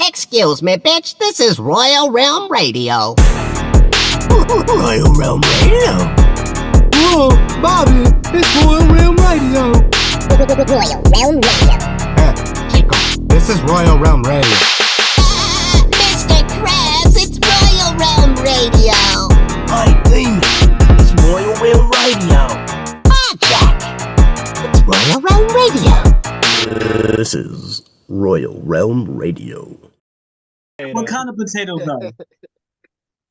Excuse me, bitch. This is Royal Realm Radio. Royal Realm Radio? Whoa, Bobby, it's Royal Realm Radio. Royal Realm Radio. Chico, this is Royal Realm Radio. Mr. Krabs, it's Royal Realm Radio. Hi, Damon. It's Royal Realm Radio. Jack, it's Royal Realm Radio. This is Royal Realm Radio. What kind of potato though?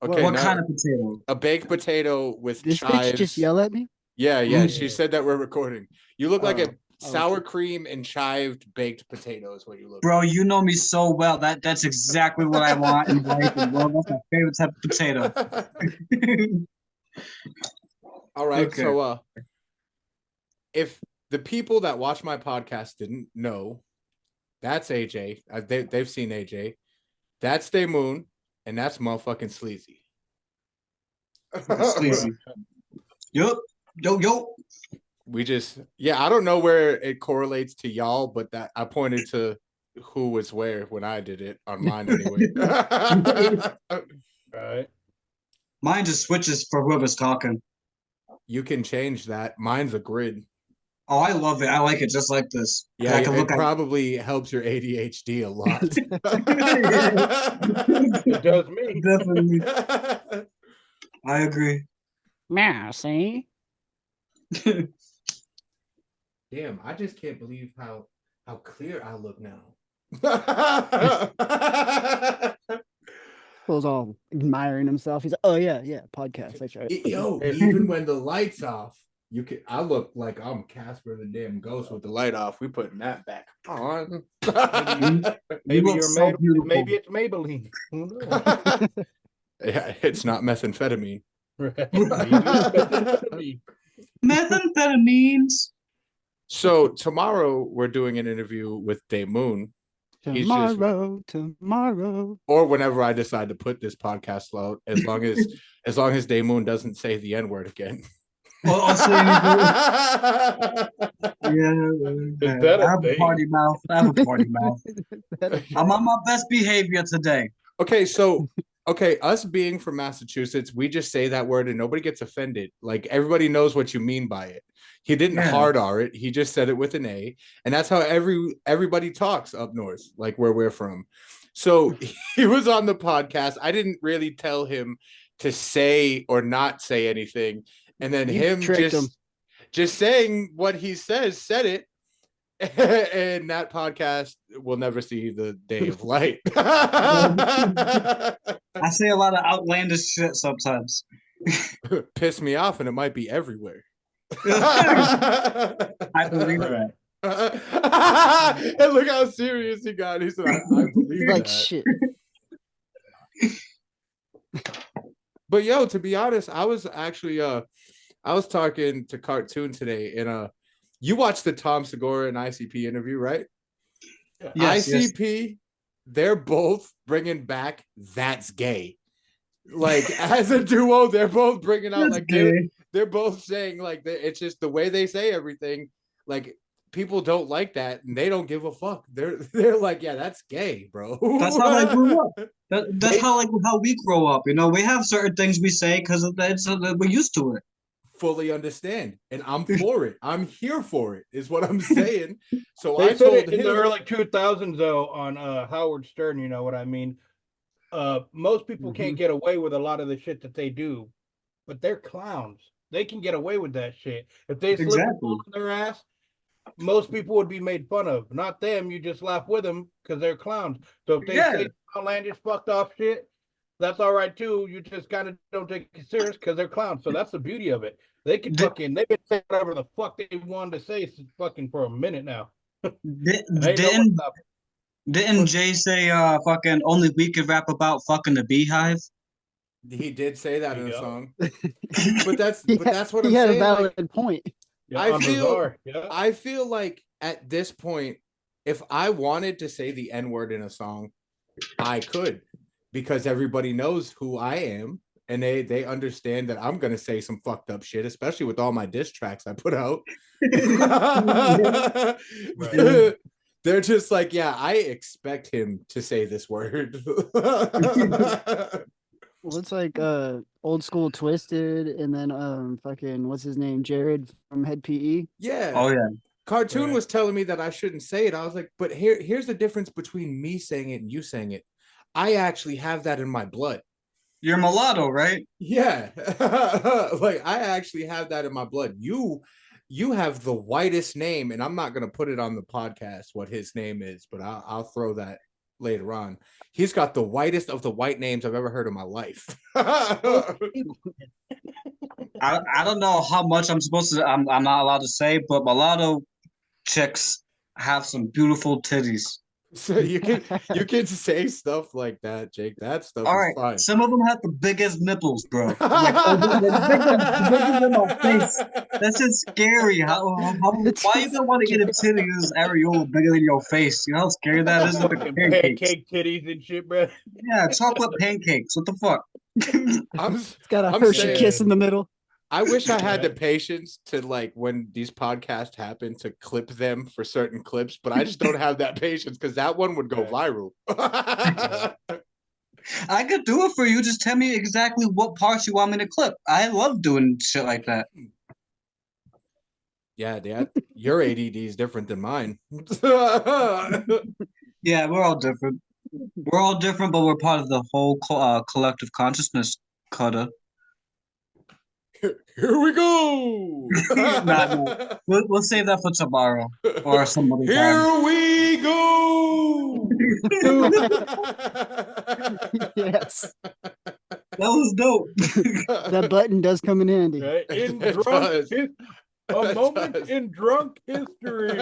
Okay, What now, kind of potato? a baked potato with This chives. bitch just yell at me? Yeah. She said that we're recording. You look like a sour okay. cream and chived baked potato is what you look Bro, you know me so well. That's exactly what I want in life. Bro, that's my favorite type of potato. like. All right, Okay. so if the people that watch my podcast didn't know, that's AJ. They've seen AJ. That's Day Moon, and that's motherfucking Sleazy. Sleazy. Yup. Yo. We just, I don't know where it correlates to y'all, but that I pointed to who was where when I did it on mine anyway. Right. Mine just switches for whoever's talking. You can change that. Mine's a grid. Oh, I love it. I like it just like this. Yeah, I can it look at probably helps your ADHD a lot. It does me. Definitely. I agree. Mercy. Damn, I just can't believe how clear I look now. Feels all admiring himself. He's like, oh yeah, podcast. That's right. Yo, even when the light's off, I look like I'm Casper the damn ghost with the light off. We putting that back on. Maybe look you're so beautiful. maybe it's Maybelline. Who knows? Yeah, it's not methamphetamine. Right. Methamphetamines. So tomorrow we're doing an interview with Day Moon. He's just- Tomorrow. or whenever I decide to put this podcast out, as long as Day Moon doesn't say the N-word again. I'll say anything. Yeah, that a I have a thing? party mouth. I'm on my best behavior today. Okay, us being from Massachusetts, we just say that word and nobody gets offended. Like everybody knows what you mean by it. He didn't Yeah. hard R it. He just said it with an A, and that's how everybody talks up north, like where we're from. So he was on the podcast. I didn't really tell him to say or not say anything, and then You him tricked him. just saying what he said it. And that podcast will never see the day of light. I say a lot of outlandish shit sometimes. Piss me off, and it might be everywhere. I believe that. And look how serious he got. He said, I believe He's like, that. shit. But yo, to be honest, I was actually I was talking to Cartoon today, and you watched the Tom Segura and ICP interview, right? Yes, ICP, they're both bringing back That's Gay. Like as a duo, they're both bringing out That's like gay. they're both saying like it's just the way they say everything. Like people don't like that, and they don't give a fuck. They're like, yeah, that's gay, bro. That's how I grew up. That's how we grow up. You know, we have certain things we say because we're used to it. Fully understand, and I'm for it. I'm here for it. Is what I'm saying. So They I said told it in the him. early 2000s though on Howard Stern. You know what I mean? Most people can't get away with a lot of the shit that they do, but they're clowns. They can get away with that shit. If they slip Exactly. on their ass, most people would be made fun of. Not them. You just laugh with them because they're clowns. So if they Yeah. say outlandish, fucked off shit, that's all right too. You just kind of don't take it serious because they're clowns. So that's the beauty of it. They can they've been saying whatever the fuck they wanted to say fucking for a minute now. They know Didn't what's up. didn't Jay say fucking only we could rap about fucking the beehive? He did say that There in you the go. song, but that's what he I'm had saying. a valid Like, point. Yeah, I on feel- Bizarre, yeah. I feel like at this point, if I wanted to say the N-word in a song, I could, because everybody knows who I am, and they understand that I'm gonna say some fucked up shit, especially with all my diss tracks I put out. Right. They're just like, yeah, I expect him to say this word. Well, it's like old school Twisted, and then fucking what's his name, Jared from Head PE. Yeah. Oh yeah. Cartoon Right. was telling me that I shouldn't say it. I was like, but here's the difference between me saying it and you saying it. I actually have that in my blood. You're mulatto, right? Yeah. Like I actually have that in my blood. You have the whitest name, and I'm not gonna put it on the podcast what his name is, but I'll throw that later on. He's got the whitest of the white names I've ever heard in my life. I don't know how much I'm supposed to. I'm not allowed to say, but mulatto chicks have some beautiful titties. So you can say stuff like that, Jake. That stuff All is right, fine. some of them have the biggest nipples, bro. Like, the bigger than my face. That's just scary. Why you gonna want to get a titty that's areola bigger than your face? You know how scary that is? Like Fucking pancakes. pancake titties and shit, bro. Yeah, chocolate pancakes. What the fuck? It's got a I'm Hershey saying- kiss in the middle. I wish I had the patience to, like, when these podcasts happen, to clip them for certain clips, but I just don't have that patience because that one would go viral. I could do it for you. Just tell me exactly what parts you want me to clip. I love doing shit like that. Yeah, Dad, your ADD is different than mine. Yeah, we're all different. We're all different, but we're part of the whole collective consciousness, Cutter. Here we go. Nah. We'll save that for tomorrow or some other time. Here we go. Yes, That was dope. that button does come in handy. Right? In It drunk does. a It moment does. in drunk history.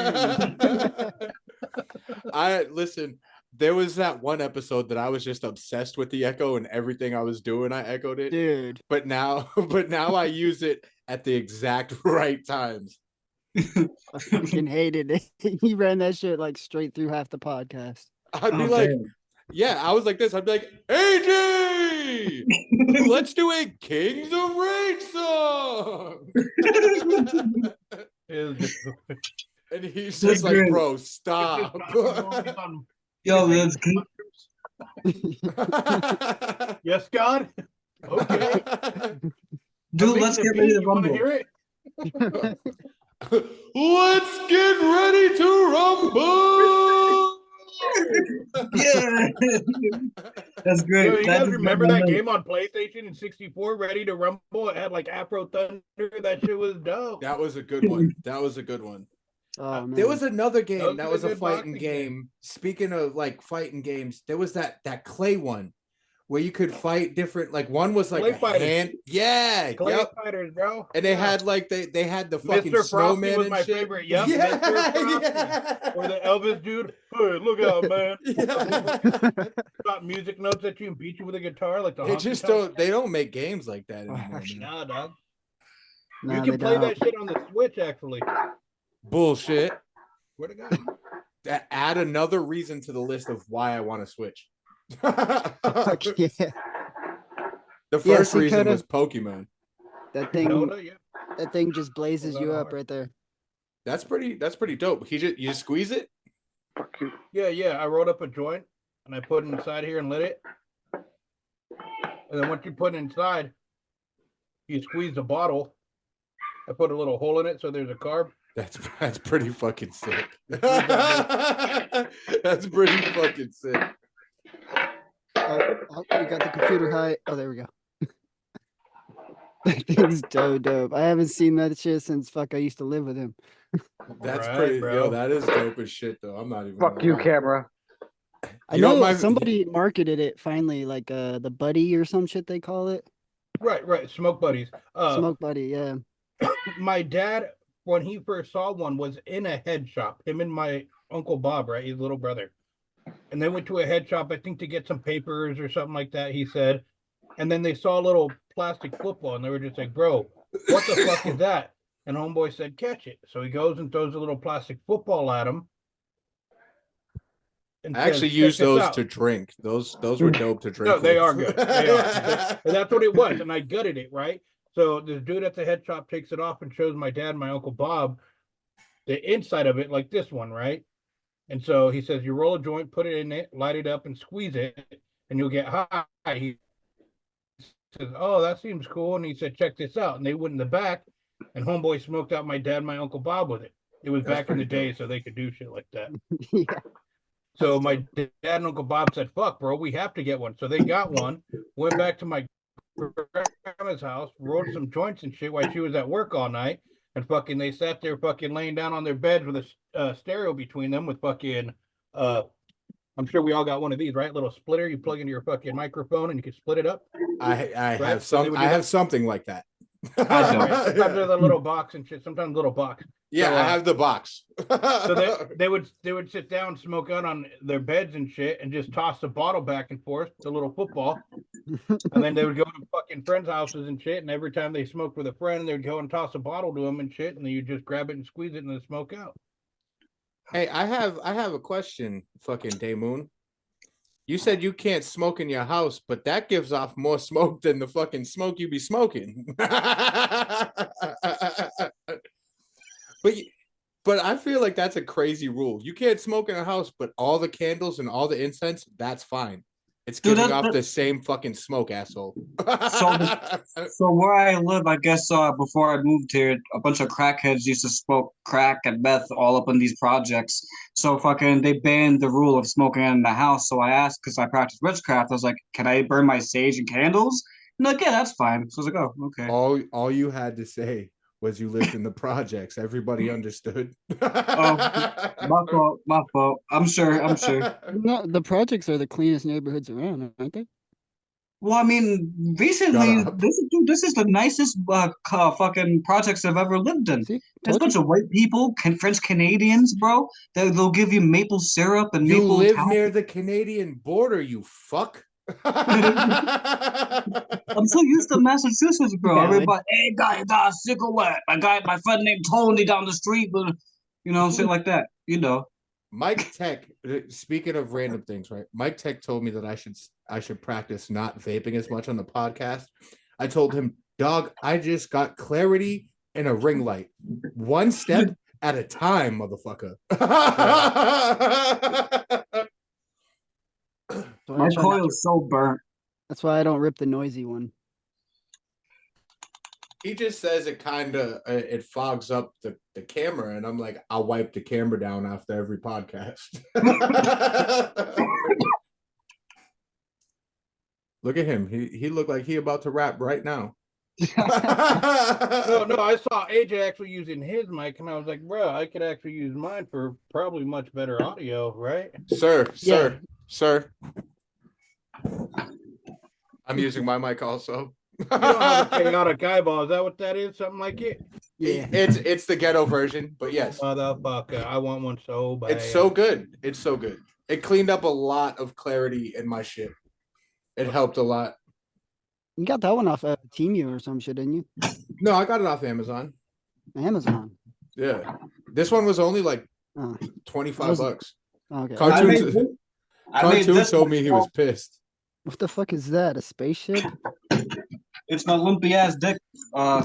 I listen. There was that one episode that I was just obsessed with the echo, and everything I was doing, I echoed it. Dude, But now I use it at the exact right times. I fucking hated it. He ran that shit like straight through half the podcast. I'd be Oh, like, damn. yeah, I was like this. I'd be like, AJ, let's do a Kings of Rage song. And he's That's just like, great. bro, stop. Yo, let's keep. Yes, God. Okay. Dude, let's get ready to You wanna rumble. hear it? Let's get ready to rumble. Yeah. That's great. Yo, you guys That's remember that game on PlayStation in 64, Ready to Rumble? It had like Afro Thunder. That shit was dope. That was a good one. That was a good one. Oh man, There was another game Those that are was a good fighting boxing game. Speaking of like fighting games, there was that clay one where you could fight different. Like one was like Clay a fighters. hand. Yeah. Clay Yep. Fighters, bro. And they Yeah. had like they had the fucking Mr. Frosty snowman was and my shit. favorite. Yep, Yeah, Mr. Frosty. yeah. Or the Elvis dude. Hey, look out, man. Yeah. Got music notes at you and beat you with a guitar like the They honky just tonk. don't. They don't make games like that anymore. man. Nah, dog. No, You they can play that don't. shit on the Switch, actually. Bullshit. Where to go? Add another reason to the list of why I want to switch. Fuck yeah, The Yeah, first see, reason Coda- was Pokemon. that thing. Zelda, yeah. That thing just blazes you up hard. right there. That's pretty dope. You just squeeze it. Yeah. I rolled up a joint and I put it inside here and lit it. And then once you put it inside, you squeeze the bottle. I put a little hole in it so there's a carb. That's pretty fucking sick. That's pretty fucking sick. Oh, we got the computer high. Oh, there we go. That thing's so dope. I haven't seen that shit since I used to live with him. That's Right, pretty. bro. Yo, that is dope as shit though. I'm not even. Fuck gonna you, lie. camera. I You know know my- somebody marketed it finally, like the Buddy or some shit they call it. Right. Smoke buddies. Smoke Buddy, yeah. My dad, when he first saw one, was in a head shop. Him and my Uncle Bob, right? His little brother. And they went to a head shop, I think, to get some papers or something like that, he said. And then they saw a little plastic football and they were just like, bro, what the fuck is that? And homeboy said, catch it. So he goes and throws a little plastic football at him. And I actually says, use "Check this those out." to drink. Those were dope to drink. No, they with. are good. They are. And that's what it was. And I gutted it, right? So this dude at the head shop takes it off and shows my dad, my Uncle Bob, the inside of it, like this one, right? And so he says, you roll a joint, put it in it, light it up, and squeeze it, and you'll get high. He says, oh, that seems cool. And he said, check this out. And they went in the back, and homeboy smoked out my dad and my Uncle Bob with it. It was That's back in the pretty day, dope. so they could do shit like that. Yeah. So my dad and Uncle Bob said, fuck, bro, we have to get one. So they got one, went back to my grandma's house, rolled some joints and shit while she was at work all night. And fucking they sat there fucking laying down on their beds with a stereo between them with fucking, I'm sure we all got one of these, right? Little splitter you plug into your fucking microphone and you can split it up. I Right? have So they some. would I do have that. something like that. Right? Sometimes there's a little box and shit, sometimes little box. Yeah, So, I have the box. So they would sit down, smoke out on their beds and shit, and just toss the bottle back and forth, the little football. And then they would go to fucking friends' houses and shit. And every time they smoked with a friend, they'd go and toss a bottle to them and shit. And then you just grab it and squeeze it and then smoke out. Hey, I have a question, fucking Daymoon. You said you can't smoke in your house, but that gives off more smoke than the fucking smoke you be smoking. But I feel like that's a crazy rule. You can't smoke in a house, but all the candles and all the incense, that's fine. It's Dude, giving that- off that- the same fucking smoke, asshole. So where I live, I guess before I moved here, a bunch of crackheads used to smoke crack and meth all up in these projects. So fucking they banned the rule of smoking in the house. So I asked, because I practice witchcraft, I was like, can I burn my sage and candles? And like, yeah, that's fine. So I was like, oh, okay. all you had to say was you lived in the projects. Everybody understood. My fault, my fault. I'm sure. No, the projects are the cleanest neighborhoods around, aren't they? Well, I mean, recently, Shut up. this is the nicest fucking projects I've ever lived in. See, There's a told bunch you. of white people, French Canadians, bro. They'll give you maple syrup and You maple live tart. near the Canadian border, you fuck. I'm so used to Massachusetts, bro. Valid. Everybody, hey, guy, you got a cigarette. My friend named Tony down the street, but shit like that. Mike Tech, speaking of random things, right? Mike Tech told me that I should practice not vaping as much on the podcast. I told him, dog, I just got clarity and a ring light. One step at a time, motherfucker. So My I try not coil to- is so burnt. That's why I don't rip the noisy one. He just says it kind of it fogs up the camera, and I'm like, I'll wipe the camera down after every podcast. Look at him. He looked like he about to rap right now. No, I saw AJ actually using his mic, and I was like, bro, I could actually use mine for probably much better audio, right? Sir. Yeah. I'm using my mic also. You don't have a chaotic eyeball. Is that what that is? Something like it? Yeah. It's the ghetto version, but yes, Motherfucker, I want one so bad. it's so good. It's so good. It cleaned up a lot of clarity in my shit. It helped a lot. You got that one off Temu or some shit, didn't you? No, I got it off Amazon. Amazon. Yeah, this one was only like Oh, $25. okay. Cartoons. I made Cartoon this told me he was pissed. What the fuck is that? A spaceship? It's my lumpy ass dick. Oh,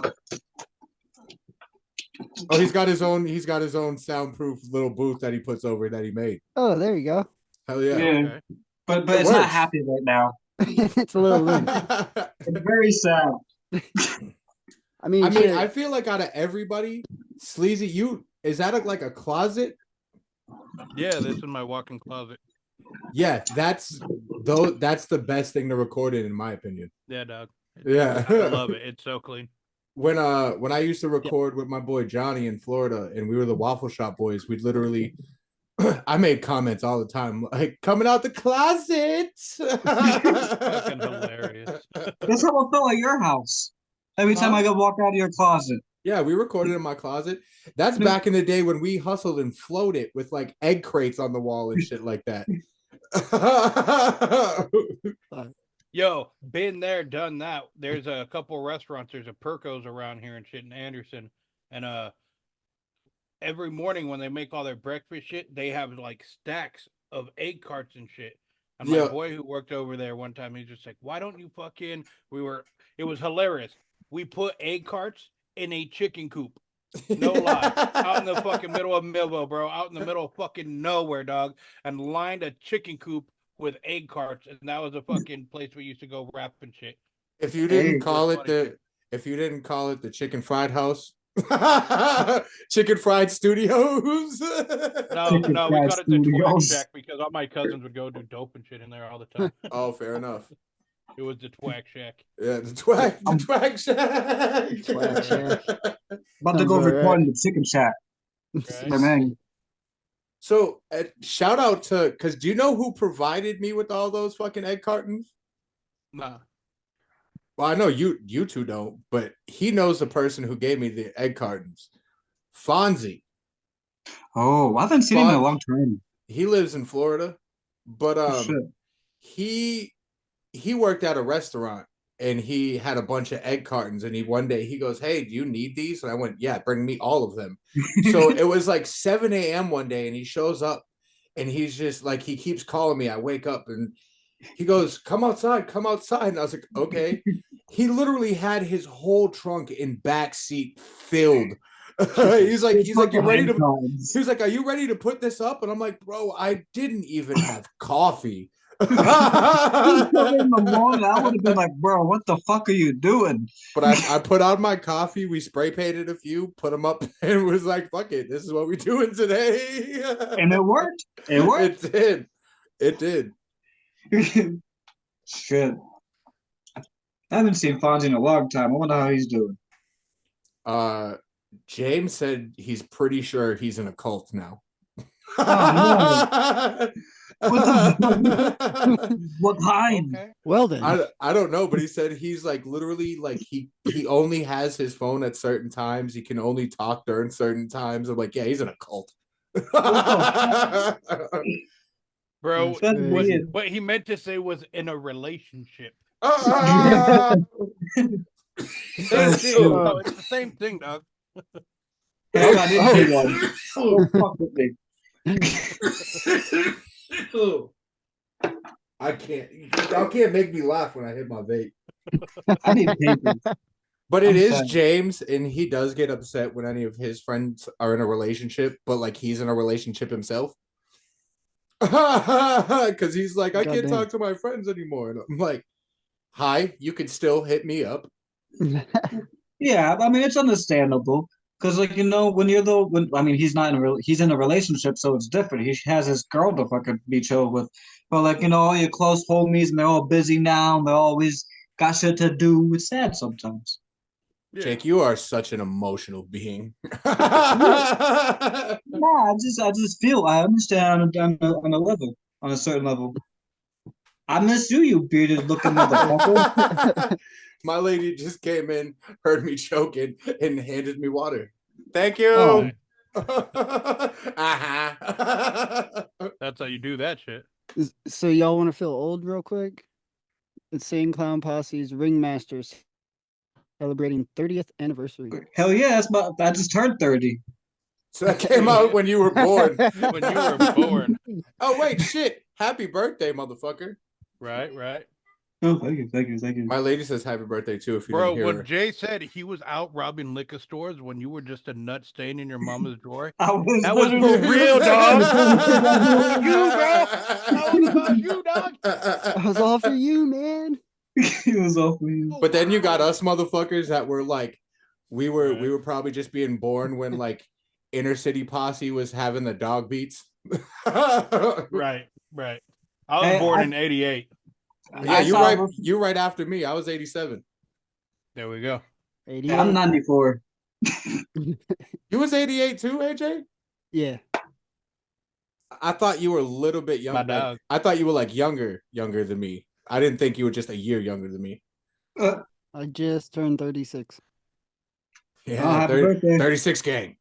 he's got his own soundproof little booth that he puts over that he made. Oh, there you go. Hell yeah. Okay. But It it's not works. happy right now. It's a little limp. It's very sad. I mean, I mean, shit, I feel like out of everybody, Sleazy, is that like a closet? Yeah, this is my walk-in closet. Yeah, that's the best thing to record in my opinion. Yeah, dog. Yeah. I love it. It's so clean. When I used to record with my boy Johnny in Florida and we were the Waffle Shop boys, we'd literally I made comments all the time like coming out the closet. Fucking hilarious. That's how I felt at your house. Every time I go walk out of your closet. Yeah, we recorded in my closet. That's back in the day when we hustled and floated with like egg crates on the wall and shit like that. Yo, been there, done that. There's a couple restaurants. There's a Perco's around here and shit in Anderson. And every morning when they make all their breakfast shit, they have like stacks of egg carts and shit. And my Yeah. boy who worked over there one time, he's just like, why don't you fucking it was hilarious. We put egg carts in a chicken coop. No lie. Out in the fucking middle of Millville, bro. Out in the middle of fucking nowhere, dog. And lined a chicken coop with egg carts. And that was a fucking place we used to go rap and shit. If you didn't Hey, call it funny the, shit. if you didn't call it the chicken fried house, chicken fried studios. No, Chicken no, we Fried called it the Twag Studios. Shack because all my cousins would go do dope and shit in there all the time. Oh, fair enough. It was the Twag Shack. Yeah, the twag shack. Twag shack. About to go Sounds record in the chicken shack. Right? My man. So shout out to, because do you know who provided me with all those fucking egg cartons? Nah. Well, I know you two don't, but he knows the person who gave me the egg cartons. Fonzie. Oh, I haven't seen him in a Fonz. long time. He lives in Florida, but Oh, shit. he worked at a restaurant and he had a bunch of egg cartons, and one day he goes, "Hey, do you need these?" And I went, "Yeah, bring me all of them." So it was like 7 a.m. one day, and he shows up and he's just like, he keeps calling me. I wake up and he goes, come outside. And I was like, okay. He literally had his whole trunk and back seat filled. he's like, you ready to? He was like, are you ready to put this up? And I'm like, bro, I didn't even have coffee. In the morning, I would have been like, bro, what the fuck are you doing? But I put out my coffee. We spray painted a few, put them up, and was like, fuck it. This is what we're doing today. And it worked. It worked. It did. Shit. I haven't seen Fonzie in a long time. I wonder how he's doing. James said he's pretty sure he's in a cult now. Oh, What kind? Okay. Well then. I don't know, but he said he's like literally like he only has his phone at certain times. He can only talk during certain times. I'm like, yeah, he's in a cult. Bro, That's weird. what he meant to say was in a relationship. Oh, Same thing, bro. It's the same thing, dog. Hang on, into one. Oh, fuck with me. I can't. Y'all can't make me laugh when I hit my vape. I need papers. But it I'm is sorry. James, and he does get upset when any of his friends are in a relationship, but like he's in a relationship himself. Because he's like, I can't Goddamn. talk to my friends anymore. And I'm like, hi, you can still hit me up. Yeah, I mean it's understandable because, like, he's not in he's in a relationship, so it's different. He has his girl to fucking be chill with, but like all your close homies and they're all busy now. And they're always got shit to do. It's sad sometimes. Yeah. Jake, you are such an emotional being. Nah, I just feel I understand on a level, on a certain level. I miss you, you bearded looking motherfucker. My lady just came in, heard me choking, and handed me water. Thank you. Oh. Uh-huh. That's how you do that shit. So y'all want to feel old real quick? Insane Clown Posse's Ringmasters celebrating 30th anniversary. Hell yeah, I just turned 30. So that came out when you were born. When you were born. Oh, wait, shit. Happy birthday, motherfucker. Right. Oh, thank you. My lady says happy birthday, too, if you Bro, didn't hear when her. Jay said he was out robbing liquor stores when you were just a nut stain in your mama's drawer, I was that was for literally- real, dog. That was about you, dog. That was all for you, man. It was all for you. But then you got us motherfuckers that were like, we were probably just being born when like Inner City Posse was having the dog beats. Right. I was Hey, born in '88. Yeah, you right after me. I was 87. There we go. 88. I'm 94. You was 88 too, AJ? Yeah. I thought you were a little bit younger. My dog. I thought you were like younger than me. I didn't think you were just a year younger than me. I just turned 36. Yeah, Oh, happy birthday. 36 gang.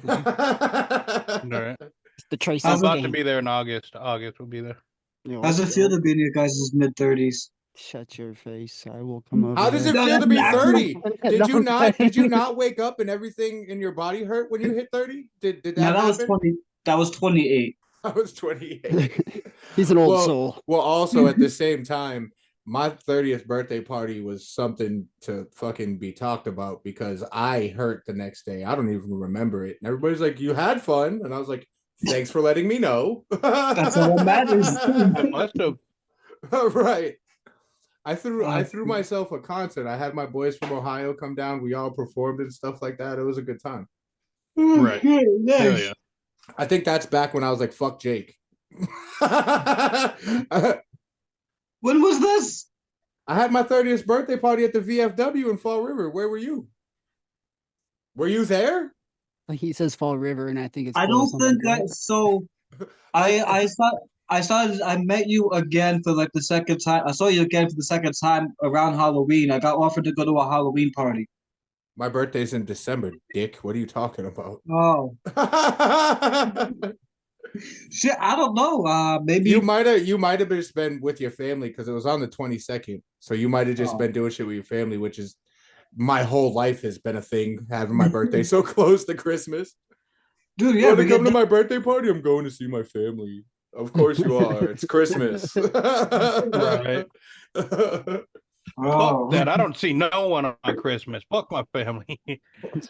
All right. It's the Tracy I'm about to game. be there in August. August will be there. Yo, How's it feel to be in your guys' mid-30s? Shut your face. I will come over. How does it there. feel to be 30? Did you No, Did you not wake up and everything in your body hurt when you hit 30? Did that No, that was happen? 20. That was 28. I was 28. He's an old Well, soul. Well, also at the same time, my 30th birthday party was something to fucking be talked about because I hurt the next day. I don't even remember it. And everybody's like, "You had fun," and I was like, "Thanks for letting me know." That's all that matters. It must have. Right. I threw myself a concert. I had my boys from Ohio come down. We all performed and stuff like that. It was a good time. Right. Hell Nice. yeah. I think that's back when I was like, "Fuck Jake." When was this? I had my 30th birthday party at the VFW in Fall River. Where were you? Were you there? Like he says Fall River, and I think it's. I don't close. I'm think like, I. So, I met you again for like the second time. I saw you again for the second time around Halloween. I got offered to go to a Halloween party. My birthday's in December, dick. What are you talking about? Oh shit! I don't know. Maybe you might have just been with your family because it was on the 22nd. So you might have just been doing shit with your family, which is my whole life has been a thing, having my birthday so close to Christmas. Dude, You yeah. want to come to my birthday party? I'm going to see my family. Of course you are. It's Christmas. Right. Oh. Fuck that. I don't see no one on Christmas. Fuck my family.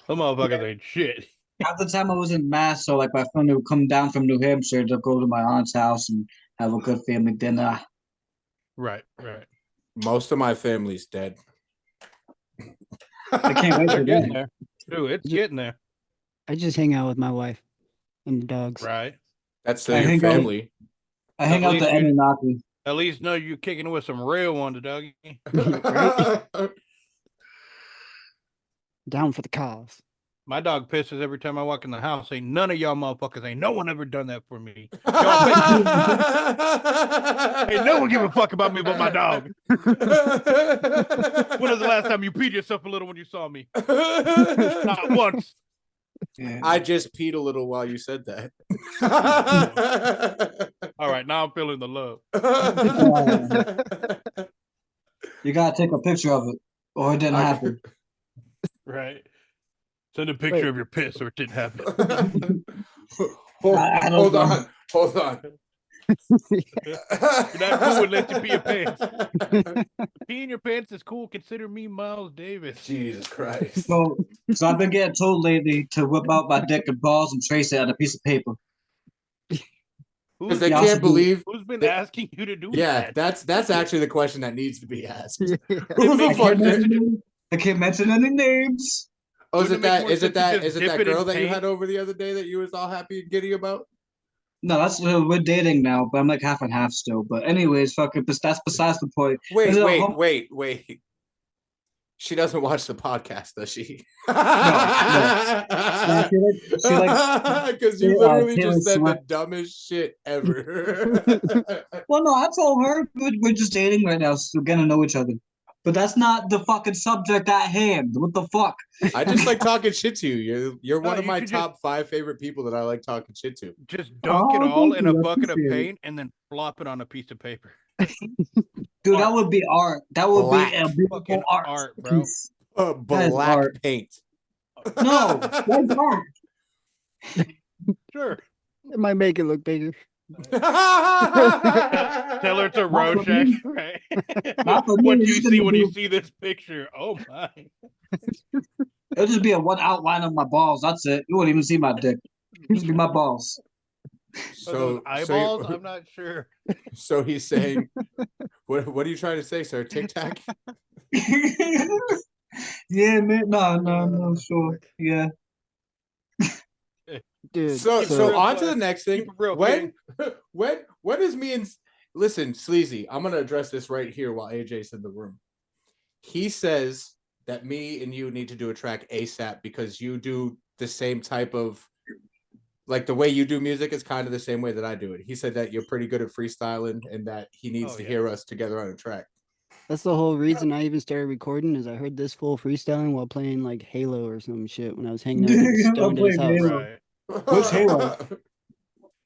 Some motherfuckers ain't shit. At the time I was in Mass, so like my family would come down from New Hampshire to go to my aunt's house and have a good family dinner. Right, right. Most of my family's dead. I can't wait They're for getting that. there. Dude, it's getting there. I just hang out with my wife and the dogs. Right. That's still I your hang out- family. I hang At out the least you- Anunnaki. At least know you're kicking with some real ones, Dougie. Down for the cause. My dog pisses every time I walk in the house. Ain't none of y'all motherfuckers. Ain't no one ever done that for me. Ain't no one give a fuck about me but my dog. When was the last time you peed yourself a little when you saw me? Not once. Yeah. I just peed a little while you said that. All right, now I'm feeling the love. You gotta take a picture of it, or it didn't happen. Right. Send a picture Wait. of your piss or it didn't happen. I don't Hold know. on. Hold on. You're not cool unless you pee your pants. Peeing your pants is cool. Consider me Miles Davis. Jesus Christ. So I've been getting told lately to whip out my dick and balls and trace it on a piece of paper. Because they Yeah, can't believe. Who's been they- asking you to do Yeah, that? that's actually the question that needs to be asked. Yeah. Who the I fuck can't, did? mention any names. Oh, is Wouldn't it it make that? more Is sense it to that? just Is it dip that it in girl that you paint? had over the other day that you was all happy and giddy about? No, that's we're dating now, but I'm like half and half still. But anyways, fucking, but that's besides the point. Is it a hom- Wait. She doesn't watch the podcast, does she? No, she like Because you Taylor literally just said the Swift. dumbest shit ever. Well, no, I told her we're just dating right now, so we're getting to know each other. But that's not the fucking subject at hand. What the fuck? I just like talking shit to you. You're one No, of you my should top 5 favorite people that I like talking shit to. Just dunk it Oh, all thank in a you, I bucket of appreciate it. paint and then flop it on a piece of paper. Dude, that would be art. That would Black be a beautiful fucking art. art, bro. piece. Black art. paint. No, that's art. Sure. It might make it look bigger. Tell her it's a Not for Rorschach, me. right? Not for What me, do you it's see gonna when you be- see this picture? Oh my. It'll just be a one outline of my balls. That's it. You won't even see my dick. It'll just be my balls. Are those eyeballs? So, I'm not sure. so he's saying, what are you trying to say, sir? Tic Tac? Yeah, man. No, sure. Yeah. Dude. So real on to quick. the next thing. Keep it real When is me and listen, Sleazy, I'm gonna address this right here while AJ's in the room. He says that me and you need to do a track ASAP because you do the same type of like the way you do music is kind of the same way that I do it. He said that you're pretty good at freestyling and that he needs Oh, to yeah. hear us together on a track. That's the whole reason I even started recording is I heard this full freestyling while playing like Halo or some shit when I was hanging out Yeah, at Stoned at his playing house. Halo. Right. Which Halo?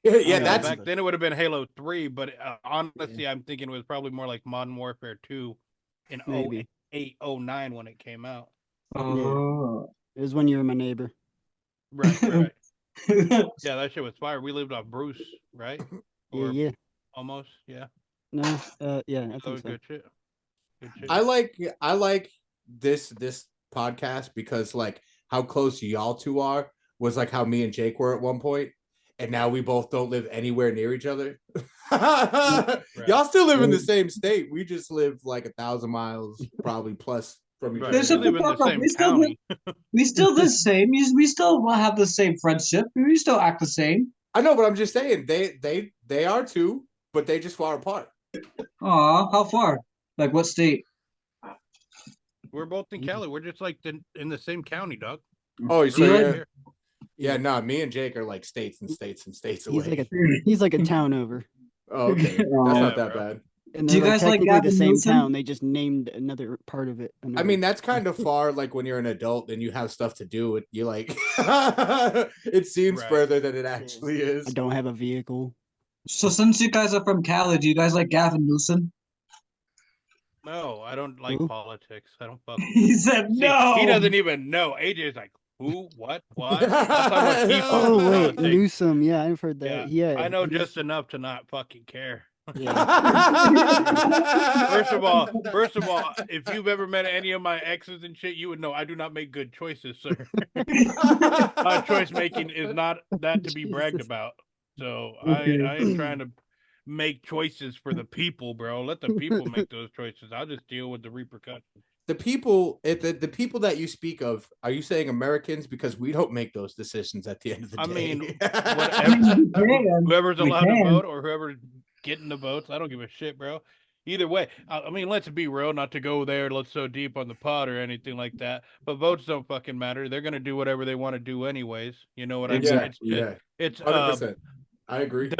Yeah, Oh, that's back then it would have been Halo 3, but honestly, I'm thinking it was probably more like Modern Warfare 2 in Maybe. 08, 09 when it came out. Oh. It was when you were my neighbor. Right. Yeah, that shit was fire. We lived off Bruce, right? Yeah, Or yeah. almost, yeah. No, yeah, I That think was so. good shit. Good shit. I like this podcast because like how close y'all two are was like how me and Jake were at one point, and now we both don't live anywhere near each other. Y'all still live in the same state. We just live like 1,000 miles probably plus from each Right. other. There's We something live in the fucked up. same We still county. We still the same. We still have the same friendship. We still act the same. I know, but I'm just saying they are too, but they just far apart. Aw, how far? Like what state? We're both in Cali. We're just like in the same county, dog. Oh, We're so like- right yeah, here. yeah, no, me and Jake are like states and states and states away. He's like a town over. Oh, okay, that's Oh. not that Yeah, bro. bad. And Do you they're guys like technically the Gavin same Newsom? town. They just named another part of it. I another- mean, that's kind of far. Like when you're an adult and you have stuff to do, you like it seems Right. further than it actually is. I don't have a vehicle. So since you guys are from Cali, do you guys like Gavin Newsom? No, I don't like Who? politics. I don't fuck. He said See, no. He doesn't even know. AJ's like, who? What? What? That's how much he fucks Oh with wait, politics. Newsom. Yeah, I've heard that. Yeah, I know he's- just enough to not fucking care. Yeah. First of all, if you've ever met any of my exes and shit, you would know I do not make good choices, sir. My choice making is not that to be bragged Jesus. about. So Okay. I am trying to make choices for the people, bro. Let the people make those choices. I'll just deal with the repercussions. The people, the people that you speak of, are you saying Americans? Because we don't make those decisions at the end of the I day. mean, We can. Whoever's We allowed to can. vote or whoever's getting the votes, I don't give a shit, bro. Either way, I mean, let's be real, not to go there, let's so deep on the pot or anything like that. But votes don't fucking matter. They're gonna do whatever they want to do anyways. You know what I mean? Exactly. It's 100%. I agree.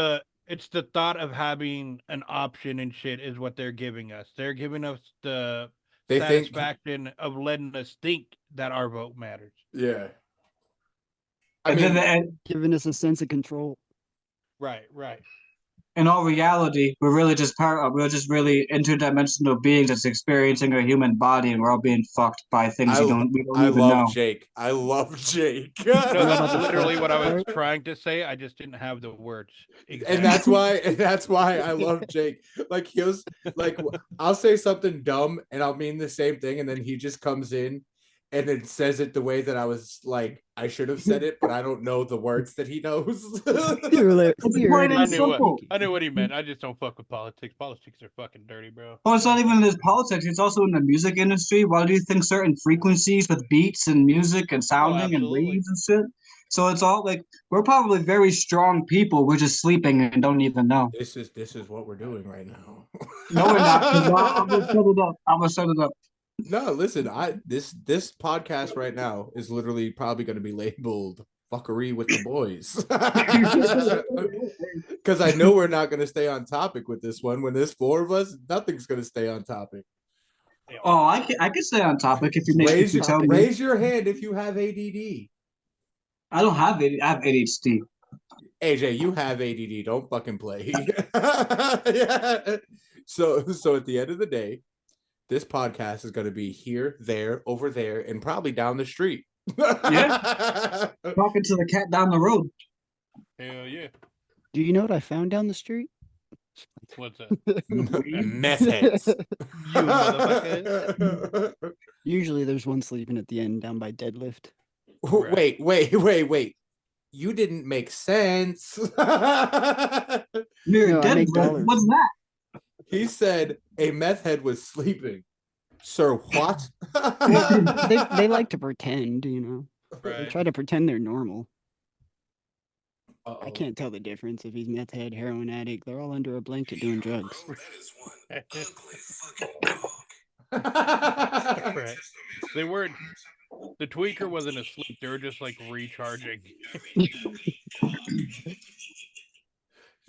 it's the thought of having an option and shit is what they're giving us. They're giving us the They think, satisfaction of letting us think that our vote matters. yeah. I And mean, then giving us a sense of control. Right, right. in all reality, we're just really interdimensional beings that's experiencing a human body, and we're all being fucked by things we don't I even love know. Jake. I love Jake. No, about that's the literally what I was part? trying to say. I just didn't have the words. And that's why I love Jake. Like I'll say something dumb and I'll mean the same thing, and then he just comes in and then says it the way that I was like I should have said it, but I don't know the words that he knows. You're like, It's you're plain like- and simple. I knew what he meant. I just don't fuck with politics. Politics are fucking dirty, bro. Oh, it's not even in this politics. It's also in the music industry. Why do you think certain frequencies with beats and music and sounding and absolutely. waves and shit? So it's all like we're probably very strong people. We're just sleeping and don't even know. This is what we're doing right now. No, we're not. 'Cause I'm gonna set it up. I'm gonna set it up. No, listen, this podcast right now is literally probably going to be labeled fuckery with the boys. Because I know we're not going to stay on topic with this one. When there's four of us, nothing's going to stay on topic. Oh, I can stay on topic if you Raise, tell me. raise your hand if you have ADD. I don't have it. I have ADHD. AJ, you have ADD. Don't fucking play. Yeah. So at the end of the day, this podcast is going to be here, there, over there, and probably down the street. Yeah. Talking to the cat down the road. Hell yeah. Do you know what I found down the street? What's that? Meth heads. You motherfuckers. Usually there's one sleeping at the end down by deadlift. Wait. You didn't make sense. You're No, I dead, make bro. dollars. What's that? He said a meth head was sleeping. Sir, what? They like to pretend, you know. They Right. try to pretend they're normal. Uh-oh. I can't tell the difference if he's meth head, heroin addict. They're all under a blanket doing drugs. Right. They weren't. The tweaker wasn't asleep. They were just like recharging.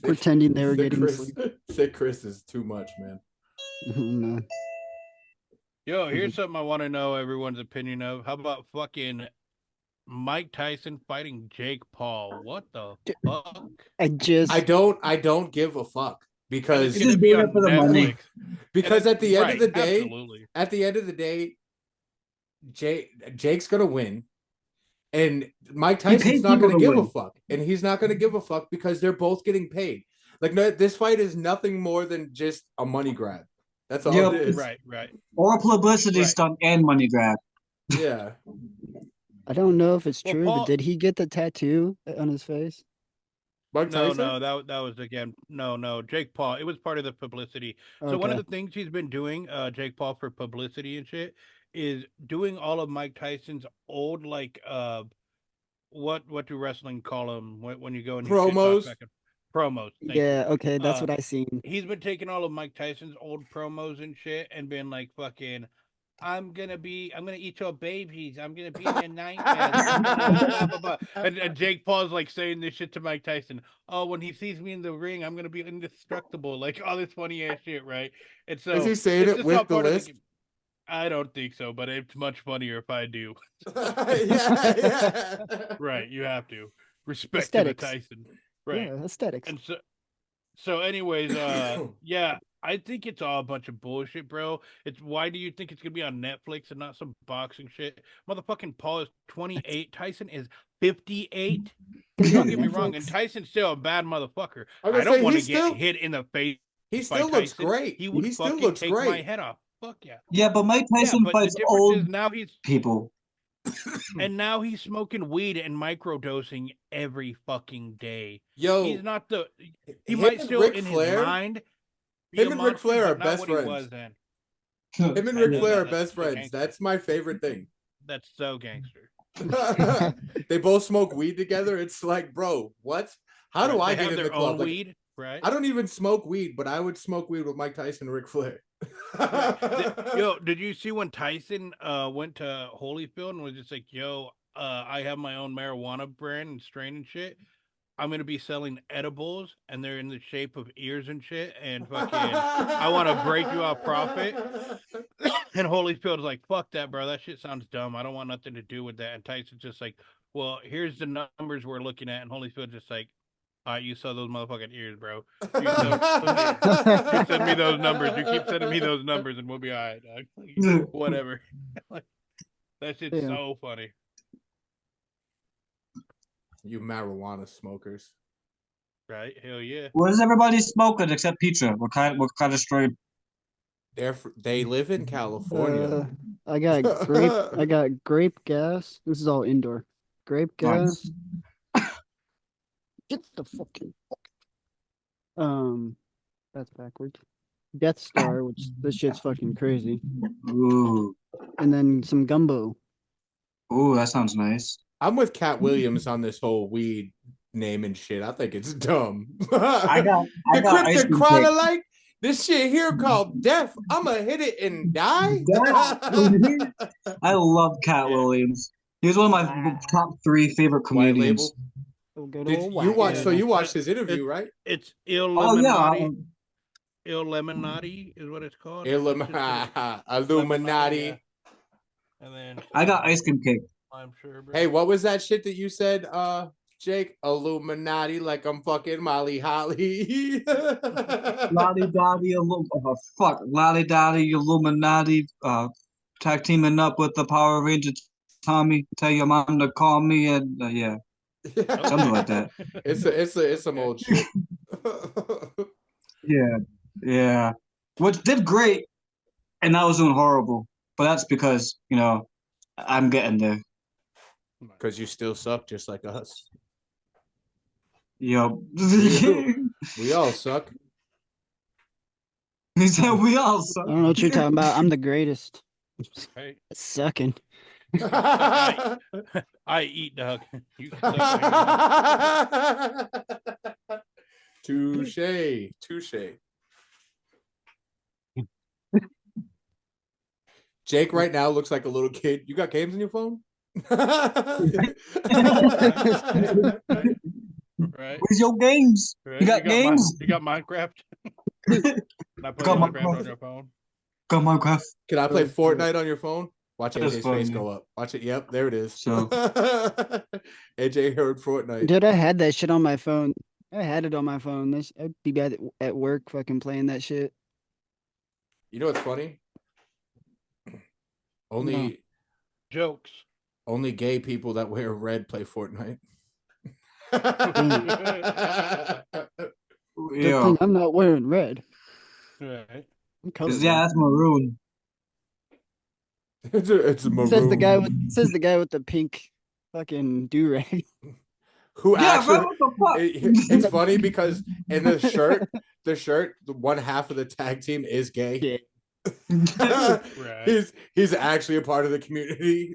Pretending they were Thick getting Chris, sleep. Thick Chris is too much, man. No. Yo, here's something I want to know everyone's opinion of. How about fucking Mike Tyson fighting Jake Paul? What the fuck? I don't give a fuck because It's gonna be doing it on for the money. Netflix. because at the end of the Right, day, absolutely. Jake's gonna win, and Mike He Tyson's paid not people gonna to give a win. fuck, and he's not gonna give a fuck because they're both getting paid. Like no, this fight is nothing more than just a money grab. That's all Yep. it is. Right. Or publicity Right. stunt and money grab. Yeah. I don't know if it's Well, true, Paul- but did he get the tattoo on his face? Mike No, Tyson? that was again. No, Jake Paul. It was part of the publicity. So one of Okay. the things he's been doing, Jake Paul, for publicity and shit, is doing all of Mike Tyson's old what do wrestling call them when you go and you shit talk Promos? back and- promos. Thank you. Yeah, okay, that's Uh, what I seen. He's been taking all of Mike Tyson's old promos and shit and been like fucking, I'm gonna eat your babies. I'm gonna be in your nightmares. Blah, blah, blah. And Jake Paul's like saying this shit to Mike Tyson. Oh, when he sees me in the ring, I'm gonna be indestructible. Like all this funny ass shit, right? And so Is he saying it's it just with not the part of list? I don't think so, but it's much funnier if I do. yeah. Right, you have to respect to the Aesthetics. Tyson. Right. Yeah, aesthetics. And so anyways, yeah, I think it's all a bunch of bullshit, bro. It's why do you think it's gonna be on Netflix and not some boxing shit? Motherfucking Paul is 28, Tyson is 58. Don't get me wrong, and Netflix. Tyson's still a bad motherfucker. I was gonna I don't say, want to he's get still- hit in the face. He by still looks Tyson. great. He would still fucking looks take my great. head off. Fuck yeah. Yeah, but Mike Tyson but fights the difference is old now he's people. and now he's smoking weed and microdosing every fucking day. Yo, He's not the. He him might and still Ric in Flair- his mind. be him a and Ric monster, Flair are but not best what he friends. was then. him and I Ric know Flair that. are That's best so friends. gangster. That's my favorite thing. That's so gangster. They both smoke weed together. It's like, bro, what? How do Right, I they get have in their the club? own Like, weed, right? I don't even smoke weed, but I would smoke weed with Mike Tyson and Ric Flair. Yo, did you see when Tyson went to Holyfield and was just like, "Yo, I have my own marijuana brand and strain and shit. I'm gonna be selling edibles, and they're in the shape of ears and shit, and fucking, I want to break you off profit." And Holyfield's like, "Fuck that, bro. That shit sounds dumb. I don't want nothing to do with that." And Tyson's just like, "Well, here's the numbers we're looking at," and Holyfield's just like, "All right, you sell those motherfucking ears, bro. You send me those numbers. You keep sending me those numbers, and we'll be all right, dog. Like, whatever." Like, that shit's Yeah. so funny. You marijuana smokers. Right? Hell yeah. What is everybody smoking except pizza? What kind of strain? They live in California. I got grape. I got grape gas. This is all indoor. Grape Nice. gas. Get the fucking. That's backwards. Death Star, which this shit's fucking crazy, Ooh, and then some gumbo. ooh, that sounds nice. I'm with Cat Williams on this whole weed name and shit. I think it's dumb. I got the ice cream cake. Kryptonite. This shit here called death. I'ma hit it and die. I love Cat Williams. He was one of my top 3 favorite White comedians. label. Oh, good Did old you white watch? guy. So you watched his interview, right? It's Il Oh Illuminati. yeah, Illuminati is what it's called. Illuminati. Yeah. And then I got ice cream cake. I'm sure. Bro. Hey, what was that shit that you said, Jake? Illuminati, like I'm fucking Molly Holly. Lottie Dottie, fuck, Lottie Dottie, Illuminati, tag teaming up with the Power Ranger Tommy. Tell your mom to call me, and yeah, something like that. It's some old shit. Yeah. Which did great, and I was doing horrible. But that's because I'm getting there. Because you still suck just like us. Yo, We all suck. he said we all I suck. don't know what you're talking about. I'm the greatest. Right. Sucking. I eat, dog. You suck, man. Touche. Jake right now looks like a little kid. You got games on your phone? Right. Where's your games? Right. You got games? You got Minecraft. Not put Got Minecraft Minecraft. on your phone. Got Minecraft. Can I play Fortnite on your phone? Watch That's AJ's fun, face man. go up. Watch it. Yep, there it is. So- AJ heard Fortnite. Dude, I had that shit on my phone. I had it on my phone. I'd be at work fucking playing that shit. You know what's funny? Only Jokes. only gay people that wear red play Fortnite. Good Yeah. thing I'm not wearing red. Right. I'm colorblind. Yeah, that's maroon. It's maroon. Says the guy with the pink fucking do-rag. Who Yeah, actually bro, what the fuck? it's funny because in the shirt, the one half of the tag team is gay. Yeah. Right. He's actually a part of the community.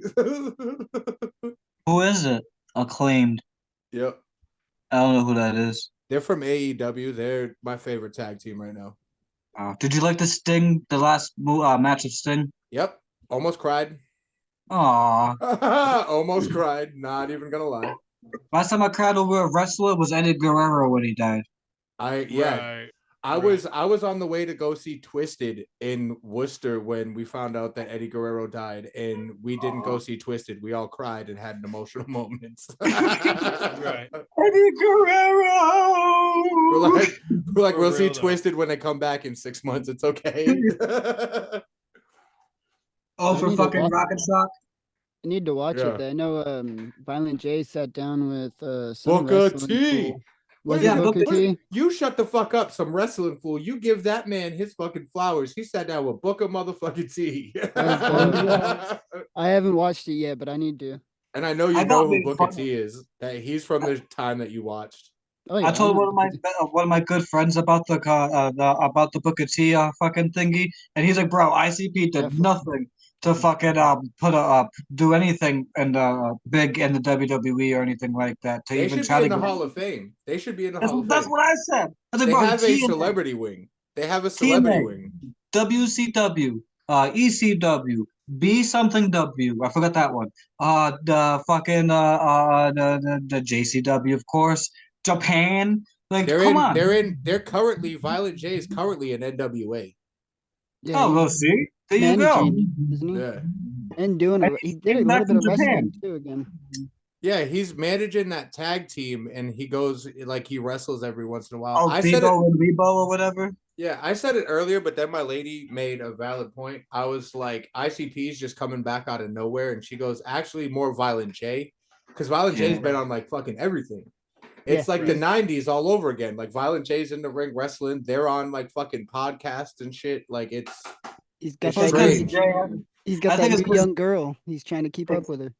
Who is it? Acclaimed. Yep. I don't know who that is. They're from AEW. They're my favorite tag team right now. Did you like the last match of Sting? Yep. Almost cried. Aw. Almost cried. Not even gonna lie. Last time I cried over a wrestler was Eddie Guerrero when he died. Right. I was on the way to go see Twisted in Worcester when we found out that Eddie Guerrero died, and we didn't go see Twisted. We all cried and had emotional moments. Right. Eddie Guerrero. We're like, For we'll see real, though. Twisted when they come back in 6 months. It's okay. Oh, I for need to fucking watch- Rocket Shock. I need to watch Yeah. it. I know Violent J sat down with some Booker wrestling T. fool. Was Yeah, it Booker Booker- T? You shut the fuck up, some wrestling fool. You give that man his fucking flowers. He sat down with Booker motherfucking T. That I haven't watched it yet, but I need to. And I know I you got know who made Booker fun of. T is. That he's from the time that you watched. Oh yeah, I told know one of my good friends about the Booker T fucking thingy, and he's like, "Bro, ICP did Definitely. nothing to fucking do anything in the big in the WWE or anything like that to They even should try be to in the get." Hall of Fame. They should be in the That's, Hall of that's Fame. what I said. I was like, They "Bro, have a TNA, celebrity wing. They have a celebrity TNA, wing. WCW, ECW, B something W. I forgot that one. The fucking the JCW, of course. Japan. Like, come on. They're currently Violent J is currently in NWA. Yeah, Oh, he's well, see, there you go. managing, isn't he? Yeah. And doing he did a came little back bit of from wrestling Japan. too again. Yeah, he's managing that tag team and he goes like he wrestles every once in a while. Oh, I said it, Bebo and Rebo or whatever. yeah, I said it earlier, but then my lady made a valid point. I was like, ICP's just coming back out of nowhere, and she goes, actually more Violent J. Because Violent J's Yeah. been on like fucking everything. It's Yeah, like the 90s all over again. Like Violent J's in the ring wrestling. They're on like fucking podcasts and shit. Like it's He's got It's that strange. he's I got think that it's new 'cause- young girl. He's trying to keep up with her.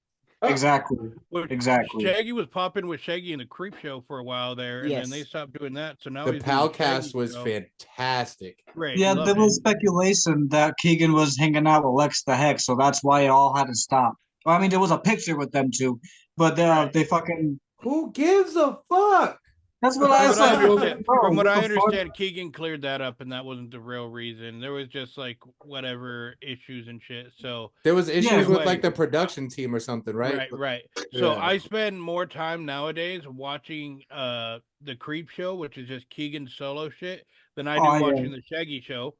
Exactly. Well, Exactly. Shaggy was popping with Shaggy in the Creep Show for a while there, and then they Yes. stopped doing that. So now the he's doing the Palcast Shaggy was show. fantastic. Great. Yeah, love there was it. speculation that Keegan was hanging out with Lex the Hex, so that's why it all had to stop. Well, I mean, there was a picture with them two, but Right. they fucking. Who gives a fuck? That's what I From what I said. understand, Bro, from what I the fuck? understand, Keegan cleared that up, and that wasn't the real reason. There was just like whatever issues and shit. So There was issues Yeah, with wait. like the production team or something, right? right. So Yeah. I spend more time nowadays watching the Creep Show, which is just Keegan's solo shit, than I do Oh, yeah. watching the Shaggy Show.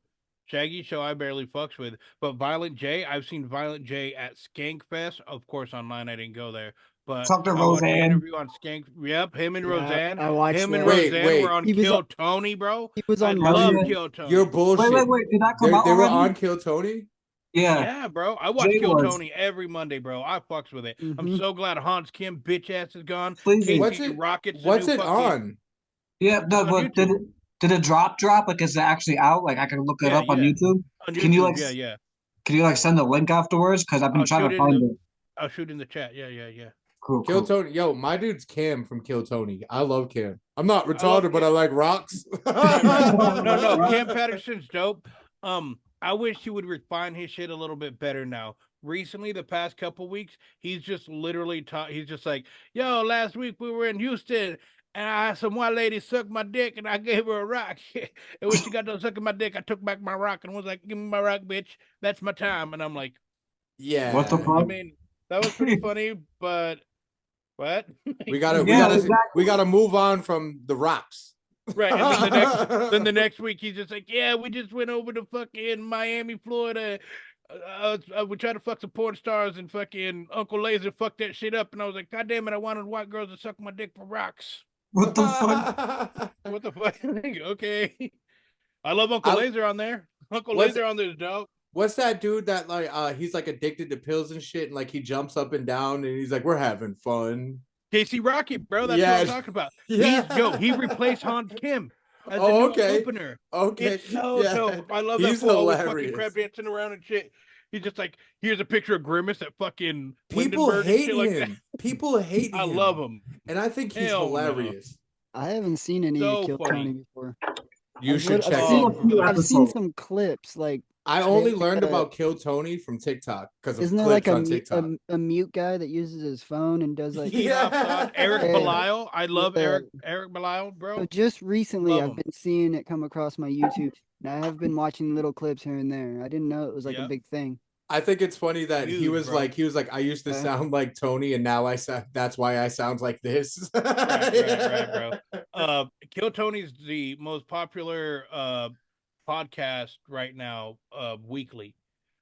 Shaggy Show I barely fucks with, but Violent J, I've seen Violent J at Skankfest. Of course, online I didn't go there, but Talk to I watched the Roseanne. interview on Skank. Yep, him and Yeah, Roseanne. I watched Him and that. Wait, Roseanne wait. were on He was Kill on- Tony, bro. He was I on love Roseanne. Kill Tony. You're bullshit. Wait. Did that come out They were already? on Kill Tony. Yeah. Yeah, bro. I watch Jay Kill was. Tony every Monday, bro. I fucks with it. I'm Mhm. so glad Hans Kim bitch ass is gone. Please. Casey What's it- Rockets. the What's new it fucking- on? Yeah. No, on but YouTube. did it drop? Like, is it actually out? Like, I can look it Yeah, up on yeah. YouTube. On Can you, YouTube, like, yeah. Can you like send a link afterwards? Because I've been I'll trying shoot to it find in it. I'll shoot in the chat. Yeah. Cool. Kill Cool. Tony. Yo, my dude's Cam from Kill Tony. I love Cam. I'm not love retarded, but I Cam. like rocks. No, Cam Patterson's dope. I wish he would refine his shit a little bit better now. Recently, the past couple weeks, he's just literally he's just like, yo, last week we were in Houston and I had some white lady suck my dick and I gave her a rock. And when she got done sucking my dick, I took back my rock and was like, give me my rock, bitch. That's my time. And I'm like, Yeah. What the I fuck? mean, that was pretty funny, but what? We gotta Yeah, exactly. we gotta move on from the rocks. Right. And then the next week he's just like, yeah, we just went over to fucking Miami, Florida. We tried to fuck some porn stars and fucking Uncle Laser fucked that shit up. And I was like, God damn it, I wanted white girls to suck my dick for rocks. What the fuck? What the fuck? Okay. I love Uncle Laser on there. Uncle What's- Laser on there is dope. What's that dude that like he's like addicted to pills and shit and like he jumps up and down and he's like, we're having fun. Casey Rocket, bro. That's Yes. what I'm talking about. Yeah. He replaced Hans Kim. as Oh, the new okay. opener. Okay. It's so Yeah. dope. I love He's that fool always fucking hilarious. crap dancing around and shit. He's just like, here's a picture of Grimace at fucking People Lindenberg and hate shit like that. him. People hate him. I love him. And I think he's Hell no. hilarious. I haven't seen any So Kill funny. Tony before. You I've should lit- check I've it seen, out. I've seen some clips. Like, I only they- learned about Kill Tony from TikTok because of isn't there clips like on TikTok. a mute guy that uses his phone and does like? Yeah. Eric Yeah. Belial. I love Yeah. Eric Belial, bro. So just recently, Love I've him. been seeing it come across my YouTube, and I have been watching little clips here and there. I didn't know it was like a Yep. big thing. I think it's funny that he Huge, was bro. like, I used to Okay. sound like Tony, and now that's why I sound like this. Right, bro. Kill Tony's the most popular podcast right now, weekly.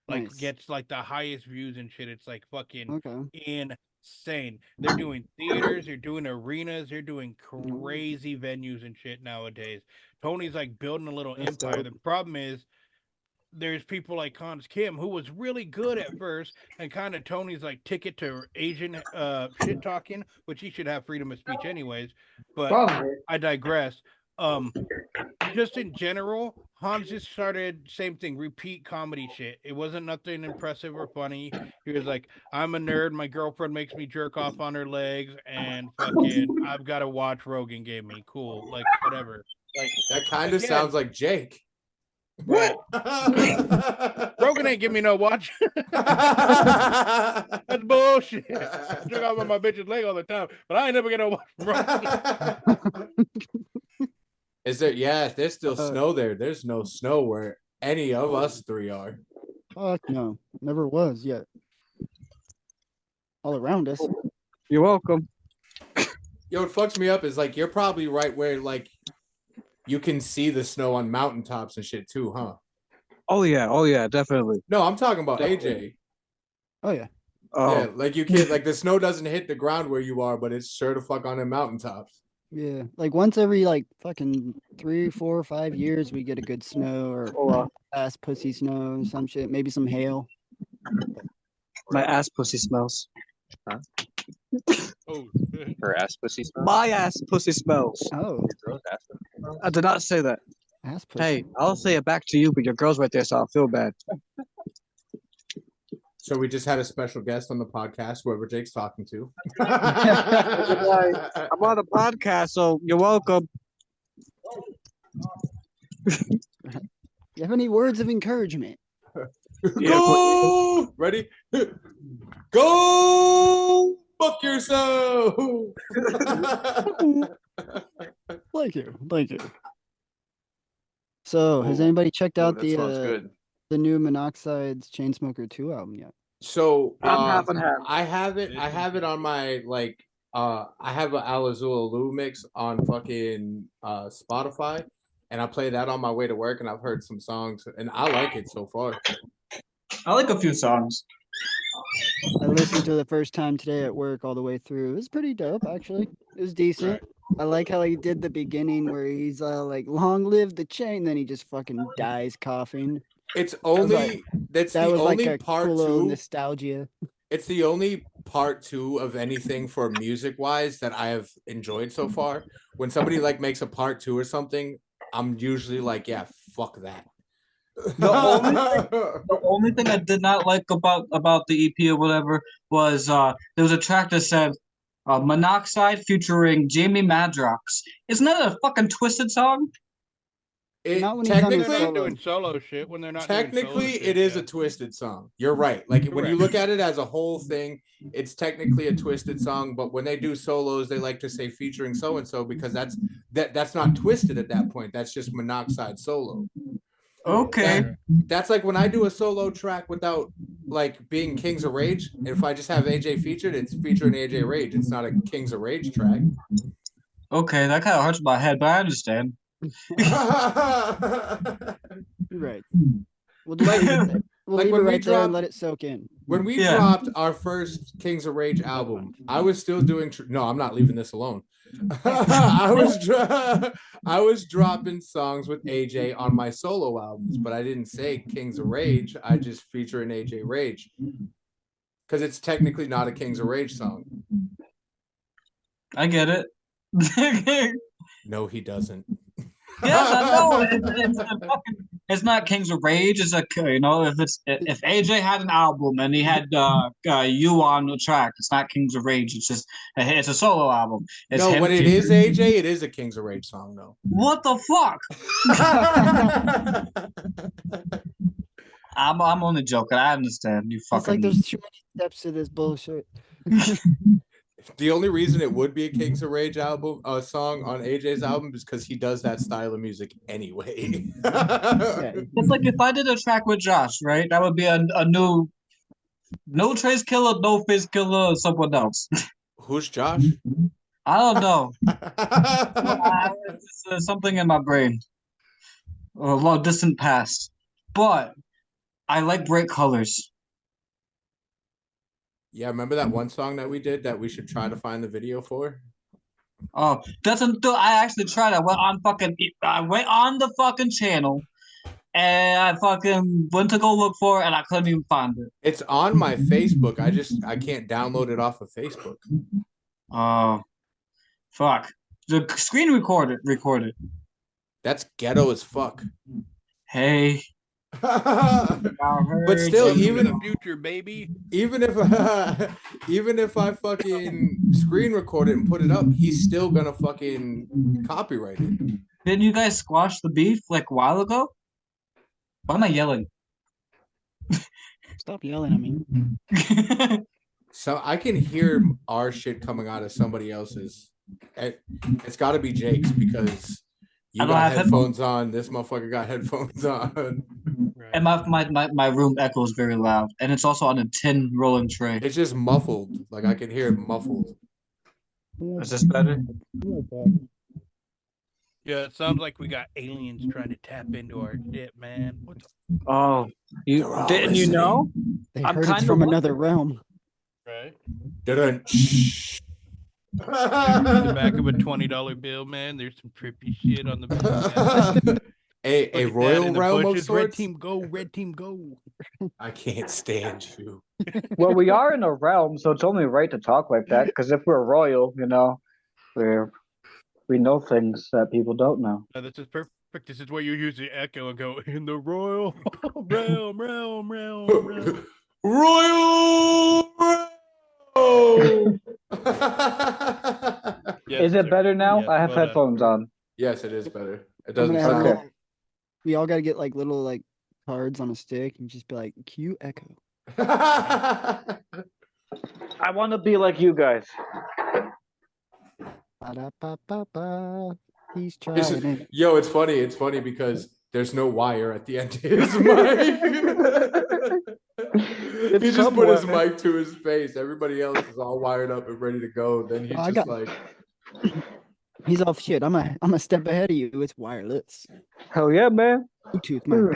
Like Nice. gets like the highest views and shit. It's like fucking Okay. insane. They're doing theaters, they're doing arenas, they're doing Mm-hmm. crazy venues and shit nowadays. Tony's like building a little That's empire. dope. The problem is there's people like Hans Kim who was really good at first and kind of Tony's like ticket to Asian shit talking, which he should have freedom of speech anyways. But I digress. Just in general, Hans just started same thing, repeat comedy shit. It wasn't nothing impressive or funny. He was like, I'm a nerd, my girlfriend makes me jerk off on her legs, and fucking I've got to watch Rogan gave me. Cool, like whatever. Like That kind of again, sounds like Jake. What? Rogan ain't give me no watch. That's bullshit. I jerk off on my bitch's leg all the time, but I ain't never gonna watch Rogan. Is there? Yeah, there's still snow there. There's no snow where any of us three are. Fuck no, never was yet. All around us. You're welcome. Yo, what fucks me up is like you're probably right where like you can see the snow on mountaintops and shit too, huh? Oh yeah, definitely. No, I'm talking about AJ. Oh yeah. Yeah, like you can't like the snow doesn't hit the ground where you are, but it's sure to fuck on the mountaintops. Yeah, like once every like fucking 3, 4, 5 years, we get a good snow or ass pussy snow or some shit. Maybe some hail. My ass pussy smells. Oh, Her ass pussy smells. My ass pussy smells. Oh, Your girl's ass pussy smells? I did not say that. ass pussy. Hey, I'll say it back to you, but your girl's right there, so I'll feel bad. So we just had a special guest on the podcast, whoever Jake's talking to. I'm on the podcast, so you're welcome. You have any words of encouragement? Go! Ready? Go! Fuck yourself! Thank you. Thank you. So, has anybody checked out that sounds good. the new Monoxide's Chainsmoker 2 album yet? So I'm half and half. I have it on my like I have an Al Azul Alu mix on fucking Spotify, and I play that on my way to work, and I've heard some songs and I like it so far. I like a few songs. I listened to the first time today at work all the way through. It was pretty dope, actually. It was decent. I like how he did the beginning where he's like, "Long live the chain," then he just fucking dies coughing. It's only that's That the was like only a part cool little two. nostalgia. It's the only part two of anything for music wise that I have enjoyed so far. When somebody like makes a part two or something, I'm usually like, yeah, fuck that. The only thing I did not like about the EP or whatever was there was a track that said Monoxide featuring Jamie Madrox. Isn't that a fucking Twisted song? It, Not when he's on his they're not solo. doing solo shit. When they're not technically, doing solo it is shit, a Twisted song. You're right. Like when you Correct. look at it as a whole thing, it's technically a Twisted song. But when they do solos, they like to say featuring so and so because that's not Twisted at that point. That's just Monoxide solo. Okay. That's like when I do a solo track without like being Kings of Rage. If I just have AJ featured, it's featuring AJ Rage. It's not a Kings of Rage track. Okay, that kind of hurts my head, but I understand. Right. We'll just leave it there. We'll Like leave it when we right there and drop- let it soak in. When we Yeah. dropped our first Kings of Rage album, I was still doing. No, I'm not leaving this alone. I was dropping songs with AJ on my solo albums, but I didn't say Kings of Rage. I just feature an AJ Rage because it's technically not a Kings of Rage song. I get it. No, he doesn't. Yes, I know. It's not Kings of Rage. It's if AJ had an album and he had you on the track, it's not Kings of Rage. It's a solo album. It's No, him when it is featuring- AJ, it is a Kings of Rage song, though. What the fuck? I'm only joking. I understand. You It's like fucking. there's too many steps to this bullshit. The only reason it would be a Kings of Rage album, song on AJ's album, is because he does that style of music anyway. It's like if I did a track with Josh, right? That would be a new, no Trace Killer, no Face Killer, or someone else. Who's Josh? I don't know. It's something in my brain, a long distant past. But I like bright colors. Yeah, remember that one song that we did that we should try to find the video for? Oh, I actually tried. I went on the fucking channel, and I fucking went to go look for it, and I couldn't even find it. It's on my Facebook. I can't download it off of Facebook. Oh, fuck! The screen recorded. That's ghetto as fuck. Hey. But still, even the future, baby. Even if I fucking screen record it and put it up, he's still gonna fucking copyright it. Didn't you guys squash the beef like a while ago? Why am I yelling? Stop yelling at me. So I can hear our shit coming out of somebody else's. It's got to be Jake's because you got headphones on. This motherfucker got headphones on. And my room echoes very loud, and it's also on a tin rolling tray. It's just muffled. Like I can hear it muffled. Is this better? Yeah, it sounds like we got aliens trying to tap into our shit, man. What the Oh, you didn't you know? They I'm heard it's kinda from wondering. another realm. right? Dun-dun. In the back of a $20 bill, man. There's some trippy shit on the back. A royal realm of Red sorts. team go, red team go. I can't stand you. Well, we are in a realm, so it's only right to talk like that. Because if we're royal, you know, we know things that people don't know. This is perfect. This is where you use the echo and go in the royal realm. Royal realm. Is it better now? Yes, I have well done. headphones on. Yes, it is better. It I'm doesn't gonna have sound. Okay. we all got to get like little like cards on a stick and just be like cue echo. I want to be like you guys. Ba-da-ba-ba-ba. He's This trying is- it. Yo, it's funny. It's funny because there's no wire at the end of his mic. He just put his somewhere. mic to his face. Everybody else is all wired up and ready to go. Then he's Oh, I just got- like, He's off shit. I'm a step ahead of you. It's wireless. Hell yeah, man. Bluetooth, man.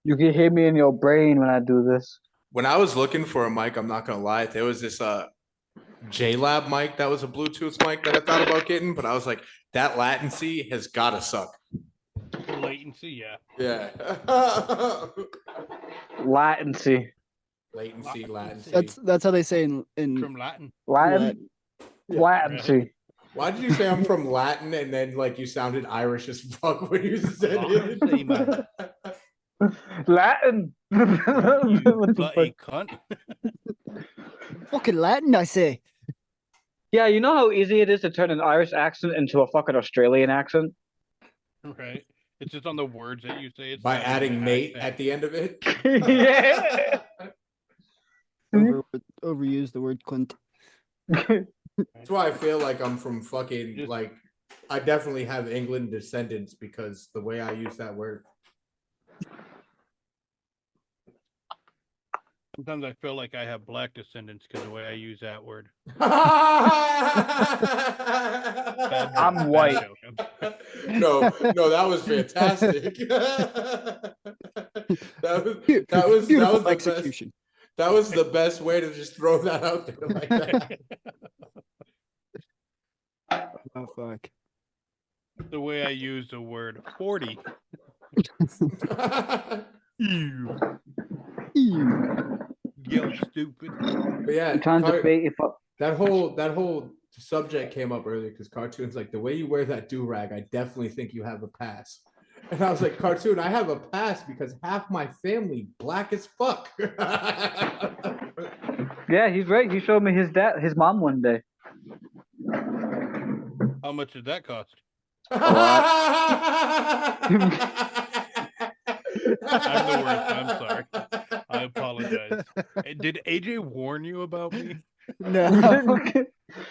You can hear me in your brain when I do this. when I was looking for a mic, I'm not gonna lie, there was this JLab mic that was a Bluetooth mic that I thought about getting, but I was like, that latency has gotta suck. The latency, yeah. Yeah. Latency. latency. That's how they say in From Latin. Latin. Latency. Why did you say I'm from Latin and then like you sounded Irish as fuck when you said Honestly, man. it? Latin. What the Bloody fuck? cunt. fucking Latin, I say. Yeah, you know how easy it is to turn an Irish accent into a fucking Australian accent? Right. It's just on the words that you say. It's By not adding an mate accent. at the end of it. Yeah. Overuse the word Clint. That's why I feel like I'm from fucking Just- like I definitely have England descendants because the way I use that word. Sometimes I feel like I have black descendants because the way I use that word. I'm white. No, that was fantastic. that was Beautiful the best. execution. That was the best way to just throw that out there like that. Oh fuck. The way I use the word 40. Ew. Ew. Yo, stupid. But yeah, I'm trying to Car- debate if that whole subject came up earlier because Cartoon's like, the way you wear that do-rag, I definitely think you have a pass. And I was like, Cartoon, I have a pass because half my family black as fuck. Yeah, he's right. He showed me his mom one day. How much did that cost? A I'm the worst. I'm sorry. I apologize. Did AJ warn you about me? No.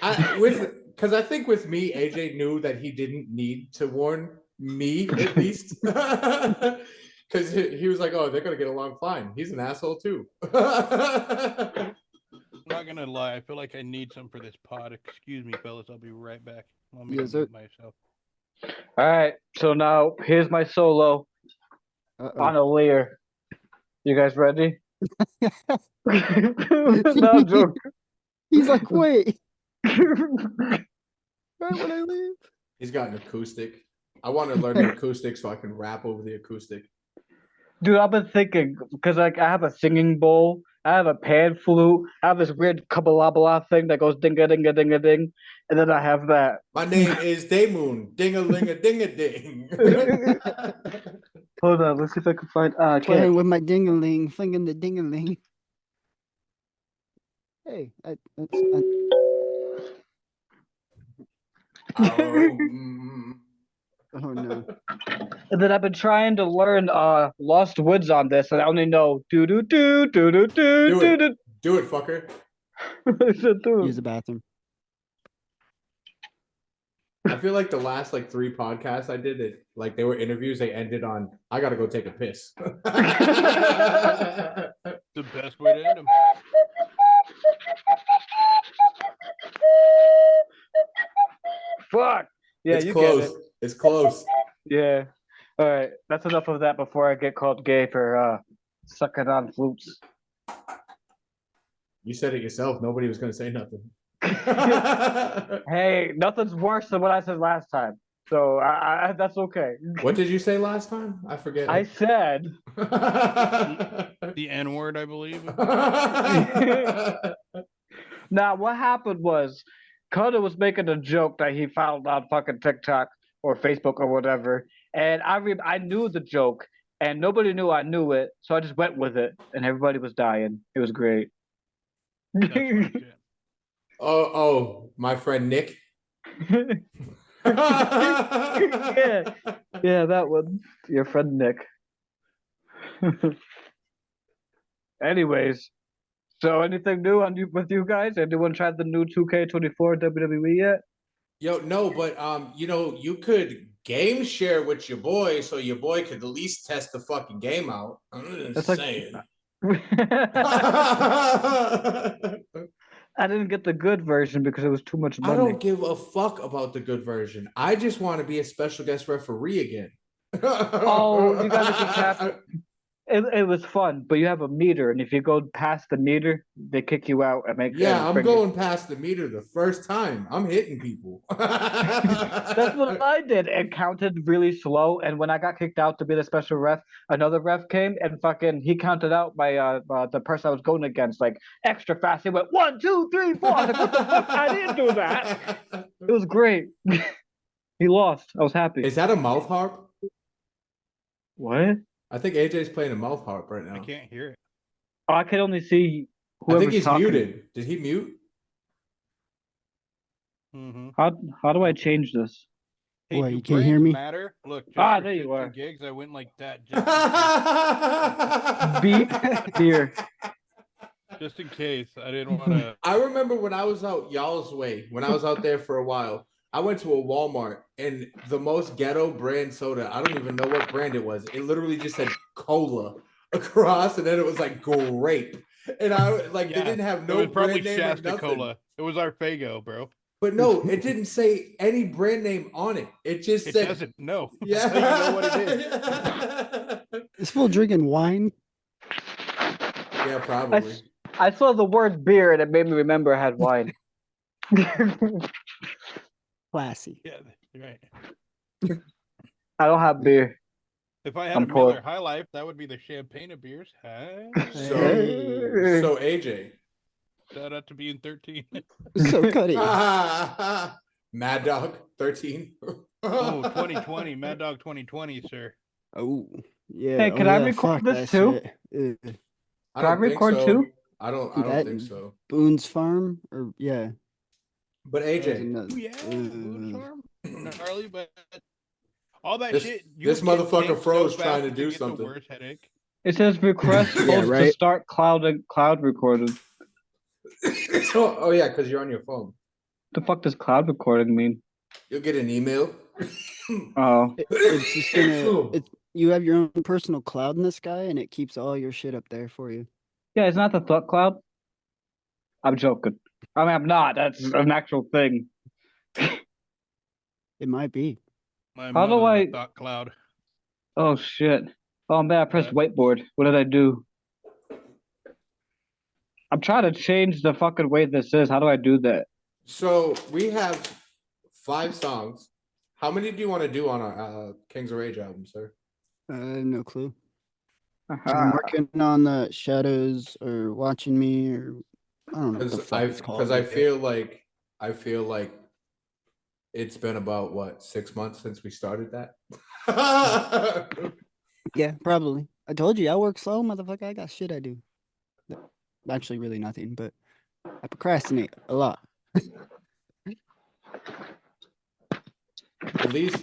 Because I think with me, AJ knew that he didn't need to warn me at least. Because he was like, oh, they're going to get along fine. He's an asshole too. I'm not gonna lie. I feel like I need some for this pod. Excuse me, fellas. I'll be right back. Let me Yes, mute sir. myself. All right, so now here's my solo on a layer. You guys ready? No, I'm joking. He's like, wait. Right when I leave. He's got an acoustic. I want to learn the acoustic so I can rap over the acoustic. Dude, I've been thinking because like I have a singing bowl, I have a pan flute, I have this weird kabbalabala thing that goes dinga dinga dinga ding, and then I have that. My name is Daymoon. Ding a ling a ding a ding. Hold on, let's see if I can find. Playing with my ding-a-ling, flinging the ding-a-ling. Hey, oh no. And then I've been trying to learn Lost Woods on this, and I only know do do do do do do do do. Do it, fucker. Use the bathroom. I feel like the last like 3 podcasts I did, it like they were interviews. They ended on I gotta go take a piss. The best way to end them. Fuck. Yeah, it's you close. get it. It's close. Yeah. All right, that's enough of that before I get called gay for sucking on flutes. You said it yourself. Nobody was gonna say nothing. Hey, nothing's worse than what I said last time, so I that's okay. What did you say last time? I forget. I said The N-word, I believe. Now, what happened was Cutter was making a joke that he found on fucking TikTok or Facebook or whatever, and I knew the joke, and nobody knew I knew it, so I just went with it, and everybody was dying. It was great. Oh, my friend Nick. Yeah, that one. Your friend Nick. Anyways, so anything new with you guys? Anyone tried the new 2K24 WWE yet? Yo, no, but you could game share with your boy, so your boy could at least test the fucking game out. I'm just saying. I didn't get the good version because it was too much money. I don't give a fuck about the good version. I just want to be a special guest referee again. Oh, you gotta be careful. It was fun, but you have a meter, and if you go past the meter, they kick you out and make. Yeah, I'm going past the meter the first time. I'm hitting people. That's what I did. It counted really slow, and when I got kicked out to be the special ref, another ref came and fucking he counted out my the person I was going against like extra fast. He went 1, 2, 3, 4. I was like, what the fuck? I didn't do that. It was great. He lost. I was happy. Is that a mouth harp? What? I think AJ's playing a mouth harp right now. I can't hear it. Oh, I can only see I think he's talking. muted. Did he mute? Mm-hmm. How do I change this? Hey, What, do you can't hear me? Matter? Look, just Ah, for there you 15 are. Gigs, I went like that Beep here. just in case. I didn't want to. I remember when I was out y'all's way, when I was out there for a while, I went to a Walmart and the most ghetto brand soda, I don't even know what brand it was. It literally just said cola across, and then it was like grape. And I like Yeah, they didn't have It no was probably brand name or Shasta nothing. Cola. It was our Fago, bro. But no, it didn't say any brand name on it. It just It said doesn't. No. yeah. That's how you know what it is. Is Phil drinking wine? Yeah, probably. I saw the word beer and it made me remember I had wine. Classy. Yeah, right. I don't have beer. If I had I'm a poor. Miller High Life, that would be the champagne of beers. Huh? So AJ, Shout out to being 13. So Cuddy. Mad Dog 13. Oh, 2020, Mad Dog 2020, sir. Oh, yeah. Hey, can I yeah, record fuck this that too? shit. Can I don't think record so. too? I don't That- think so. Boone's Farm, or yeah. But that was AJ, another- Oh, yeah, Boone's Farm. Gnarly, but all that This- shit. this would get motherfucker taped froze so trying fast to that do you get the something. worst headache. It says request Yeah, host to right. start cloud recorded. oh yeah, because you're on your phone. The fuck does cloud recording mean? You'll get an email. Oh, It's just gonna. You have your own personal cloud in the sky, and it keeps all your shit up there for you. yeah, it's not the thought cloud. I'm joking. I mean, I'm not. That's an actual thing. It might be. My How do mother's a I- thought cloud. Oh shit. Oh man, I pressed whiteboard. What did I do? I'm trying to change the fucking way this is. How do I do that? So we have 5 songs. How many do you want to do on our Kings of Rage album, sir? I have no clue. I'm Uh-huh. working on the Shadows or Watching Me, or I don't know what the fuck it's called. Because I feel like it's been about what 6 months since we started that. Yeah, probably. I told you I work slow, motherfucker. I got shit I do. Actually, really nothing, but I procrastinate a lot. At least,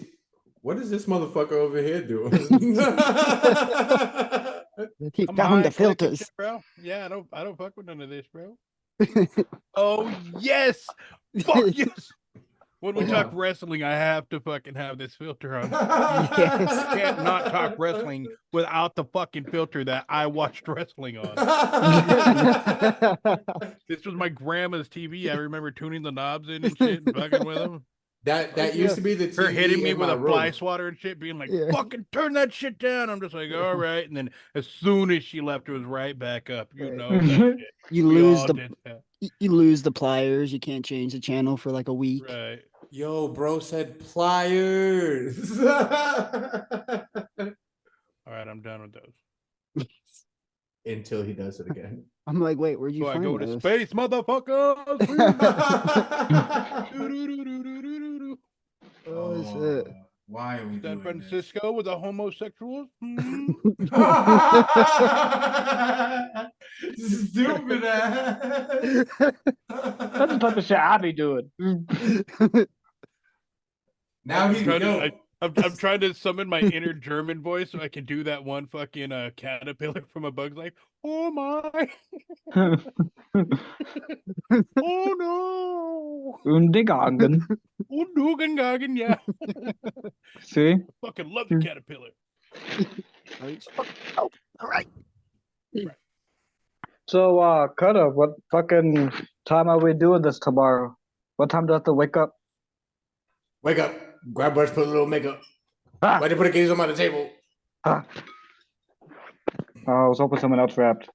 what is this motherfucker over here doing? He I'm found the high collecting filters. shit, bro. Yeah, I don't fuck with none of this, bro. Oh yes, fuck yes. When we talk wrestling, I have to fucking have this filter on. Yes. I can't not talk wrestling without the fucking filter that I watched wrestling on. This was my grandma's TV. I remember tuning the knobs in and shit and fucking with them. That used to be the TV Her hitting me in with my a room. fly swatter and shit, being like, Yeah. fucking turn that shit down. I'm just like, all right. And then as soon as she left, it was right back up. You Right. know that shit. You We lose all the did that. you lose the pliers. You can't change the channel for like a week. Right. Yo, bro said pliers. All right, I'm done with those. Until he does it again. I'm like, wait, where'd you So I find go to those? space, motherfuckers. Oh shit! Why are we San doing this? Francisco with a homosexual. Stupid ass. That's the type of shit I be doing. Now he's I'm trying to summon my inner German voice so I can do that one fucking caterpillar from A Bug's Life. Oh my! Oh no! Undigangen. Oh Dugengagen, yeah. See? Fucking love the caterpillar. Oh, all right. So, Cutter, what fucking time are we doing this tomorrow? What time do I have to wake up? Wake up, grab brush, put a little makeup. Ah. Why did you put a keys on the table? Ah. Oh, I was hoping someone else rapped.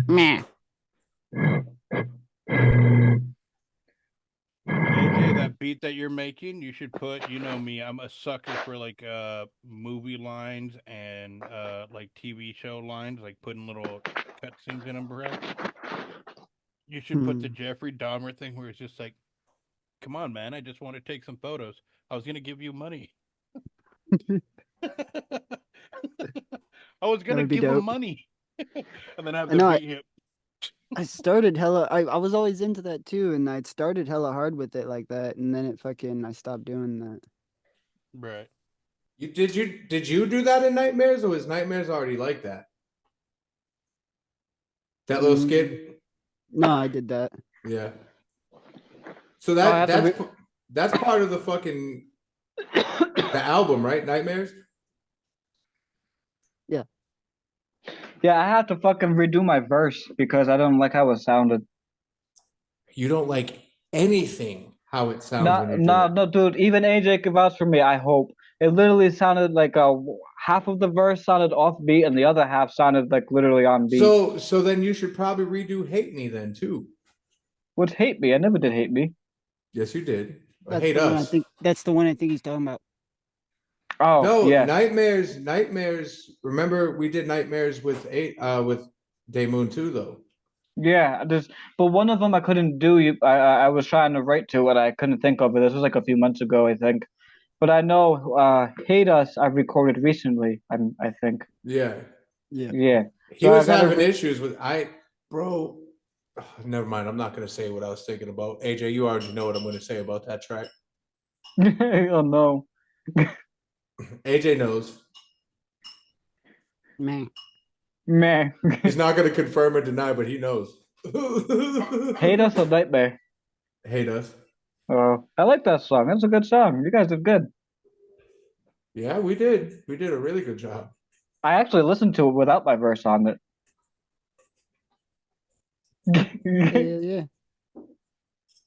Meh. AJ, that beat that you're making, you should put, you know me, I'm a sucker for like movie lines and like TV show lines, like putting little cutscenes in them, bro. You should put the Jeffrey Dahmer thing where it's just like, come on, man, I just want to take some photos. I was gonna give you money. I was gonna would be give him dope. money. And then have I to know, beat him. I started hella. I was always into that too, and I'd started hella hard with it like that, and then I stopped doing that. Right. Did you do that in Nightmares, or was Nightmares already like that? That little skit? No, I did that. Yeah. So I have to that's part of the fucking the album, right? Nightmares? Yeah, I had to fucking redo my verse because I don't like how it sounded. You don't like anything how it sounds. when you do No, it. no, dude. Even AJ can vouch for me. I hope it literally sounded like half of the verse sounded off beat, and the other half sounded like literally on beat. So then you should probably redo "Hate Me" then too. What's hate me? I never did hate me. Yes, you did. That's Hate the one Us. that's the one I think he's talking about. Oh, No, yeah. Nightmares. Remember, we did Nightmares with Day Moon too, though. Yeah, but one of them I couldn't do. I was trying to write to it. I couldn't think of it. This was like a few months ago, I think. But I know Hate Us I've recorded recently, I think. Yeah. Yeah. Yeah. He So I was gotta having issues with bro. Never mind. I'm not gonna say what I was thinking about. AJ, you already know what I'm gonna say about that track. Oh no. AJ knows. Man. Man. He's not gonna confirm or deny, but he knows. Hate Us or Nightmare? Hate Us. Oh, I like that song. That's a good song. You guys did good. Yeah, we did. We did a really good job. I actually listened to it without my verse on it. Yeah.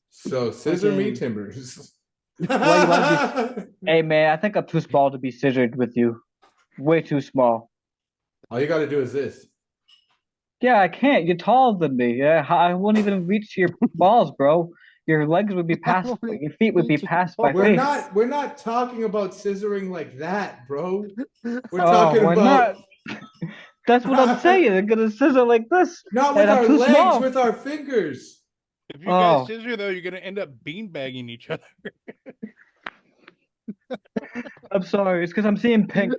So scissor me Okay. timbers. Well, you want to be... Hey man, I think I'm too small to be scissored with you. Way too small. All you gotta do is this. Yeah, I can't. You're taller than me. Yeah, I won't even reach your balls, bro. Your legs would be past. Your feet would be reach your past my We're face. not talking about scissoring like that, bro. We're Oh, talking we're about not. That's what I'm saying. They're gonna scissor like this, not with and I'm our too legs, small. with our fingers. If you guys Oh. scissor though, you're gonna end up beanbagging each other. I'm sorry. It's because I'm seeing pink.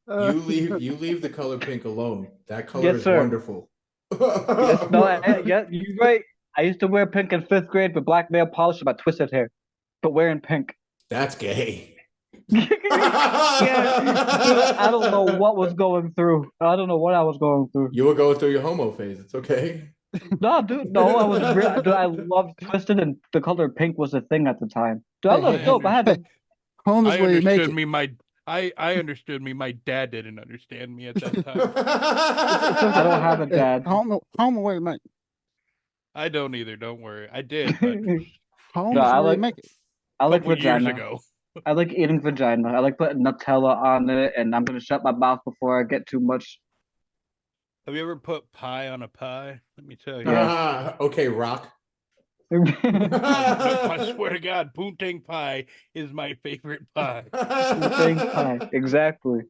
You leave the color pink alone. That color Yes, is sir. wonderful. Yes, no, yeah, you're right. I used to wear pink in 5th grade with black nail polish and my twisted hair, but wearing pink. That's gay. Yeah, dude, I don't know what was going through. I don't know what I was going through. You were going through your homo phase. It's okay. No, dude, no, I was real. Dude, I loved twisted, and the color pink was a thing at the time. Dude, I Hey, looked hey, dope. I had to. Home is I where you make understood it. me. I understood me. My dad didn't understand me at that time. I don't have a dad. Home is where you make it. I don't either. Don't worry. I did, but Home No, is I where like- you make it. I a like couple years vagina. ago. I like eating vagina. I like putting Nutella on it, and I'm gonna shut my mouth before I get too much. Have you ever put pie on a pie? Let me tell you. Yeah. Okay, Rock. I swear to God, Poontang pie is my favorite pie. Thanks, pie. Exactly.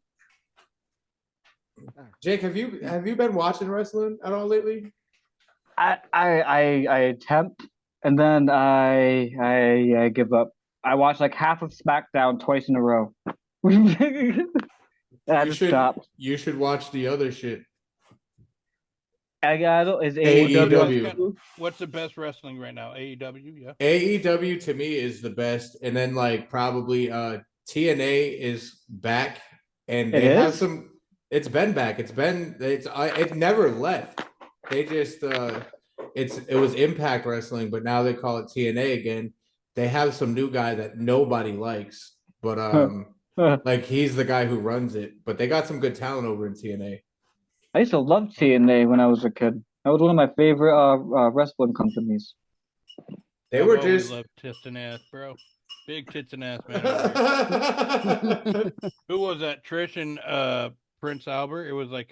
Jake, have you been watching wrestling at all lately? I attempt, and then I give up. I watched like half of SmackDown twice in a row. I just stopped. You should watch the other shit. I got is AEW. What's the best wrestling right now? AEW, yeah. AEW to me is the best, and then like probably TNA is back, and It they have is? some. It's been back. It never left. They just it was Impact Wrestling, but now they call it TNA again. They have some new guy that nobody likes, but like he's the guy who runs it. But they got some good talent over in TNA. I used to love TNA when I was a kid. That was one of my favorite wrestling companies. They I've were always just loved tits and ass, bro. Big tits and ass, man. over here. Who was that? Trish and Prince Albert. It was like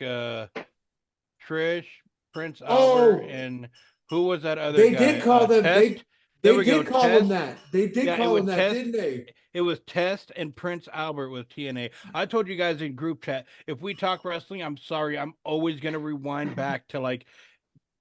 Trish, Prince Albert, and who was that other they guy? did call them Test? they There we did go, call Test. them that. They did Yeah, it call was them that, Test. didn't they? It was Test and Prince Albert with TNA. I told you guys in group chat, if we talk wrestling, I'm sorry, I'm always gonna rewind back to like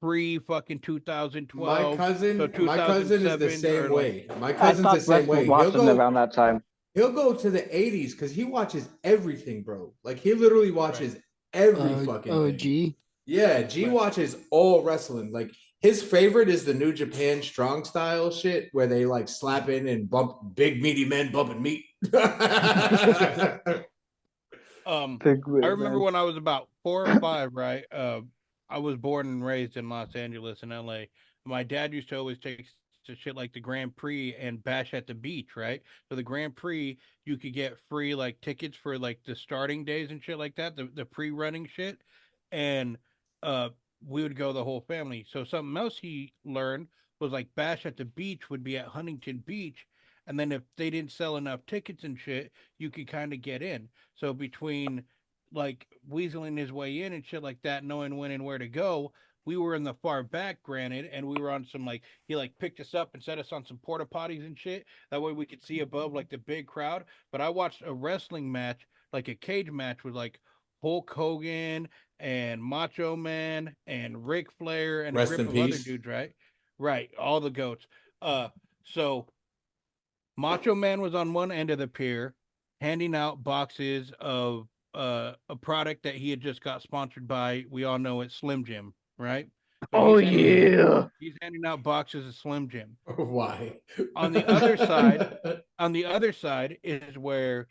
pre-fucking 2012. My cousin is the 2007 same or, way. My I cousin's the stopped same way. watching around that time. He'll go to the 80s because he watches everything, bro. Like he literally watches every fucking thing. G. Yeah, G watches all wrestling. Like his favorite is the New Japan strong style shit where they like slap in and bump big meaty men bumping meat. I remember when I was about 4 or 5, right? I was born and raised in Los Angeles and LA. My dad used to always take to shit like the Grand Prix and Bash at the Beach, right? So the Grand Prix, you could get free like tickets for like the starting days and shit like that, the pre-running shit. And we would go the whole family. So something else he learned was like Bash at the Beach would be at Huntington Beach. And then if they didn't sell enough tickets and shit, you could kind of get in. So between like weaseling his way in and shit like that, knowing when and where to go, we were in the far back, granted, and we were on some like he like picked us up and set us on some porta potties and shit. That way we could see above like the big crowd. But I watched a wrestling match, like a cage match, with like Hulk Hogan and Macho Man and Ric Flair and Rest a in grip of other peace. dudes, right? Right, all the goats. So Macho Man was on one end of the pier, handing out boxes of a product that he had just got sponsored by. We all know it, Slim Jim, right? So Oh yeah. he's handing out boxes of Slim Jim. Why? On the other side is where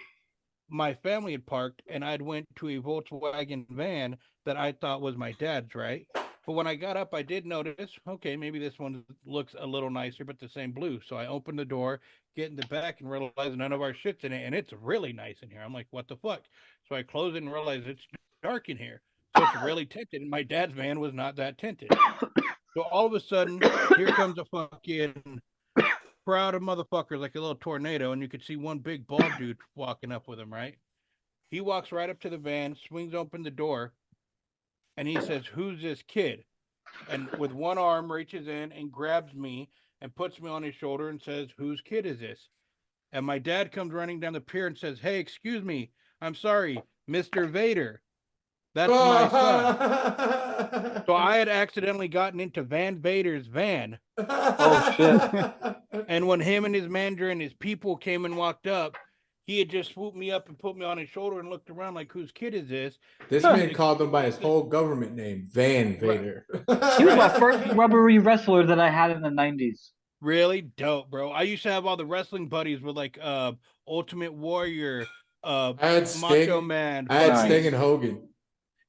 my family had parked, and I'd went to a Volkswagen van that I thought was my dad's, right? But when I got up, I did notice, okay, maybe this one looks a little nicer, but the same blue. So I opened the door, get in the back, and realize none of our shit's in it, and it's really nice in here. I'm like, what the fuck? So I close it and realize it's dark in here. So it's really tinted, and my dad's van was not that tinted. So all of a sudden, here comes a fucking crowd of motherfuckers like a little tornado, and you could see one big bald dude walking up with him, right? He walks right up to the van, swings open the door, and he says, "Who's this kid?" And with one arm reaches in and grabs me and puts me on his shoulder and says, "Whose kid is this?" And my dad comes running down the pier and says, "Hey, excuse me, I'm sorry, Mr. Vader. That's my son." So I had accidentally gotten into Van Vader's van. Oh shit. And when him and his manager and his people came and walked up, he had just swooped me up and put me on his shoulder and looked around like, "Whose kid is this?" This man called him by his whole government name, Van Vader. He was my first rubbery wrestler that I had in the 90s. Really dope, bro. I used to have all the wrestling buddies with like Ultimate Warrior, I had Macho Sting. Man. I had Nice. Sting and Hogan.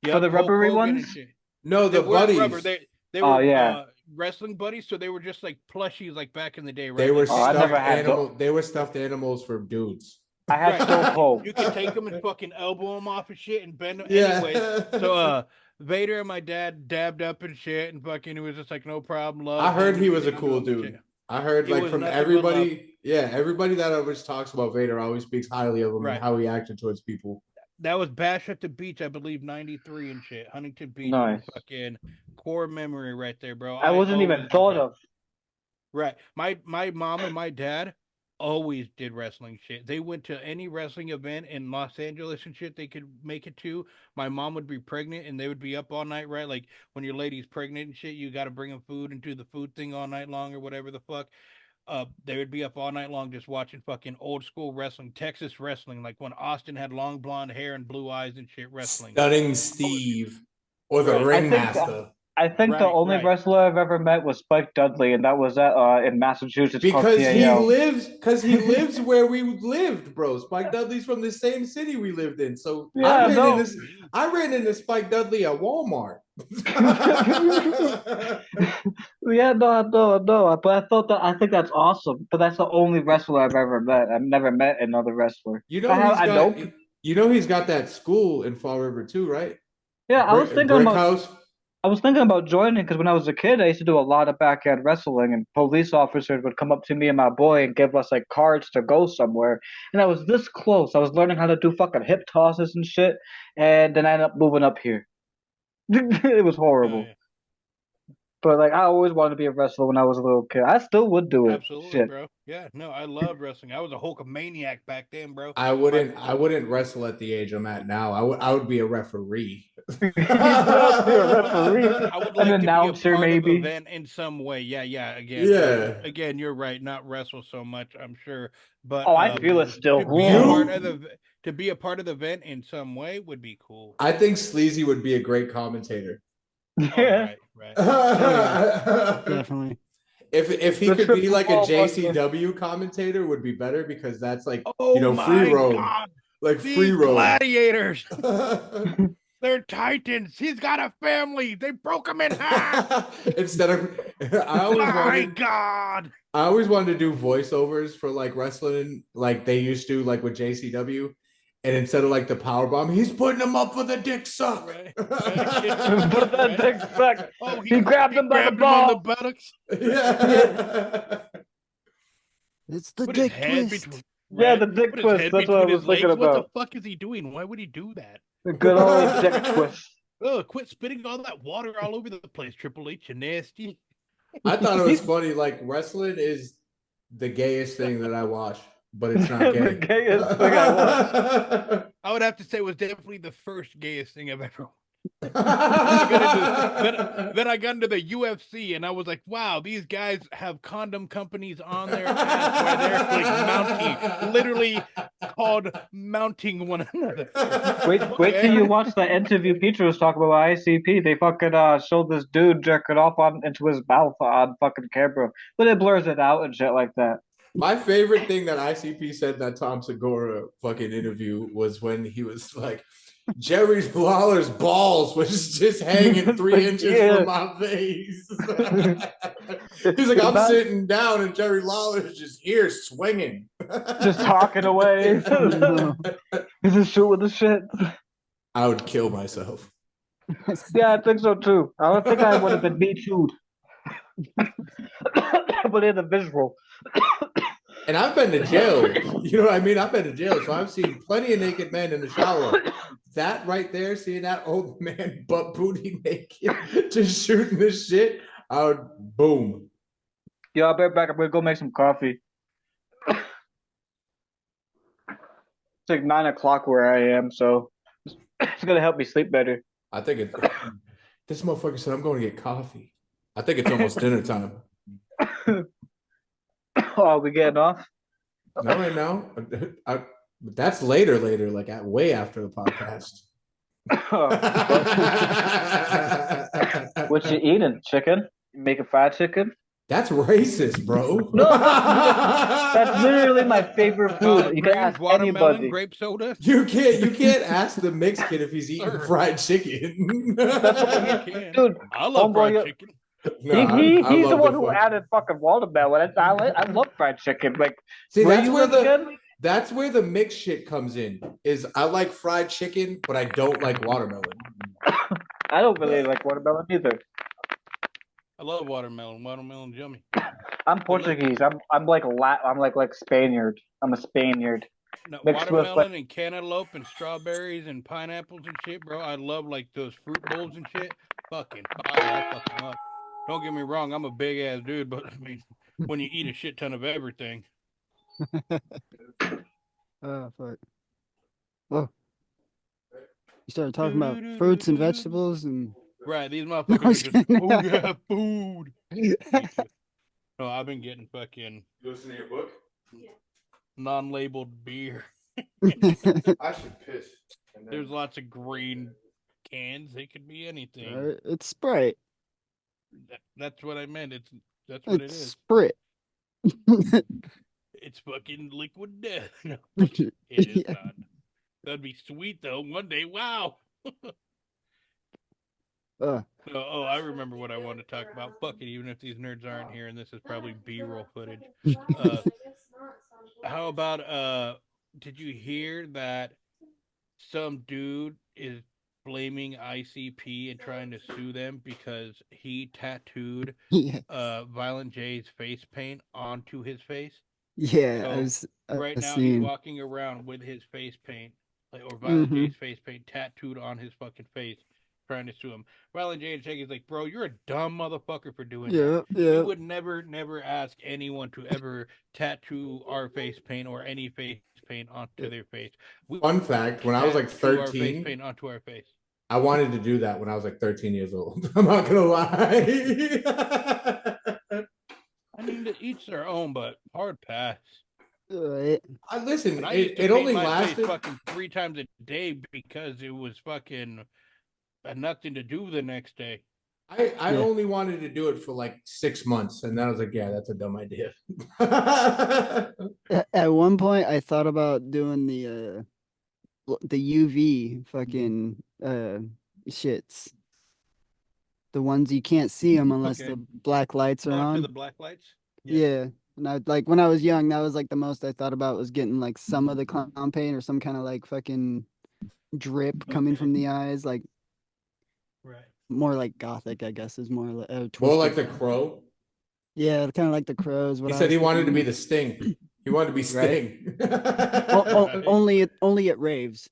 Yep, For the Hulk rubbery Hogan and ones? shit. No, They the weren't buddies. rubber. They Oh, were yeah. wrestling buddies, so they were just like plushies, like back in the day, right? They were Like, Oh, I stuffed never had animal. They were stuffed animals for dudes. I had Right. Stone Cold. you could take them and fucking elbow them off and shit and bend them. Yeah. Anyways, so Vader and my dad dabbed up and shit, and fucking it was just like no problem. Love. I heard him, he was a and cool shit. dude. I heard He like was from nothing but love. everybody. Yeah, everybody that always talks about Vader always speaks highly of him Right. and how he acted towards people. That was Bash at the Beach, I believe, '93 and shit. Huntington Beach, Nice. fucking core memory right there, bro. I wasn't even always thought did- of. Right, my mom and my dad always did wrestling shit. They went to any wrestling event in Los Angeles and shit they could make it to. My mom would be pregnant and they would be up all night, right? Like when your lady's pregnant and shit, you got to bring them food and do the food thing all night long or whatever the fuck. They would be up all night long just watching fucking old school wrestling, Texas wrestling, like when Austin had long blonde hair and blue eyes and shit wrestling. Stunning Steve or the Right. Ringmaster. I think the Right, only right. wrestler I've ever met was Spike Dudley, and that was at in Massachusetts. called Because he PAL. lives where we lived, bro. Spike Dudley's from the same city we lived in. So Yeah, no. I ran into Spike Dudley at Walmart. Yeah, no. But I think that's awesome. But that's the only wrestler I've ever met. I've never met another wrestler. You know I know. he's got that school in Fall River too, right? Yeah, I was thinking Brick about. House. I was thinking about joining because when I was a kid, I used to do a lot of backyard wrestling, and police officers would come up to me and my boy and give us like cards to go somewhere. And I was this close. I was learning how to do fucking hip tosses and shit, and then I ended up moving up here. It was horrible. Oh, yeah. But like, I always wanted to be a wrestler when I was a little kid. I still would do it. Absolutely, Shit. bro. Yeah, no, I loved wrestling. I was a Hulkamaniac back then, bro. I wouldn't wrestle at the age I'm at now. I would be a referee. Be a referee. I would An like to announcer, be a part maybe. of the event in some way. Yeah. Again, Yeah. Again, you're right. Not wrestle so much, I'm sure. But Oh, I feel it still. to be, a part You- of to be a part of the event in some way would be cool. I think Sleazy would be a great commentator. Yeah. Right. Definitely. If he The could be triple like a ball JCW commentator would be better because that's like Oh free my roam. God, Like these free roam. gladiators. They're titans. He's got a family. They broke him in half. Instead of My God. I always wanted to do voiceovers for like wrestling, like they used to, like with JCW. And instead of like the power bomb, he's putting him up for the dick suck. Right. Put that dick suck. Oh, He grabbed him by the grabbed him on the ball. buttocks. Yeah. It's the Put his dick head twist. between. Yeah, the dick Put his twist. head That's what I between was his thinking legs. What about. the fuck is he doing? Why would he do that? The good old dick twist. Oh, quit spitting all that water all over the place, Triple H. You nasty. I thought it was funny. Like wrestling is the gayest thing that I watch. but it's not The gay. gayest thing I watched. I would have to say it was definitely the first gayest thing I've ever. Then I got into the UFC and I was like, wow, these guys have condom companies on their ass where they're like mounting, literally called mounting one another. Wait till you watch the interview Peter was talking about ICP. They fucking showed this dude jerking off into his mouth on fucking camera, but it blurs it out and shit like that. My favorite thing that ICP said in that Tom Segura fucking interview was when he was like, Jerry Lawler's balls was just hanging 3 inches from my face. He's like, I'm sitting down and Jerry Lawler's just here swinging. Just talking away. He's just shooting the shit. I would kill myself. Yeah, I think so too. I don't think I would have been me too. But in the visual. And I've been to jail. You know what I mean? I've been to jail, so I've seen plenty of naked men in the shower. That right there, seeing that old man butt booty naked, just shooting this shit, I would boom. Yo, I'll be right back. I'm gonna go make some coffee. It's like 9 o'clock where I am, so it's gonna help me sleep better. I think this motherfucker said I'm going to get coffee. I think it's almost dinner time. Oh, we getting off? No, right now. That's later, like way after the podcast. What you eating? Chicken? You making fried chicken? That's racist, bro. No, that's literally my favorite food. You can ask anybody. Grape soda. You can't ask the Mexican if he's eating fried chicken. That's what you can. Dude, I love fried chicken. No, he's the one who added fucking watermelon. I love fried chicken. Like, see, that's where the mixed shit comes in. Is I like fried chicken, but I don't like watermelon. I don't really like watermelon either. I love watermelon. Watermelon's yummy. I'm Portuguese. I'm like Spaniard. I'm a Spaniard. No, watermelon and cantaloupe and strawberries and pineapples and shit, bro. I love like those fruit bowls and shit. Fucking fire. I fucking love. Don't get me wrong, I'm a big ass dude, but I mean, when you eat a shit ton of everything. Oh, fuck. Whoa. You started talking about fruits and vegetables and. Right, these motherfuckers are just, oh yeah, food. No, I've been getting fucking. You listen to your book? Non-labeled beer. I should piss. There's lots of green cans. They could be anything. It's Sprite. That's what I meant. That's what it is. Sprite. It's fucking liquid death. No, it is not. That'd be sweet though. One day, wow. Oh, I remember what I wanted to talk about. Fuck it, even if these nerds aren't here, and this is probably B-roll footage. How about did you hear that some dude is blaming ICP and trying to sue them because he tattooed Violent J's face paint onto his face? Yeah, so right now he's walking around with his face paint, or Violent J's face paint tattooed on his fucking face, trying to sue him. Violent J and Shaggy's like, bro, you're a dumb motherfucker for doing that. Yeah. We would never ask anyone to ever tattoo our face paint or any face paint onto their face. Fun fact, when I was like 13, face paint onto our face. I wanted to do that when I was like 13 years old. I'm not gonna lie. I mean, to each their own, but hard pass. Right. I listen. It It only my face lasted fucking 3 times a day because it was fucking had nothing to do the next day. I only wanted to do it for like 6 months, and then I was like, yeah, that's a dumb idea. At one point, I thought about doing the UV fucking shits, the ones you can't see them unless the black lights are on. The black lights. Yeah. And I like when I was young, that was like the most I thought about was getting like some of the clown paint or some kind of like fucking drip coming from the eyes, like. Right. More like gothic, I guess, is more like more like the Crow. Yeah, kind of like the Crows. He said he wanted to be the Sting. He wanted to be Sting. Right? Only at raves.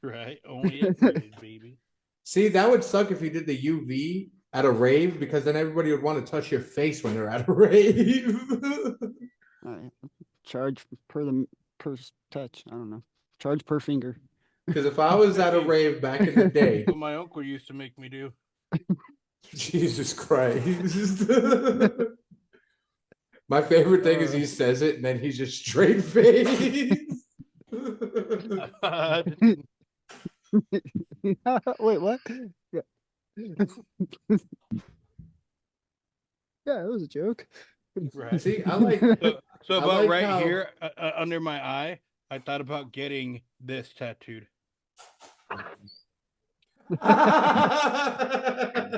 Right. Only at raves, baby. See, that would suck if you did the UV at a rave, because then everybody would want to touch your face when they're at a rave. charge per touch. I don't know. Charge per finger. Because if I was at a rave back in the day, What my uncle used to make me do. Jesus Christ. My favorite thing is he says it and then he's just straight face. Wait, what? Yeah. Yeah, it was a joke. Right. See, I like. So I about like right how- here under my eye, I thought about getting this tattooed.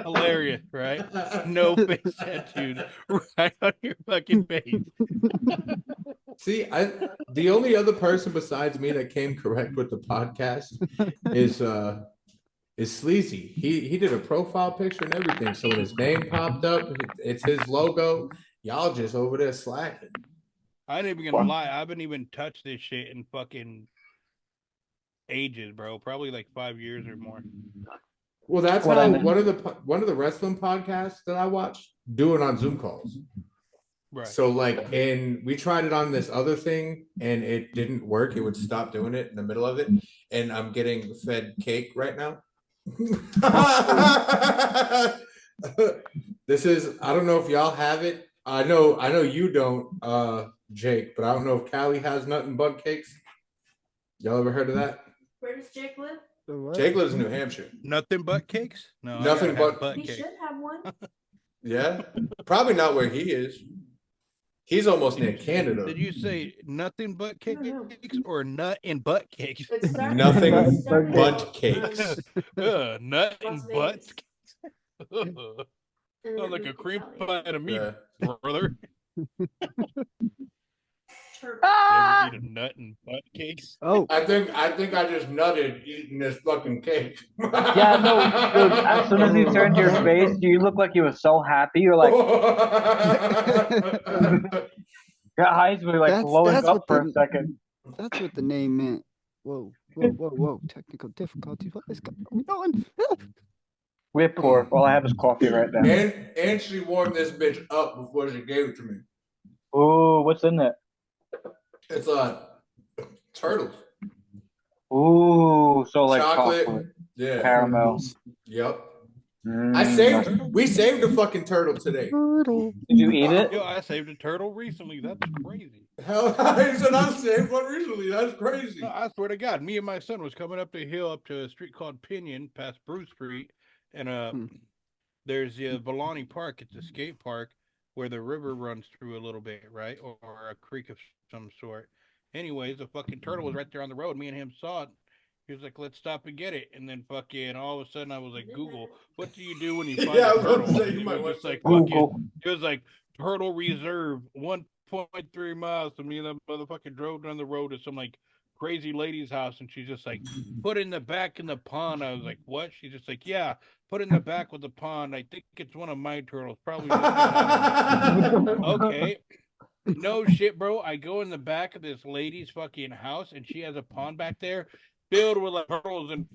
Hilarious, right? No face tattooed right on your fucking face. See, the only other person besides me that came correct with the podcast is Sleazy. He did a profile picture and everything. So when his name popped up, it's his logo. Y'all just over there slacking. I ain't even gonna lie, I haven't even touched this shit in fucking ages, bro. Probably like 5 years or more. Well, that's Well, how then- one of the wrestling podcasts that I watch do it on Zoom calls. Right. So like, and we tried it on this other thing and it didn't work. It would stop doing it in the middle of it. And I'm getting fed cake right now. This is, I don't know if y'all have it. I know you don't, Jake, but I don't know if Callie has nothing but cakes. Y'all ever heard of that? Where does Jake live? The what? Jake lives in New Hampshire. Nothing but cakes? No, I Nothing gotta have but- butt He cakes. should have one. Yeah, probably not where he is. He's almost near Did Canada. you say nothing but cakes No. or nut and butt cakes? It started- Nothing it started- but cakes. Nut and Las butt. Vegas. Sounds And then like a moved to cream Cali. pie to me, Yeah. brother. Turtle. You ever eat a nut and butt cakes? Oh, I think I just nutted eating this fucking cake. Yeah, no, dude. As soon as he turned your face, you look like you were so happy. You're like, your eyes were like blowing that's up what for a the- second. that's what the name meant. Whoa, whoa, whoa, whoa. Technical difficulties. What is going on? We're poor. All I have is coffee right now. and she warmed this bitch up before she gave it to me. Ooh, what's in it? It's turtles. Ooh, so like Chocolate. chocolate, Yeah. caramel. Yep. Mm, We saved a fucking turtle today. Turtle. Did you eat it? Yo, I saved a turtle recently. That's crazy. Hell, he said I saved one recently. That's crazy. No, I swear to God, me and my son was coming up the hill up to a street called Pinion, past Bruce Street, and there's the Volani Park. It's a skate park where the river runs through a little bit, right, or a creek of some sort. Anyways, a fucking turtle was right there on the road. Me and him saw it. He was like, "Let's stop and get it." And then fucking all of a sudden, I was like, "Google, what do you do when you find Yeah, I a was about to turtle?" say, And you it might was just want like to- fucking. It was like Turtle Reserve, 1.3 miles. So me and that motherfucker drove down the road to some like crazy lady's house, and she's just like, "Put in the back in the pond." I was like, "What?" She's just like, "Yeah, put in the back with the pond. I think it's one of my turtles. Probably." Okay. No shit, bro. I go in the back of this lady's fucking house, and she has a pond back there filled with like turtles and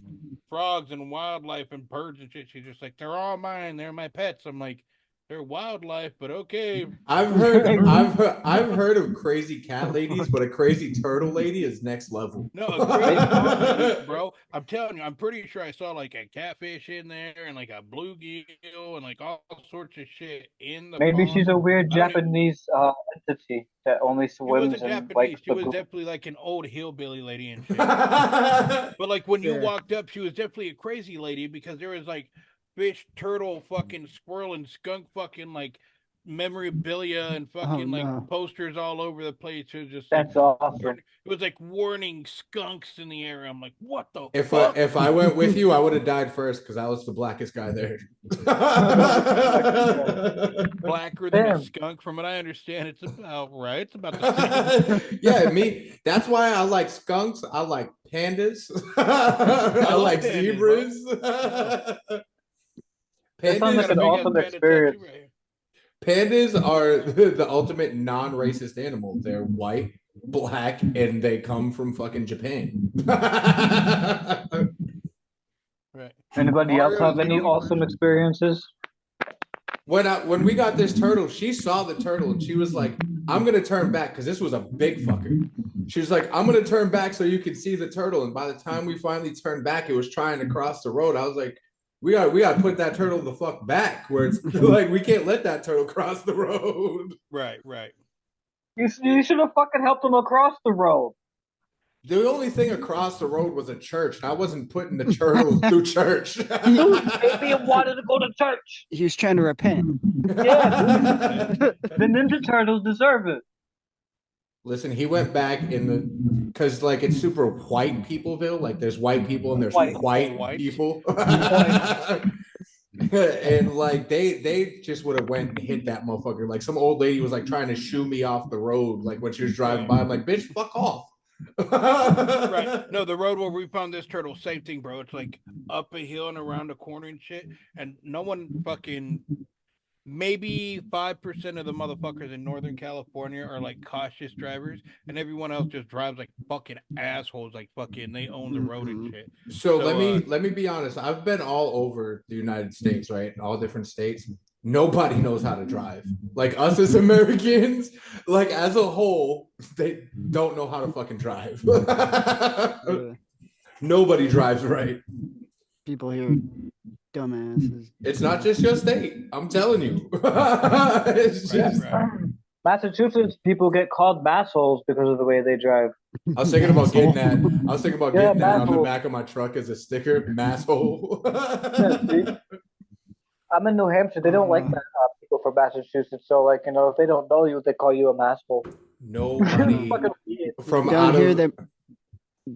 frogs and wildlife and birds and shit. She's just like, "They're all mine. They're my pets." I'm like, "They're wildlife, but okay." I've heard of crazy cat ladies, but a crazy turtle lady is next level. No, a crazy pond, bro. I'm telling you, I'm pretty sure I saw like a catfish in there and like a bluegill and like all sorts of shit in the Maybe pond. she's a weird I don't even- Japanese entity that only She swims wasn't in Japanese. like She the was blue. definitely like an old hillbilly lady and shit. But like when you Yeah. walked up, she was definitely a crazy lady because there was like fish, turtle, fucking squirrel, and skunk fucking like memorabilia and fucking like no. posters all over the place. It was just like, That's awesome. it was like warning skunks in the area. I'm like, what the If fuck? I went with you, I would have died first because I was the blackest guy there. Blacker than a Damn. skunk, from what I understand, it's about right. It's about the same. Yeah, me. That's why I like skunks. I like pandas. I love like pandas, zebras. That sounds Got like a an big-ass awesome panda tattoo experience. right here. Pandas are the ultimate non-racist animal. They're white, black, and they come from fucking Japan. Right. Anybody else Mario, have any awesome experiences? When we got this turtle, she saw the turtle and she was like, I'm gonna turn back because this was a big fucker. She was like, I'm gonna turn back so you can see the turtle. And by the time we finally turned back, it was trying to cross the road. I was like, we gotta put that turtle the fuck back where it's like we can't let that turtle cross the road. Right. You should have fucking helped him across the road. The only thing across the road was a church. I wasn't putting the turtle through church. Maybe he wanted to go to church. He was trying to repent. Yeah. The Ninja Turtles deserve it. Listen, he went back in the because like it's super white peopleville. Like there's white people and there's white people. And like they just would have went and hit that motherfucker. Like some old lady was like trying to shoo me off the road, like when she was driving by. I'm like, bitch, fuck off. Right. No, the road where we found this turtle, same thing, bro. It's like up a hill and around a corner and shit. And no one fucking, maybe 5% of the motherfuckers in Northern California are like cautious drivers, and everyone else just drives like fucking assholes, like fucking they own the road and shit. So let me be honest. I've been all over the United States, right? All different states. Nobody knows how to drive. Like us as Americans, like as a whole, they don't know how to fucking drive. Nobody drives right. People here, dumbasses. It's not just your state. I'm telling you. It's just... Massachusetts people get called massholes because of the way they drive. I was thinking about getting that. I was thinking about getting that on the back of my truck as a sticker. Masshole. I'm in New Hampshire. They don't like that people from Massachusetts. So, like, you know, if they don't know you, they call you a masshole. Nobody from Don't out hear of them.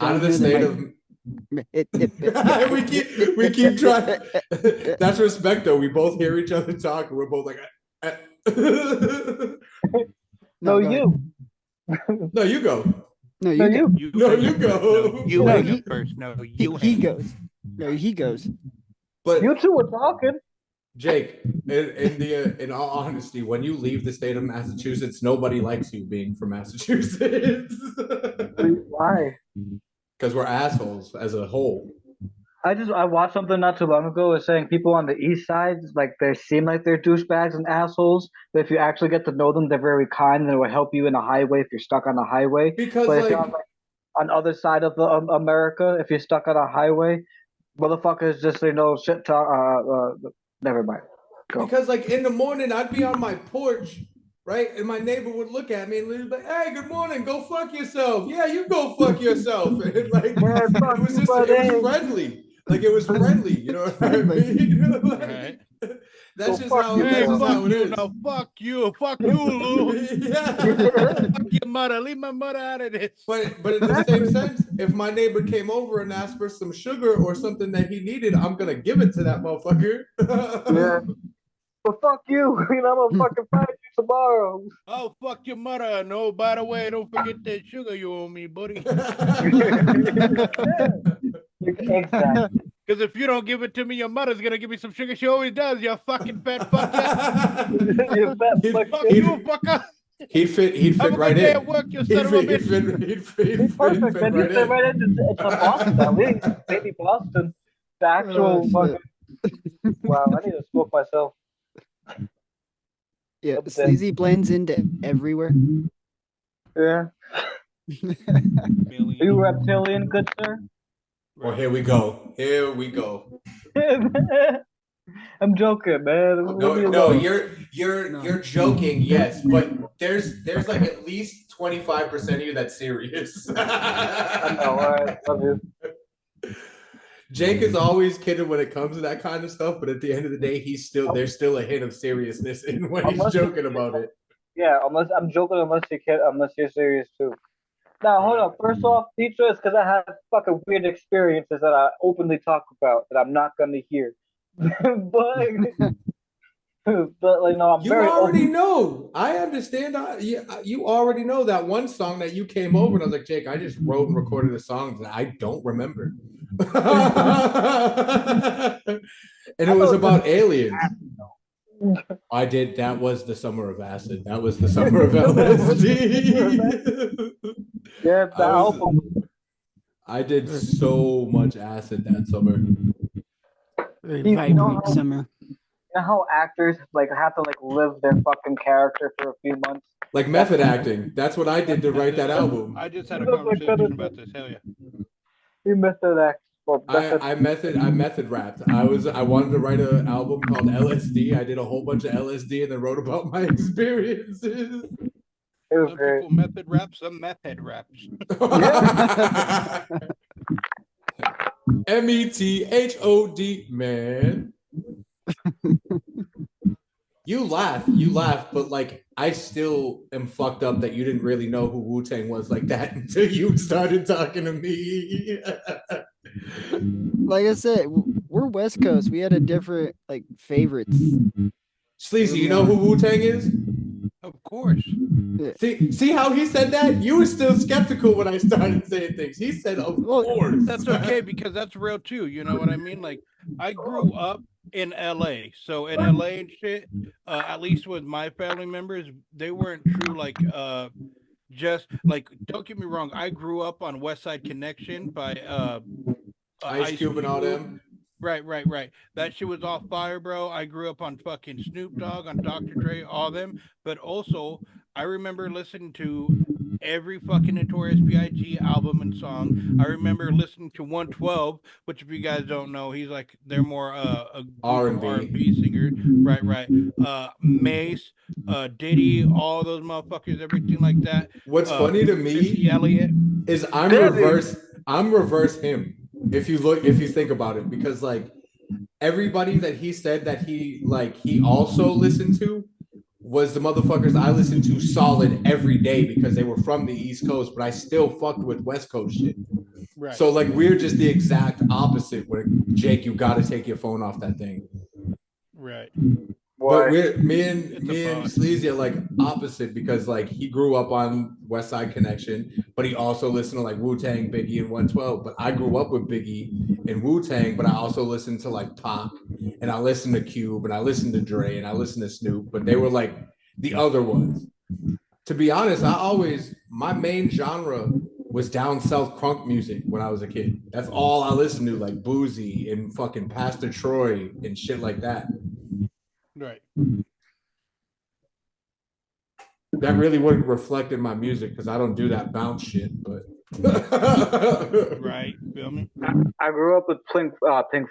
out of the state of. we keep trying. That's respect, though. We both hear each other talk, and we're both like. No, you. No, you go. No, you go. No, you go. You hang up first. No, you. He goes. No, he goes. But you two were talking. Jake, in all honesty, when you leave the state of Massachusetts, nobody likes you being from Massachusetts. Why? Because we're assholes as a whole. I watched something not too long ago. It's saying people on the east side, like they seem like they're douchebags and assholes, but if you actually get to know them, they're very kind and they will help you in a highway if you're stuck on a highway. Because but if like, you're on other side of the America, if you're stuck on a highway, motherfuckers just shit talk. Never mind. Go. Because like in the morning, I'd be on my porch, right, and my neighbor would look at me and be like, "Hey, good morning. Go fuck yourself." Yeah, you go fuck yourself. And like it was just it was friendly. Like it was friendly. You know what I mean? Like, that's just how it is. No, fuck you, Lou. Yeah. Fuck your mother. Leave my mother out of this. But in the same sense, if my neighbor came over and asked for some sugar or something that he needed, I'm gonna give it to that motherfucker. Yeah. But fuck you. I'm gonna fucking find you tomorrow. Oh, fuck your mother. No, by the way, don't forget that sugar you owe me, buddy. Exactly. Because if you don't give it to me, your mother's gonna give me some sugar. She always does. You fucking fat fuck. You fat fuck. Fuck you, fucker. He'd fit right in. At work, you son of a bitch. He'd fit Perfect. Then you fit right into Boston, at least. Maybe Boston. The actual fucking. Wow, I need to smoke myself. Yeah, Sleazy blends into everywhere. Yeah. Are you reptilian, good sir? Oh, here we go. Here we go. I'm joking, man. No, you're joking, yes, but there's like at least 25% of you that's serious. I know, all right, love you. Jake is always kidding when it comes to that kind of stuff, but at the end of the day, there's still a hint of seriousness in when he's joking about it. Yeah, I'm joking unless you're serious too. Now, hold on. First off, teacher, it's because I have fucking weird experiences that I openly talk about that I'm not gonna hear. but like, no, I'm you very. You already know. I understand. You already know that one song that you came over and I was like, Jake, I just wrote and recorded a song that I don't remember. And it was about aliens. I did. That was the summer of acid. That was the summer of LSD. Yeah, I did so much acid that summer. Vibrant summer. You know how actors like have to like live their fucking character for a few months? Like method acting. That's what I did to write that album. I just had a conversation about this. Hell yeah. You method act. Well, I method rapped. I wanted to write an album called LSD. I did a whole bunch of LSD and then wrote about my experiences. Some people method rap, some method raps. METHOD, man. You laugh, but like I still am fucked up that you didn't really know who Wu-Tang was like that until you started talking to me. Like I said, we're West Coast. We had a different like favorites. Sleazy, you know who Wu-Tang is? Of course. See how he said that? You were still skeptical when I started saying things. He said, of course. That's okay because that's real too. You know what I mean? Like I grew up in LA. So in LA and shit, at least with my family members, they weren't true like just like don't get me wrong, I grew up on West Side Connection by Ice Cube and all them. Right. That shit was all fire, bro. I grew up on fucking Snoop Dogg, on Dr. Dre, all them. But also, I remember listening to every fucking Notorious B.I.G. album and song. I remember listening to 112, which if you guys don't know, he's like they're more a R&B singer. Right. Mace, Diddy, all those motherfuckers, everything like that. What's funny to me Missy Elliott is I'm reverse him. If you think about it, because like everybody that he said that he also listened to was the motherfuckers I listened to solid every day because they were from the East Coast, but I still fucked with West Coast shit. Right. So like we're just the exact opposite. Where Jake, you got to take your phone off that thing. Right. But me and Sleazy are like opposite because like he grew up on West Side Connection, but he also listened to like Wu-Tang, Biggie, and 112. But I grew up with Biggie and Wu-Tang, but I also listened to like Pac, and I listened to Cube, and I listened to Dre, and I listened to Snoop, but they were like the other ones. To be honest, my main genre was down south crunk music when I was a kid. That's all I listened to, like Boozy and fucking Pastor Troy and shit like that. Right. That really wouldn't reflect in my music because I don't do that bounce shit, but right. Feel me? I grew up with Pink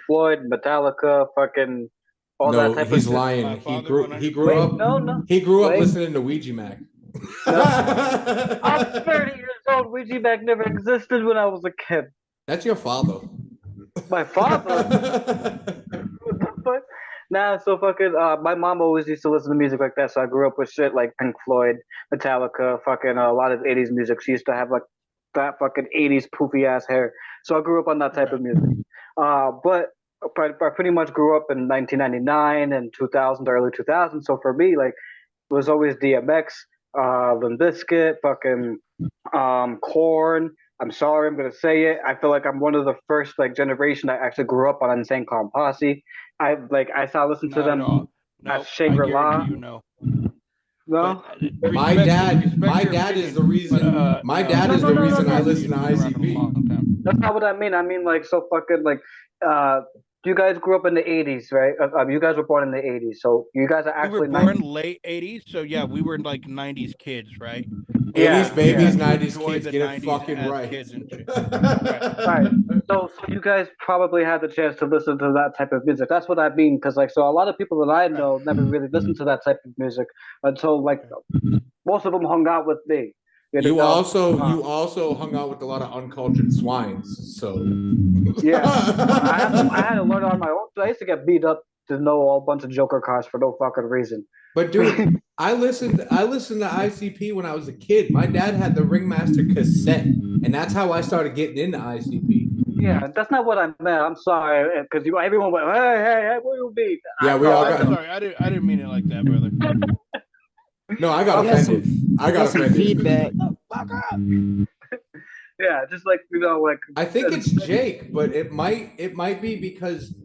Floyd, Metallica, fucking all that type of shit. He's lying. He grew up listening to Ouija Mac. I'm 30 years old. Ouija Mac never existed when I was a kid. That's your father. My father? What the fuck? Nah, so fucking, my mom always used to listen to music like that, so I grew up with shit like Pink Floyd, Metallica, fucking a lot of 80s music. She used to have like that fucking 80s poofy ass hair. So I grew up on that type of music. But I pretty much grew up in 1999 and 2000, early 2000. So for me, like, it was always DMX, Limp Bizkit, fucking Korn. I'm sorry, I'm gonna say it. I feel like I'm one of the first like generation that actually grew up on Insane Clown Posse. I started listening to them at Shangri-La. No. My dad is the reason. My dad is the reason I listen to ICP. That's not what I mean. I mean like so fucking like you guys grew up in the 80s, right? You guys were born in the 80s, so you guys are actually we were born late 80s, so yeah, we were like 90s kids, right? 80s babies, 90s kids, get it fucking right. Right. So you guys probably had the chance to listen to that type of music. That's what I mean, because like, so a lot of people that I know never really listened to that type of music until like most of them hung out with me. You also hung out with a lot of uncultured swines, so yeah, I had to learn on my own. So I used to get beat up to know a bunch of Joker cards for no fucking reason. But dude, I listened to ICP when I was a kid. My dad had the Ringmaster cassette, and that's how I started getting into ICP. Yeah, that's not what I meant. I'm sorry, because everyone went, hey, what do you mean? Yeah, we all got. Sorry, I didn't mean it like that, brother. No, I got offended. I got offended. Feedback. Yeah, just like like. I think it's Jake, but it might be because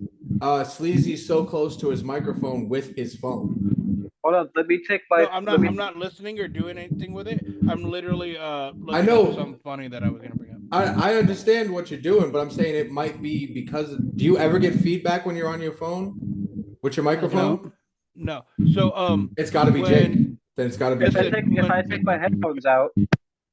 Sleazy's so close to his microphone with his phone. Hold on, let me take my. No, I'm not listening or doing anything with it. I'm literally looking I know at something funny that I was gonna bring up. I understand what you're doing, but I'm saying it might be because. Do you ever get feedback when you're on your phone with your microphone? No. So it's got to be Jake. then it's got to be. If I Listen, take if I take my headphones out,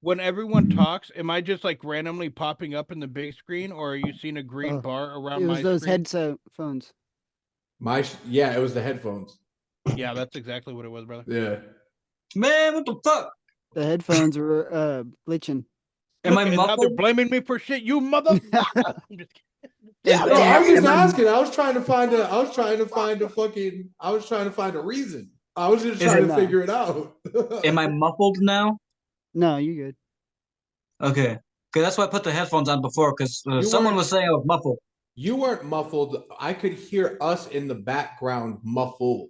when everyone talks, am I just like randomly popping up in the big screen, or are you seeing a green Oh, bar around it was my those screen? headset phones. Yeah, it was the headphones. Yeah, that's exactly what it was, brother. Yeah. Man, what the fuck? The headphones were glitching. Am I Look, and now they're muffled? blaming me for shit, you motherfucker. I'm just kidding. Yeah, No, I'm just am I- asking. I was trying to find a reason. I was just Is trying it to not? figure it out. Am I muffled now? No, you good. Okay. Okay, that's why I put the headphones on before, because You someone weren't- was saying I was muffled. You weren't muffled. I could hear us in the background muffled.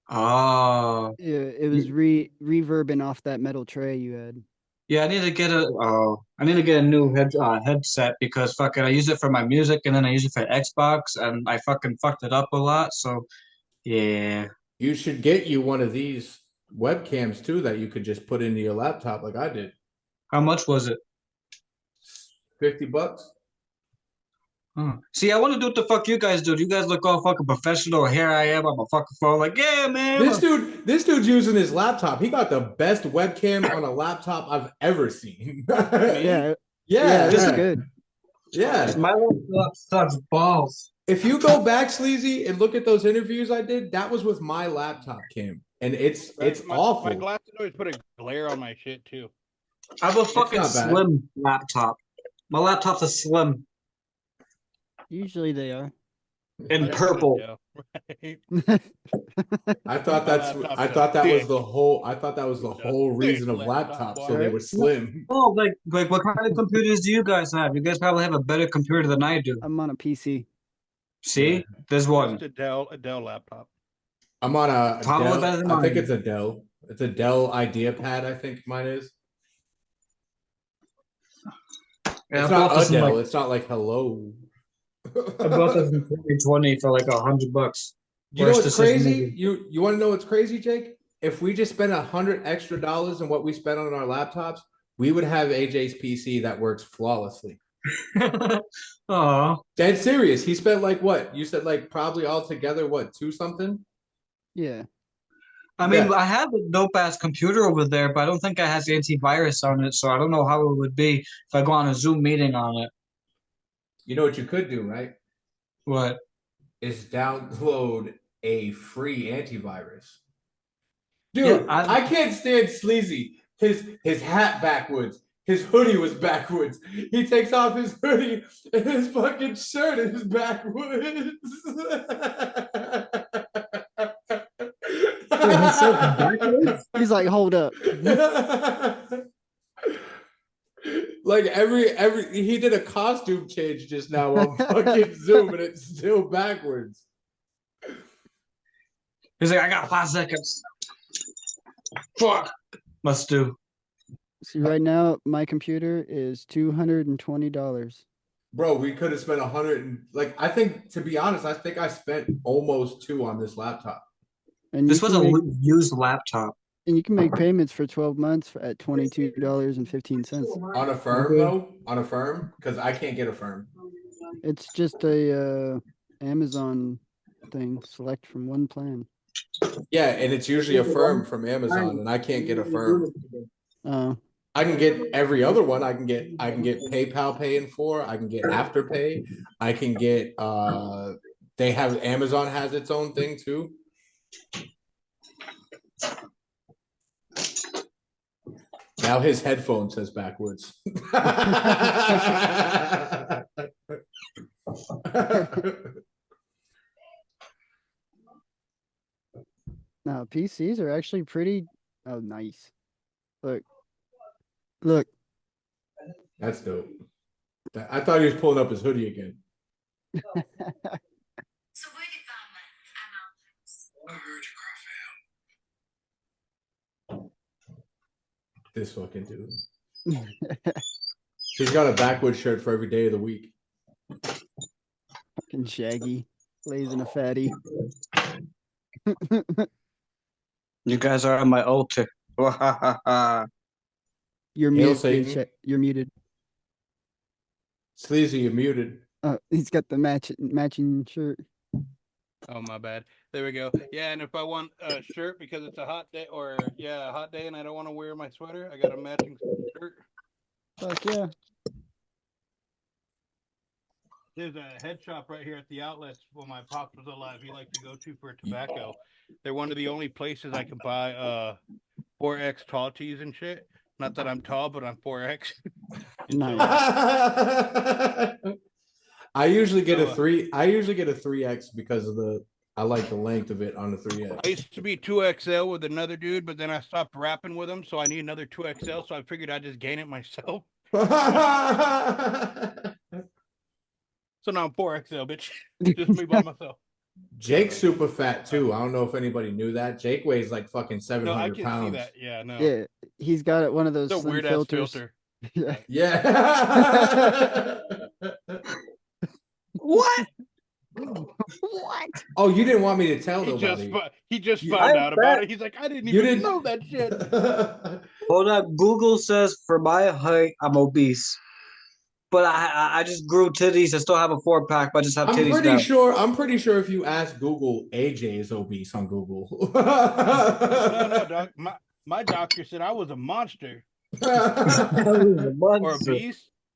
Oh. Yeah, it was reverbing off that metal tray you had. Yeah, I need to get a new headset because fucking I use it for my music and then I use it for Xbox and I fucking fucked it up a lot. So yeah. You should get you one of these webcams too that you could just put into your laptop like I did. How much was it? $50. Oh. See, I want to do what the fuck you guys do. You guys look all fucking professional. Here I am on my fucking phone, like, yeah, man. This dude's using his laptop. He got the best webcam on a laptop I've ever seen. Yeah, Yeah, that's yeah. good. Yeah. My laptop sucks balls. If you go back, Sleazy, and look at those interviews I did, that was with my laptop cam. And it's awful. My glasses always put a glare on my shit too. I have a fucking not bad. slim laptop. My laptop's a slim Usually they are. in purple. Yeah, I thought that was the whole reason of laptops, so they were slim. Oh, like what kind of computers do you guys have? You guys probably have a better computer than I do. I'm on a PC. See, there's one. Just a Dell laptop. I'm on a Probably Dell. better than I think mine. it's a Dell. It's a Dell IdeaPad, I think mine is. Yeah, It's I not bought this a in, Dell. like- It's not like hello. I bought this in 2020 for like $100. You know First, what's this is crazy? maybe- You want to know what's crazy, Jake? If we just spent $100 extra on what we spent on our laptops, we would have AJ's PC that works flawlessly. Aw. Dead serious. He spent like what? You said like probably altogether what, 2 something? Yeah. I mean, Yeah. I have a dope ass computer over there, but I don't think it has antivirus on it, so I don't know how it would be if I go on a Zoom meeting on it. You know what you could do, right? What? Is download a free antivirus. Dude, Yeah, I can't stand Sleazy. His hat backwards. His hoodie was backwards. He takes off his hoodie and his fucking shirt is backwards. He's like, hold up. Like every he did a costume change just now on fucking Zoom and it's still backwards. He's like, I got 5 seconds. Fuck. Must do. See, right now my computer is $220. Bro, we could have spent 100 and I think, to be honest, I think I spent almost 2 on this laptop. And This you was can a make, used laptop. and you can make payments for 12 months at $22.15. On a firm though? On a firm? Because I can't get a firm. It's just a Amazon thing. Select from one plan. Yeah, and it's usually a firm from Amazon, and I can't get a firm. I can get every other one. I can get PayPal paying for. I can get Afterpay. I can get they have Amazon has its own thing too. Now his headphone says backwards. Now PCs are actually pretty. Oh, nice. Look. That's dope. I thought he was pulling up his hoodie again. This fucking dude. He's got a backwards shirt for every day of the week. Fucking Shaggy, blazing a fatty. You guys are on my altar. You're Hail muted. Satan. You're muted. Sleazy, you're muted. He's got the matching shirt. Oh, my bad. There we go. Yeah, and if I want a shirt because it's a hot day, a hot day, and I don't want to wear my sweater, I got a matching shirt. Fuck yeah. There's a head shop right here at the outlets when my pops was alive. He liked to go to for tobacco. They're one of the only places I can buy 4X tall tees and shit. Not that I'm tall, but I'm 4X. Nice. I usually get a 3X because of I like the length of it on the 3X. I used to be 2XL with another dude, but then I stopped rapping with him, so I need another 2XL. So I figured I'd just gain it myself. So now I'm 4XL, bitch. Just me by myself. Jake's super fat too. I don't know if anybody knew that. Jake weighs like fucking 700 No, I can pounds. see that. Yeah, no. Yeah, he's got one of those It's a slim weird ass filters. filter. Yeah. Yeah. What? What? Oh, you didn't want me to tell nobody. He just found out about it. He's like, I didn't You even didn't- know that shit. Hold up. Google says for my height, I'm obese. But I just grew titties. I still have a 4-pack, but I just have titties now. I'm pretty sure if you ask Google, AJ is obese on Google. No, doc. My doctor said I was a monster. Or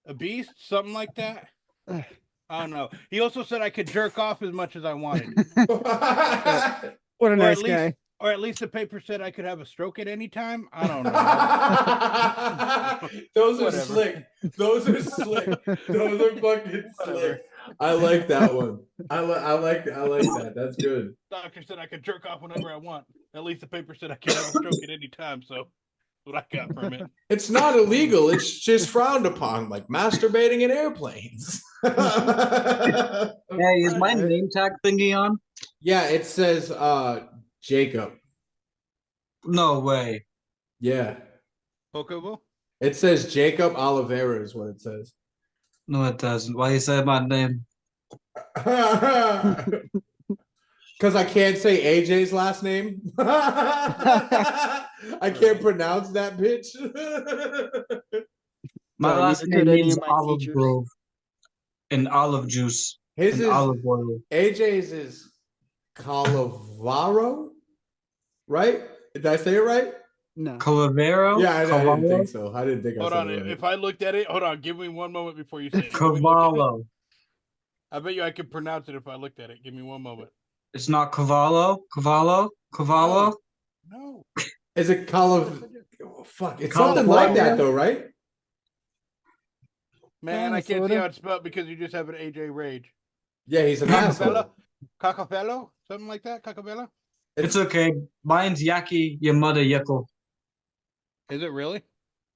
a beast, something like that. I don't know. He also said I could jerk off as much as I wanted. What a nice guy. Or at least the paper said I could have a stroke at any time. I don't know. Those are Whatever. slick. Those are slick. Those are fucking slick. I like that one. I like that. That's good. Doctor said I could jerk off whenever I want. At least the paper said I could have a stroke at any time. So that's what I got from it. It's not illegal. It's just frowned upon, like masturbating in airplanes. Hey, is my name tag thingy on? Yeah, it says Jacob. No way. Yeah. Pokobo? It says Jacob Oliveira is what it says. No, it doesn't. Why you say my name? Because I can't say AJ's last name. I can't pronounce that bitch. My Sorry, last neither name could any means of my olive teachers. grove and olive juice His and is olive oil. AJ's is Calavaro, right? Did I say it right? No. Calavero? Yeah, I didn't Cavallo? think so. I didn't think Hold I on. said it right. If I looked at it, hold on. Give me one moment before you say it. Let me look at it. Cavallo. I bet you I could pronounce it if I looked at it. Give me one moment. It's not Cavallo? Cavallo? No. Is it Calav? Oh, fuck, it's California? something like that though, right? Man, I can't see sorta. how it's spelled because you just have an AJ Rage. Yeah, he's an asshole. Cacapello? Something like that? Cacapello? It's okay. Mine's Yaki Yamada Yeko. Is it really?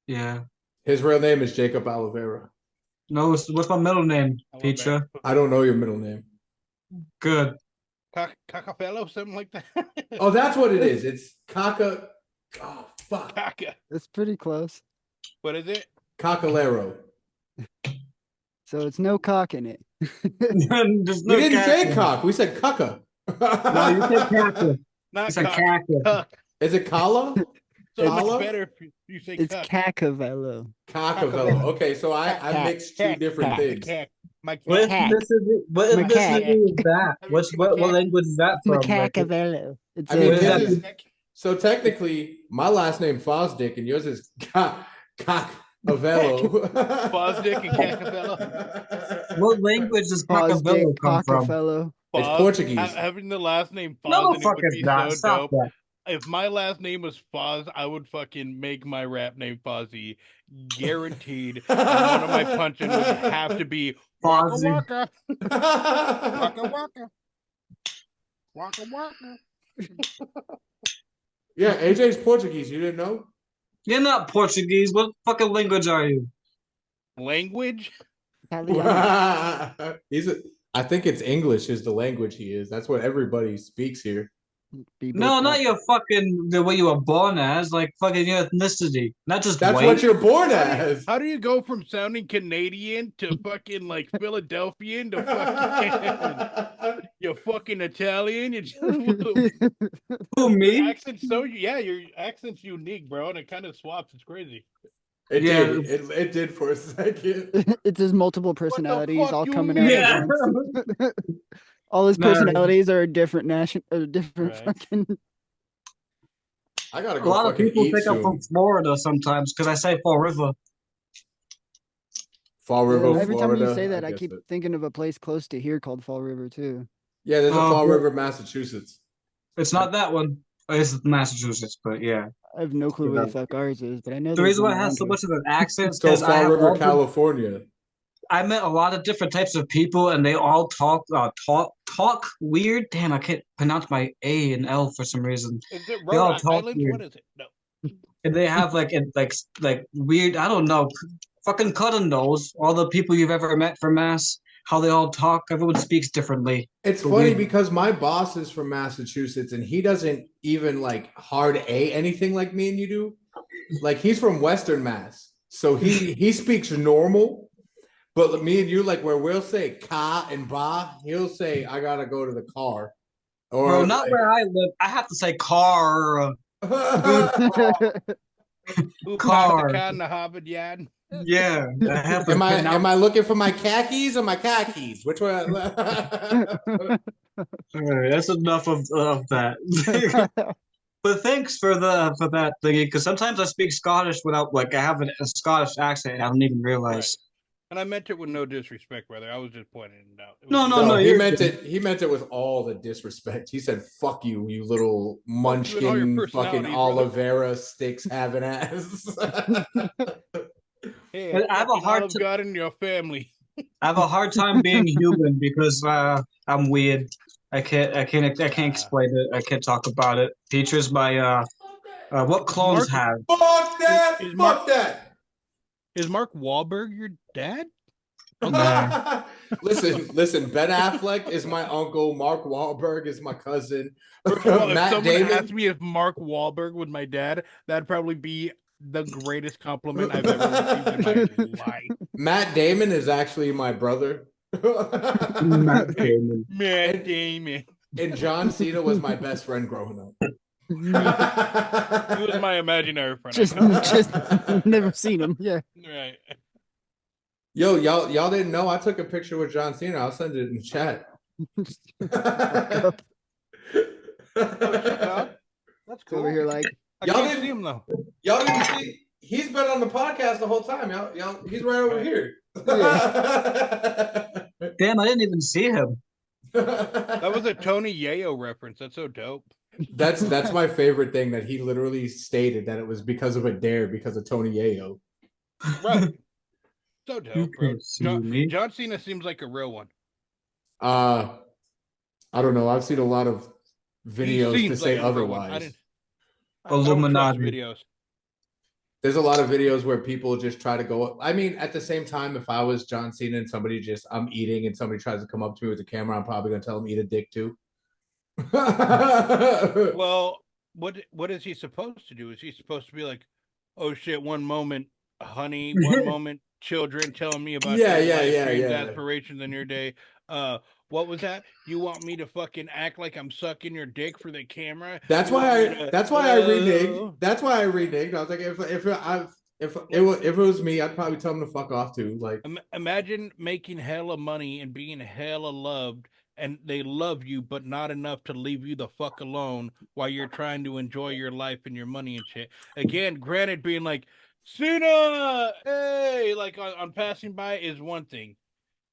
Yeah. His real name is Jacob Oliveira. No, what's my middle name, I love Petra? I don't know your middle name. Good. Cacapello? Something like that? Oh, that's what it is. It's Caca. Oh, fuck. Caca. It's pretty close. What is it? Cacalero. So it's no cock in it. There's We didn't say caca. cock. We said caca. No, you said caca. Not It's a cock. caca. Cuck. Is it Kala? So Hello? much better if you say It's cuck. Cacavello. Cacavello. Okay, so I mixed two different things. My What if Macaque. this is what if this Macaque. is that? What language is that from? Ricky? Macacavello. It's I mean, What is that? technically- so technically, my last name Fosdick and yours is Cacavello. Fosdick and Cacapello. What language does Pause dick, Cacavello come from? Cockafello. It's Foz- Portuguese. Having the last name Foz No, in it fuck would it's be not. so Stop dope. that. If my last name was Foz, I would fucking make my rap name Fozzy. Guaranteed. And one of my punches would have to be Waka Fozzy. Waka. Waka Waka. Waka Waka. Yeah, AJ's Portuguese. You didn't know? You're not Portuguese. What fucking language are you? Language? Italiano. I think it's English is the language he is. That's what everybody speaks here. No, not your fucking the way you were born as, like fucking your ethnicity, not just That's white. what you're born as. How do you go from sounding Canadian to fucking like Philadelphian to fucking you're fucking Italian? You just, Who, me? your accent's so your accent's unique, bro, and it kind of swaps. It's crazy. It Yeah. did. It did for a second. It's his multiple personalities fuck all you coming out mean? at once. All his No. personalities are a different different Right. fucking. I gotta A go lot of fucking people eat think I'm soon. from Florida sometimes because I say Fall River. Fall River, Every Florida. time you say that, I guess keep it. thinking of a place close to here called Fall River too. Yeah, there's a Oh, Fall yeah. River, Massachusetts. It's not that one. It's Massachusetts, but yeah. I have no clue where the fuck ours is, but I know The there's reason why one it has around so here. much of an accent is So because I Fall have River, all the, California. I met a lot of different types of people, and they all talk weird. Damn, I can't pronounce my A and L for some reason. Is it They all Rhode talk Island? weird, What is it? No. and they have like weird. I don't know. Fucking Cullen knows all the people you've ever met from Mass. How they all talk. Everyone speaks differently. It's But funny we- because my boss is from Massachusetts and he doesn't even like hard A anything like me and you do. Like he's from Western Mass. So he speaks normal. But me and you, like where we'll say ka and ba, he'll say, I gotta go to the car. Or Bro, not where I live. I have to say car. Who Car. the cat in the Hobbit yard? Yeah, I have to am pronounce- I looking for my khakis or my khakis? Which one? Alright, that's enough of that. But thanks for that thingy, because sometimes I speak Scottish without like I have a Scottish accent. I don't even realize. And I meant it with no disrespect, brother. I was just pointing it out. It No, was no, just- no, he you're meant good. it. He meant it with all the disrespect. He said, "Fuck you, you little you and all your munchkin, fucking personalities, aloe brother." vera sticks having ass." Hey, But I have a fucking hard Olive t- God in your family. I have a hard time being human because I'm weird. I can't explain it. I can't talk about it. Teachers, my what clones have. Fuck that! Is Fuck Mark- that! Is Mark Wahlberg your dad? Listen. Ben Affleck is my uncle. Mark Wahlberg is my cousin. First of all, if Matt someone Damon. asked me if Mark Wahlberg was my dad, that'd probably be the greatest compliment I've ever received in my life. Matt Damon is actually my brother. Matt Damon. Matt Damon. And John Cena was my best friend growing up. He was my imaginary friend. just never seen him. Yeah. Right. Yo, y'all didn't know I took a picture with John Cena. I'll send it in the chat. That's cool. Over here, like I Y'all can't didn't- see him though. Y'all didn't see. He's been on the podcast the whole time. Y'all. He's right over here. Damn, I didn't even see him. That was a Tony Yayo reference. That's so dope. That's my favorite thing that he literally stated that it was because of a dare because of Tony Yayo. Right. So dope, bro. can't see me. John Cena seems like a real one. I don't know. I've seen a lot of He videos to seems say like a real one. otherwise. I don't trust Illuminati. videos. There's a lot of videos where people just try to go. I mean, at the same time, if I was John Cena and I'm eating and somebody tries to come up to me with a camera, I'm probably gonna tell them eat a dick too. Well, what is he supposed to do? Is he supposed to be like, oh shit, one moment, honey, one moment, children telling me about Yeah, their yeah, life yeah, dreams, yeah. aspirations in your day? What was that? You want me to fucking act like I'm sucking your dick for the camera? That's You why want I. me to- That's why I Oh. reneged. That's why I reneged. I was like, if it was me, I'd probably tell him to fuck off too. Like, Imagine making hella money and being hella loved, and they love you, but not enough to leave you the fuck alone while you're trying to enjoy your life and your money and shit. Again, granted, being like, Cena, hey, like on passing by is one thing.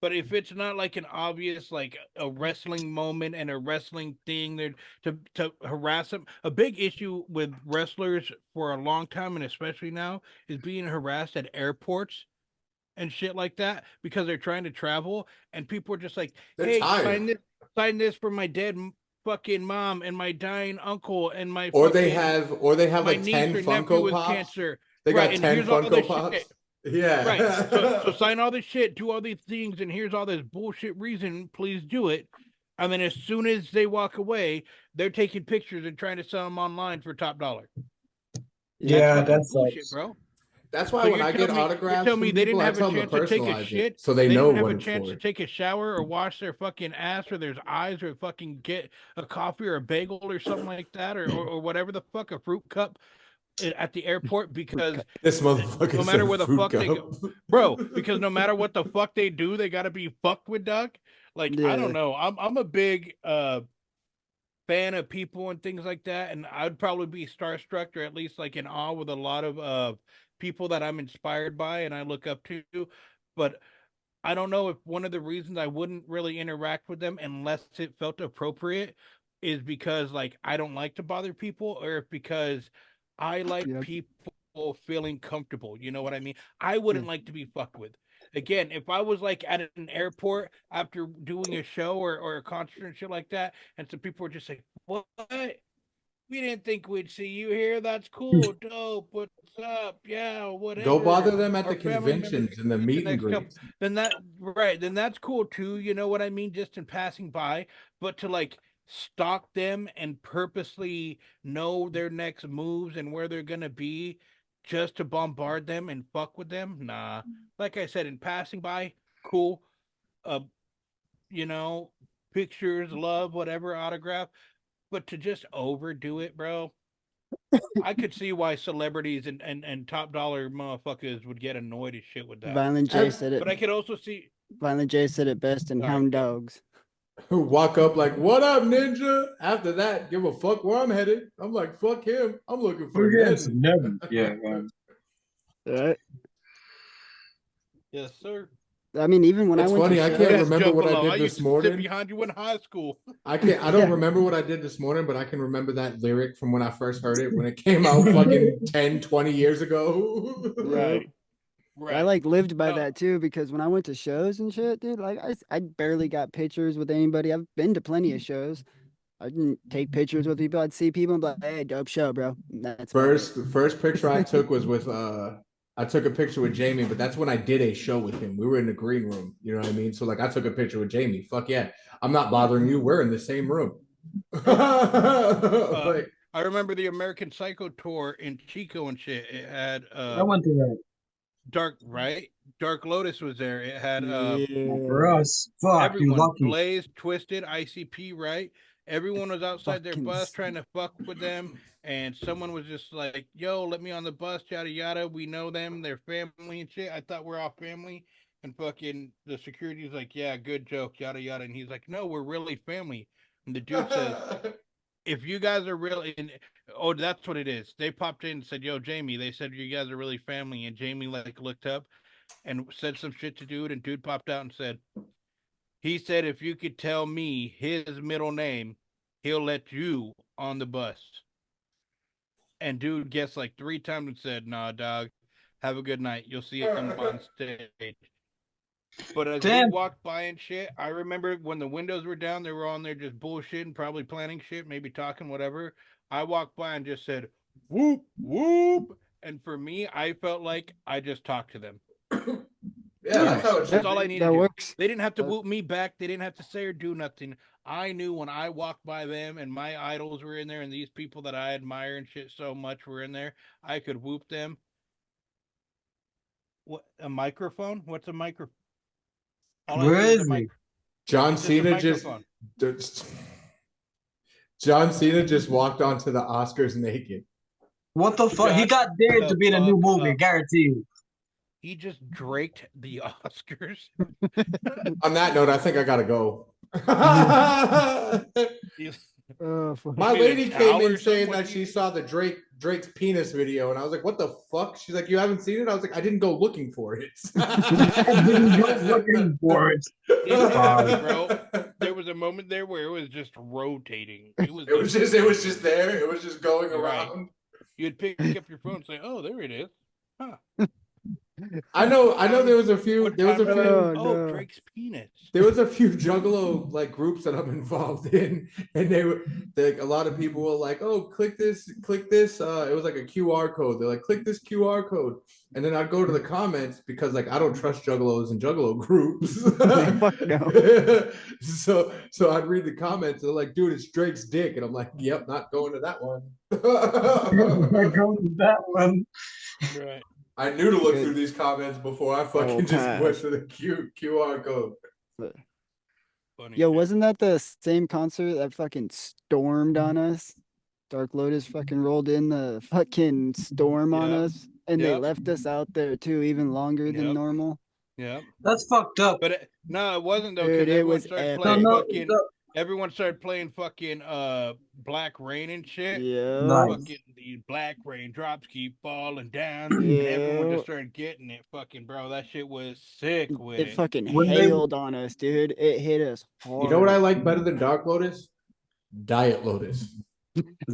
But if it's not like an obvious, like a wrestling moment and a wrestling thing there to harass them, a big issue with wrestlers for a long time and especially now is being harassed at airports and shit like that because they're trying to travel and people are just like, They're hey, tired. sign this for my dead fucking mom and my dying uncle and my or they fucking- have my like niece 10 or nephew Funko with Pops. cancer. They got Right, and 10 here's all Funko this Pops. shit. Yeah. Right. So sign all this shit, do all these things, and here's all this bullshit reason. Please do it. And then as soon as they walk away, they're taking pictures and trying to sell them online for top dollar. Yeah, fucking that's bullshit, bro. That's why So when you're I get telling me- autographs, you're telling me from they people, didn't I have tell a them to chance to take a personalize it, shit, so they know didn't have what a it's chance for. to take a shower or wash their fucking ass or their eyes or fucking get a coffee or a bagel or something like that or whatever the fuck, a fruit cup at the airport because This motherfucker no matter said where the fruit fuck they cup. go, bro, because no matter what the fuck they do, they gotta be fucked with, dog. Like I Yeah. don't know. I'm a big fan of people and things like that, and I'd probably be starstruck or at least like in awe with a lot of people that I'm inspired by and I look up to. But I don't know if one of the reasons I wouldn't really interact with them unless it felt appropriate is because like I don't like to bother people, or if because I like Yep. people feeling comfortable. You know what I mean? I wouldn't like to be fucked with. Again, if I was like at an airport after doing a show or a concert and shit like that, and some people were just like, "What? We didn't think we'd see you here. That's cool, dope. What's up? Yeah, whatever." Go bother them at Our the family members conventions and the the meet and next couple. greets. Then that right, then that's cool too. You know what I mean? Just in passing by, but to like stalk them and purposely know their next moves and where they're gonna be, just to bombard them and fuck with them, nah. Like I said, in passing by, cool. Uh, you know, pictures, love, whatever, autograph. But to just overdo it, bro, I could see why celebrities and top dollar motherfuckers would get annoyed as shit with that. Violent J said it. But I could also see Violent J said it best in All right, Hound go. Dogs. Who walk up like, "What up, ninja?" After that, give a fuck where I'm headed. I'm like, "Fuck him. I'm looking for Ned." Yeah. Right. Yes, sir. I mean, even when It's I went funny, to I shows, can't Yes, remember Joe what I Below. did used this to morning. sit behind you in high school. I don't Yeah. remember what I did this morning, but I can remember that lyric from when I first heard it when it came out fucking 10, 20 years ago. Right. Right. I like lived by Oh. that too, because when I went to shows and shit, dude, like I barely got pictures with anybody. I've been to plenty of shows. I didn't take pictures with people. I'd see people and be like, "Hey, dope show, bro." And that's about it. The first picture I took was with I took a picture with Jamie, but that's when I did a show with him. We were in the green room, you know what I mean? So like I took a picture with Jamie. Fuck yeah. I'm not bothering you. We're in the same room. Like, I remember the American Psycho tour in Chico and shit. It had I went to that. Dark Lotus was there. It had For us, fuck, you everyone, lucky. Blaze, Twisted, ICP, right? Everyone was outside their Fucking bus trying to fuck with them, and someone was just like, "Yo, let me on the bus, yada yada. We know them, they're family and shit." I thought we're all family, and fucking the security's like, "Yeah, good joke, yada yada," and he's like, "No, we're really family." And the dude says, "If you guys are really," and oh, that's what it is. They popped in and said, "Yo, Jamie," they said, "You guys are really family," and Jamie like looked up and said some shit to dude, and dude popped out and said, he said, "If you could tell me his middle name, he'll let you on the bus." And dude guessed like 3 times and said, "Nah, dog, have a good night. You'll see him on stage." But as we walked by and shit, I remember when the windows were down, they were on there just bullshitting, probably planning shit, maybe talking, whatever. I walked by and just said, "Whoop, whoop." And for me, I felt like I just talked to them. yeah, that's how it should That's all be. I needed That to do. works. They didn't have to whoop me back. They didn't have to say or do nothing. I knew when I walked by them and my idols were in there and these people that I admire and shit so much were in there, I could whoop them. What, a microphone? What's a microphone? Where is he? John It's just a Cena just microphone. John Cena just walked onto the Oscars naked. What the fuck? He got dared to be in a new movie, I guarantee you. He just draked the Oscars. On that note, I think I gotta go. My lady came in saying that she saw the Drake's penis video, and I was like, "What the fuck?" She's like, "You haven't seen it?" I was like, "I didn't go looking for it." I didn't go looking for it. Bro, there was a moment there where it was just rotating. It was just there. It was just going around. You'd pick up your phone and say, "Oh, there it is." Huh. I know there was a few Drake's penis. There was a few Juggalo like groups that I'm involved in, and they were like a lot of people were like, "Oh, click this." It was like a QR code. They're like, "Click this QR code," and then I'd go to the comments because like I don't trust Juggalos and Juggalo groups. Fuck no. So I'd read the comments. They're like, "Dude, it's Drake's dick," and I'm like, "Yep, not going to that one." Not going to that one. Right. I knew to look through these comments before I fucking just went to the QR code. Funny Yo, shit. wasn't that the same concert that fucking stormed on us? Dark Lotus fucking rolled in the fucking storm on Yep. us, and they Yep. left us out there too, even longer than Yep. normal. Yeah. That's fucked up. But no, it wasn't though. Dude, Because it everyone was started epic. playing No, fucking. no. Everyone started playing fucking Black Rain and shit. Yeah. Nice. Fucking the black raindrops keep falling down, and everyone Yeah. just started getting it. Fucking bro, that shit was sick with It it. fucking When they- hailed on us, dude. It hit us hard. You know what I like better than Dark Lotus? Diet Lotus.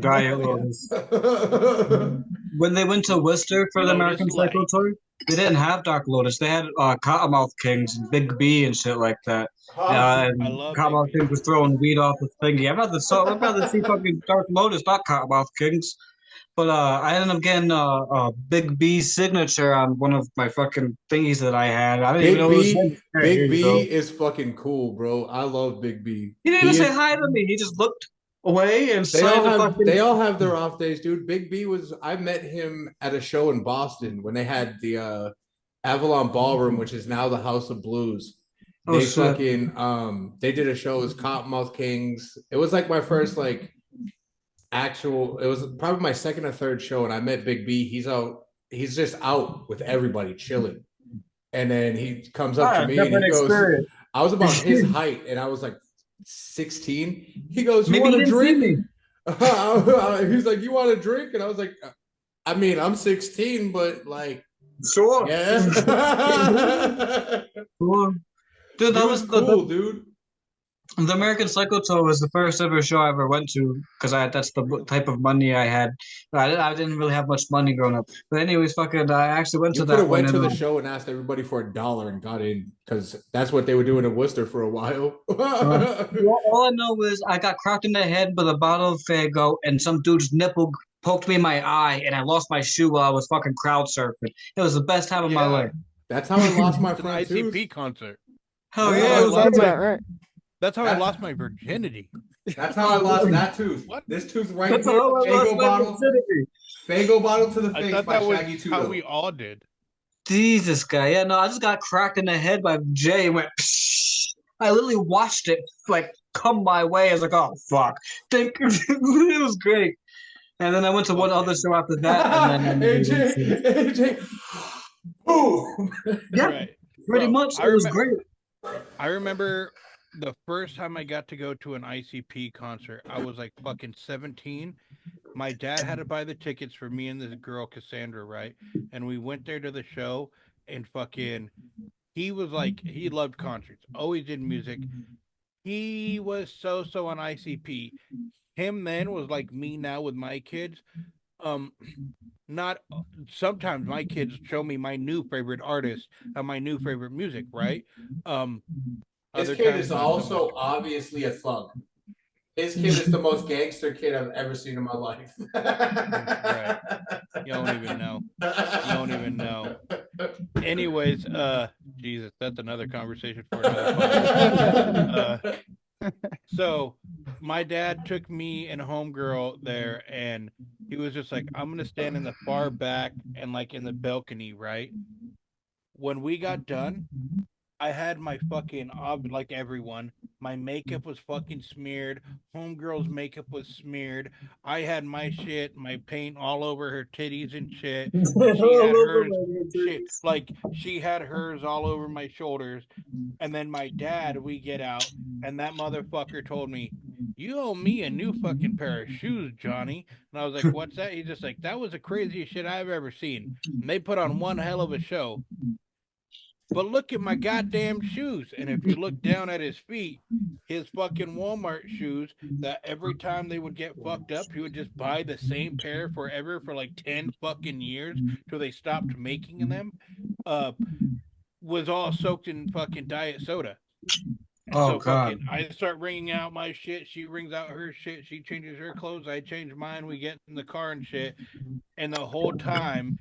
Diet Lotus. When they went to Worcester for the Lotus American Light. Psycho tour, they didn't have Dark Lotus. They had Cottonmouth Kings and Big B and shit like that. And I love Cottonmouth Big B. Kings was throwing weed off the thingy. I'd rather see fucking Dark Lotus, not Cottonmouth Kings. But I ended up getting Big B signature on one of my fucking thingies that I had. I didn't even know it was him. Here Big you B go. is fucking cool, bro. I love Big B. He didn't even say is- hi to me. He just looked away and They signed all the have fucking. they all have their off days, dude. Big B was I met him at a show in Boston when they had the Avalon Ballroom, which is now the House of Blues. Oh, They shit. fucking they did a show as Cottonmouth Kings. It was like my first like actual, it was probably my second or third show, and I met Big B. He's just out with everybody chilling. And then he comes up to me and different he goes, experience. I was about his height and I was like 16. He goes, You Maybe want he a didn't see drink? me. He's like, You want a drink? And I was like, I mean, I'm 16, but like, Sure. yeah. Cool. Dude, that He was cool, dude. the American Psycho Tour was the first ever show I ever went to because that's the type of money I had. I didn't really have much money growing up. But anyways, fucking, I actually went You to could that have one. went to and, the show and asked everybody for $1 and got in because that's what they were doing in Worcester for a while. all I know is I got cracked in the head with a bottle of Faygo and some dude's nipple poked me in my eye and I lost my shoe while I was fucking crowd surfing. It was the best time of my Yeah. life. That's how I lost my It's an friend too. ICP concert. Hell That's yeah. how I it was lost Sounds epic. about right. That's how I That's- lost my virginity. That's how I lost that tooth. What? This tooth right That's here, how I lost Fago my bottle, virginity. Fago bottle to the I face thought by that was Shaggy how Tudo. we all did. Jesus, guy. Yeah, no, I just got cracked in the head by Jay and went. Psh. I literally watched it like come my way. I was like, oh fuck. It was great. And then I went to one other show after that, and then AJ, boom. yeah, Right. pretty Bro, much. I It was remem- great. I remember the first time I got to go to an ICP concert. I was like fucking 17. My dad had to buy the tickets for me and this girl Cassandra, right? And we went there to the show, and fucking, he was like, he loved concerts, always did music. He was so on ICP. Him then was like me now with my kids. Not sometimes my kids show me my new favorite artist and my new favorite music, right? This Other kid times is not so also much. obviously a thug. His kid is the most gangster kid I've ever seen in my life. Right. You don't even know. You don't even know. Anyways, Jesus, that's another conversation for another podcast. So my dad took me and homegirl there, and he was just like, I'm gonna stand in the far back and like in the balcony, right? When we got done, I had my fucking like everyone. My makeup was fucking smeared. Homegirl's makeup was smeared. I had my shit, my paint all over her titties and shit. She had hers, like she had hers all over my shoulders. And then my dad, we get out, and that motherfucker told me, "You owe me a new fucking pair of shoes, Johnny." And I was like, "What's that?" He's just like, "That was the craziest shit I've ever seen." And they put on one hell of a show. But look at my goddamn shoes. And if you look down at his feet, his fucking Walmart shoes, that every time they would get fucked up, he would just buy the same pair forever for like 10 fucking years till they stopped making them, was all soaked in fucking diet soda. And Oh, so God. fucking, I start wringing out my shit. She wrings out her shit. She changes her clothes. I change mine. We get in the car and shit. And the whole time,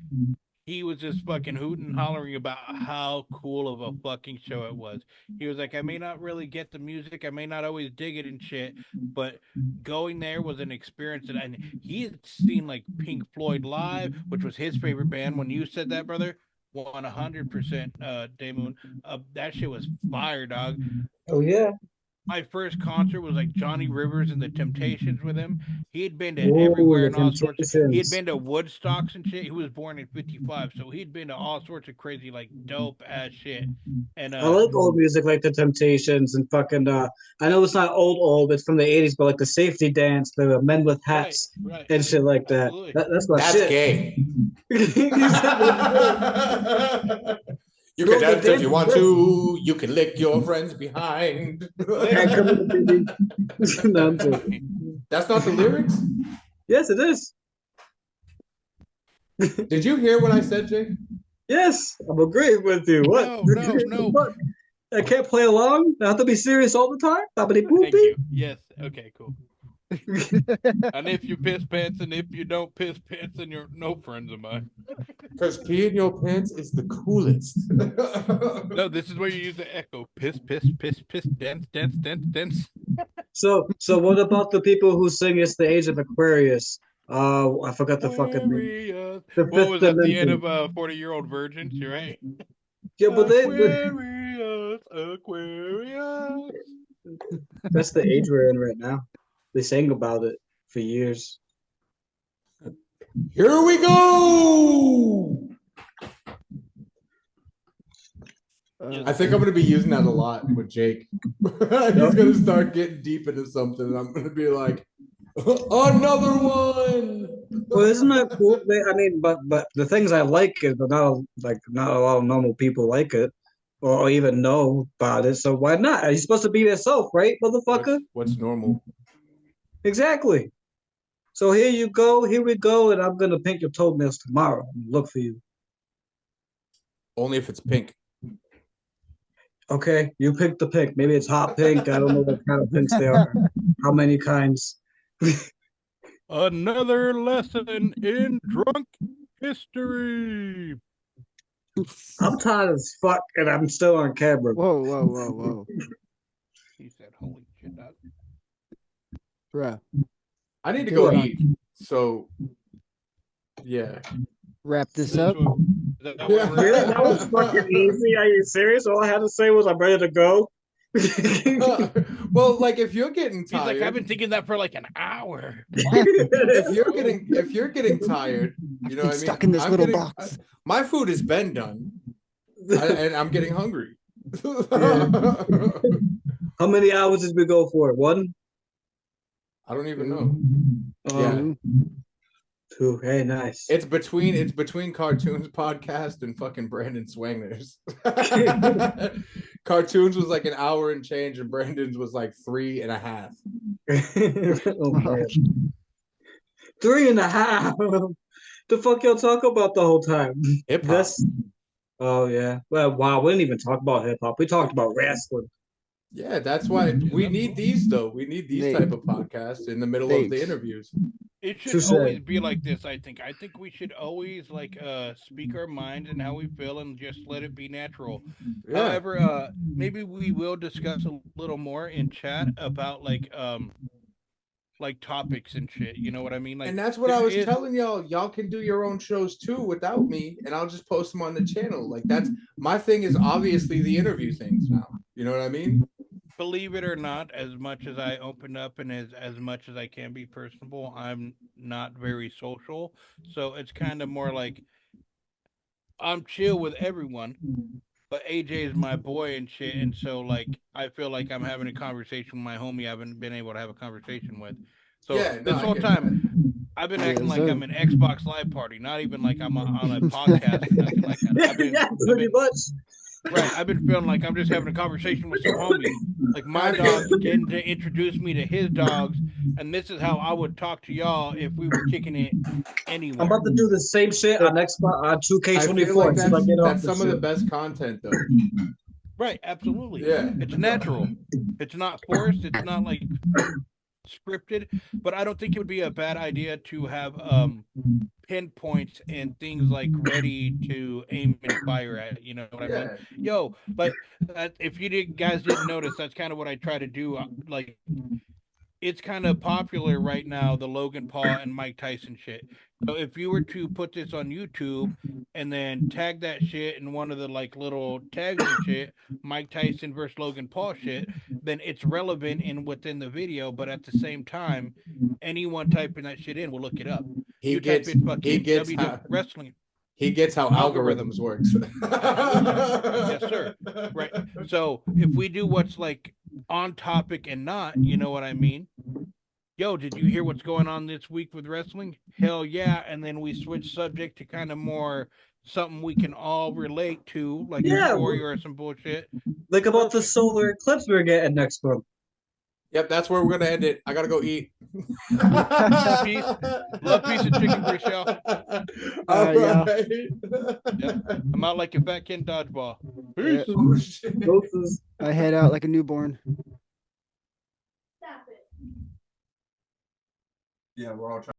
he was just fucking hooting and hollering about how cool of a fucking show it was. He was like, I may not really get the music, I may not always dig it and shit, but going there was an experience. And he had seen like Pink Floyd live, which was his favorite band. When you said that, brother, 100%, Damoon, that shit was fire, dog. Oh yeah. my first concert was like Johnny Rivers and the Temptations with him. He had been to Whoa, everywhere the and all sorts. He had Temptations. been to Woodstocks and shit. He was born in '55, so he'd been to all sorts of crazy, like dope ass shit. And I like old music like the Temptations and fucking I know it's not old, it's from the 80s, but like the Safety Dance, the Men with Hats right. and shit like that. Absolutely. That's my That's shit. gay. You No, can but dance if they- you want to. You can lick your friends behind. Can't come with the baby. No, I'm joking. That's not the lyrics? Yes, it is. Did you hear what I said, Jake? Yes, I'm agreeing with you. What? No. What? I can't play along. I have to be serious all the time. Boppity Thank boopy. you. Yes. Okay. Cool. And if you piss pants, and if you don't piss pants, then you're no friends of mine. Because pee in your pants is the coolest. No, this is where you use the echo. Piss, dance. So what about the people who sing "It's the Age of Aquarius"? I forgot the fucking name. Aquarius. The What Fifth was at the end Dimension. of 40-year-old virgins? You're right. Yeah, but Aquarius. that's the age we're in right now. They sang about it for years. Here we go. I think I'm gonna be using that a lot with Jake. He's gonna start getting deep into something. I'm gonna be like, another one. Well, isn't that cool? I mean, but the things I like it, but not a lot of normal people like it, or even know about it. So why not? You're supposed to be yourself, right, motherfucker? What's normal? Exactly. So here you go. Here we go, and I'm gonna paint your toenails tomorrow. Look for you. Only if it's pink. Okay, you pick the pink. Maybe it's hot pink. I don't know what kind of pinks they are. How many kinds? Another lesson in drunk history. I'm tired as fuck, and I'm still on camera. Whoa. He said, "Holy shit, dog." Bruh. I need to Go go on. eat. So, yeah. Wrap this up. Really? That was fucking easy. Are you serious? All I had to say was I'm ready to go. Well, like if you're getting He's tired, like, I've been thinking that for like an hour. if you're getting tired, you know what I mean. Stuck in this little box. My food has been done, and I'm getting hungry. How many hours did we go for? One? I don't even know. Yeah. Two. Hey, nice. It's between Cartoons podcast and fucking Brandon Swangers. Cartoons was like an hour and change, and Brandon's was like 3.5. Oh, man. 3.5. The fuck y'all talk about the whole time? Hip hop. Oh yeah. Well, wow. We didn't even talk about hip hop. We talked about wrestling. Yeah, that's why we need these though. We need these type of podcasts in the middle of the interviews. It should Touche. always be like this, I think. I think we should always like speak our minds and how we feel and just let it be natural. Yeah. However, maybe we will discuss a little more in chat about like topics and shit. You know what I mean? Like, And that's what I there was is- telling y'all. Y'all can do your own shows too without me, and I'll just post them on the channel. Like that's my thing is obviously the interview things now. You know what I mean? Believe it or not, as much as I open up and as much as I can be personable, I'm not very social. So it's kind of more like I'm chill with everyone, but AJ is my boy and shit. And so like I feel like I'm having a conversation with my homie I haven't been able to have a conversation with. So Yeah, no, this I whole get time I've been acting like I'm an Xbox Live party, not even like I'm on a podcast or nothing like that. Yeah, pretty much. Right, I've been feeling like I'm just having a conversation with some homies. Like my dog's getting to introduce me to his dogs, and this is how I would talk to y'all if we were kicking it anywhere. I'm about to do the same shit on Xbox on I feel 2K24. like until I get off that's this some of the shit. best content though. Right, absolutely. Yeah. It's natural. It's not forced. It's not like scripted. But I don't think it would be a bad idea to have pinpoints and things like ready to aim and fire at. You know what I mean? Yo, but if you guys didn't notice, that's kind of what I try to do. Like it's kind of popular right now, the Logan Paul and Mike Tyson shit. So if you were to put this on YouTube and then tag that shit in one of the like little tags and shit, Mike Tyson versus Logan Paul shit, then it's relevant in within the video. But at the same time, anyone typing that shit in will look it up. He type gets in fucking how, wrestling. he gets how algorithms works. Yes, sir. Right. So if we do what's like on topic and not, you know what I mean? Yo, did you hear what's going on this week with wrestling? Hell yeah. And then we switch subject to kind of more something we can all relate to, like Yeah, a story or some bullshit. Like about the solar eclipse we're getting next month. Yep, that's where we're gonna end it. I gotta go eat. Love piece of chicken grease, y'all. All yeah. right. Yeah. I'm out like a fat kid dodgeball. Yeah. Oh, shit. Doses. I head out like a newborn. Stop it. Yeah, we're all trying.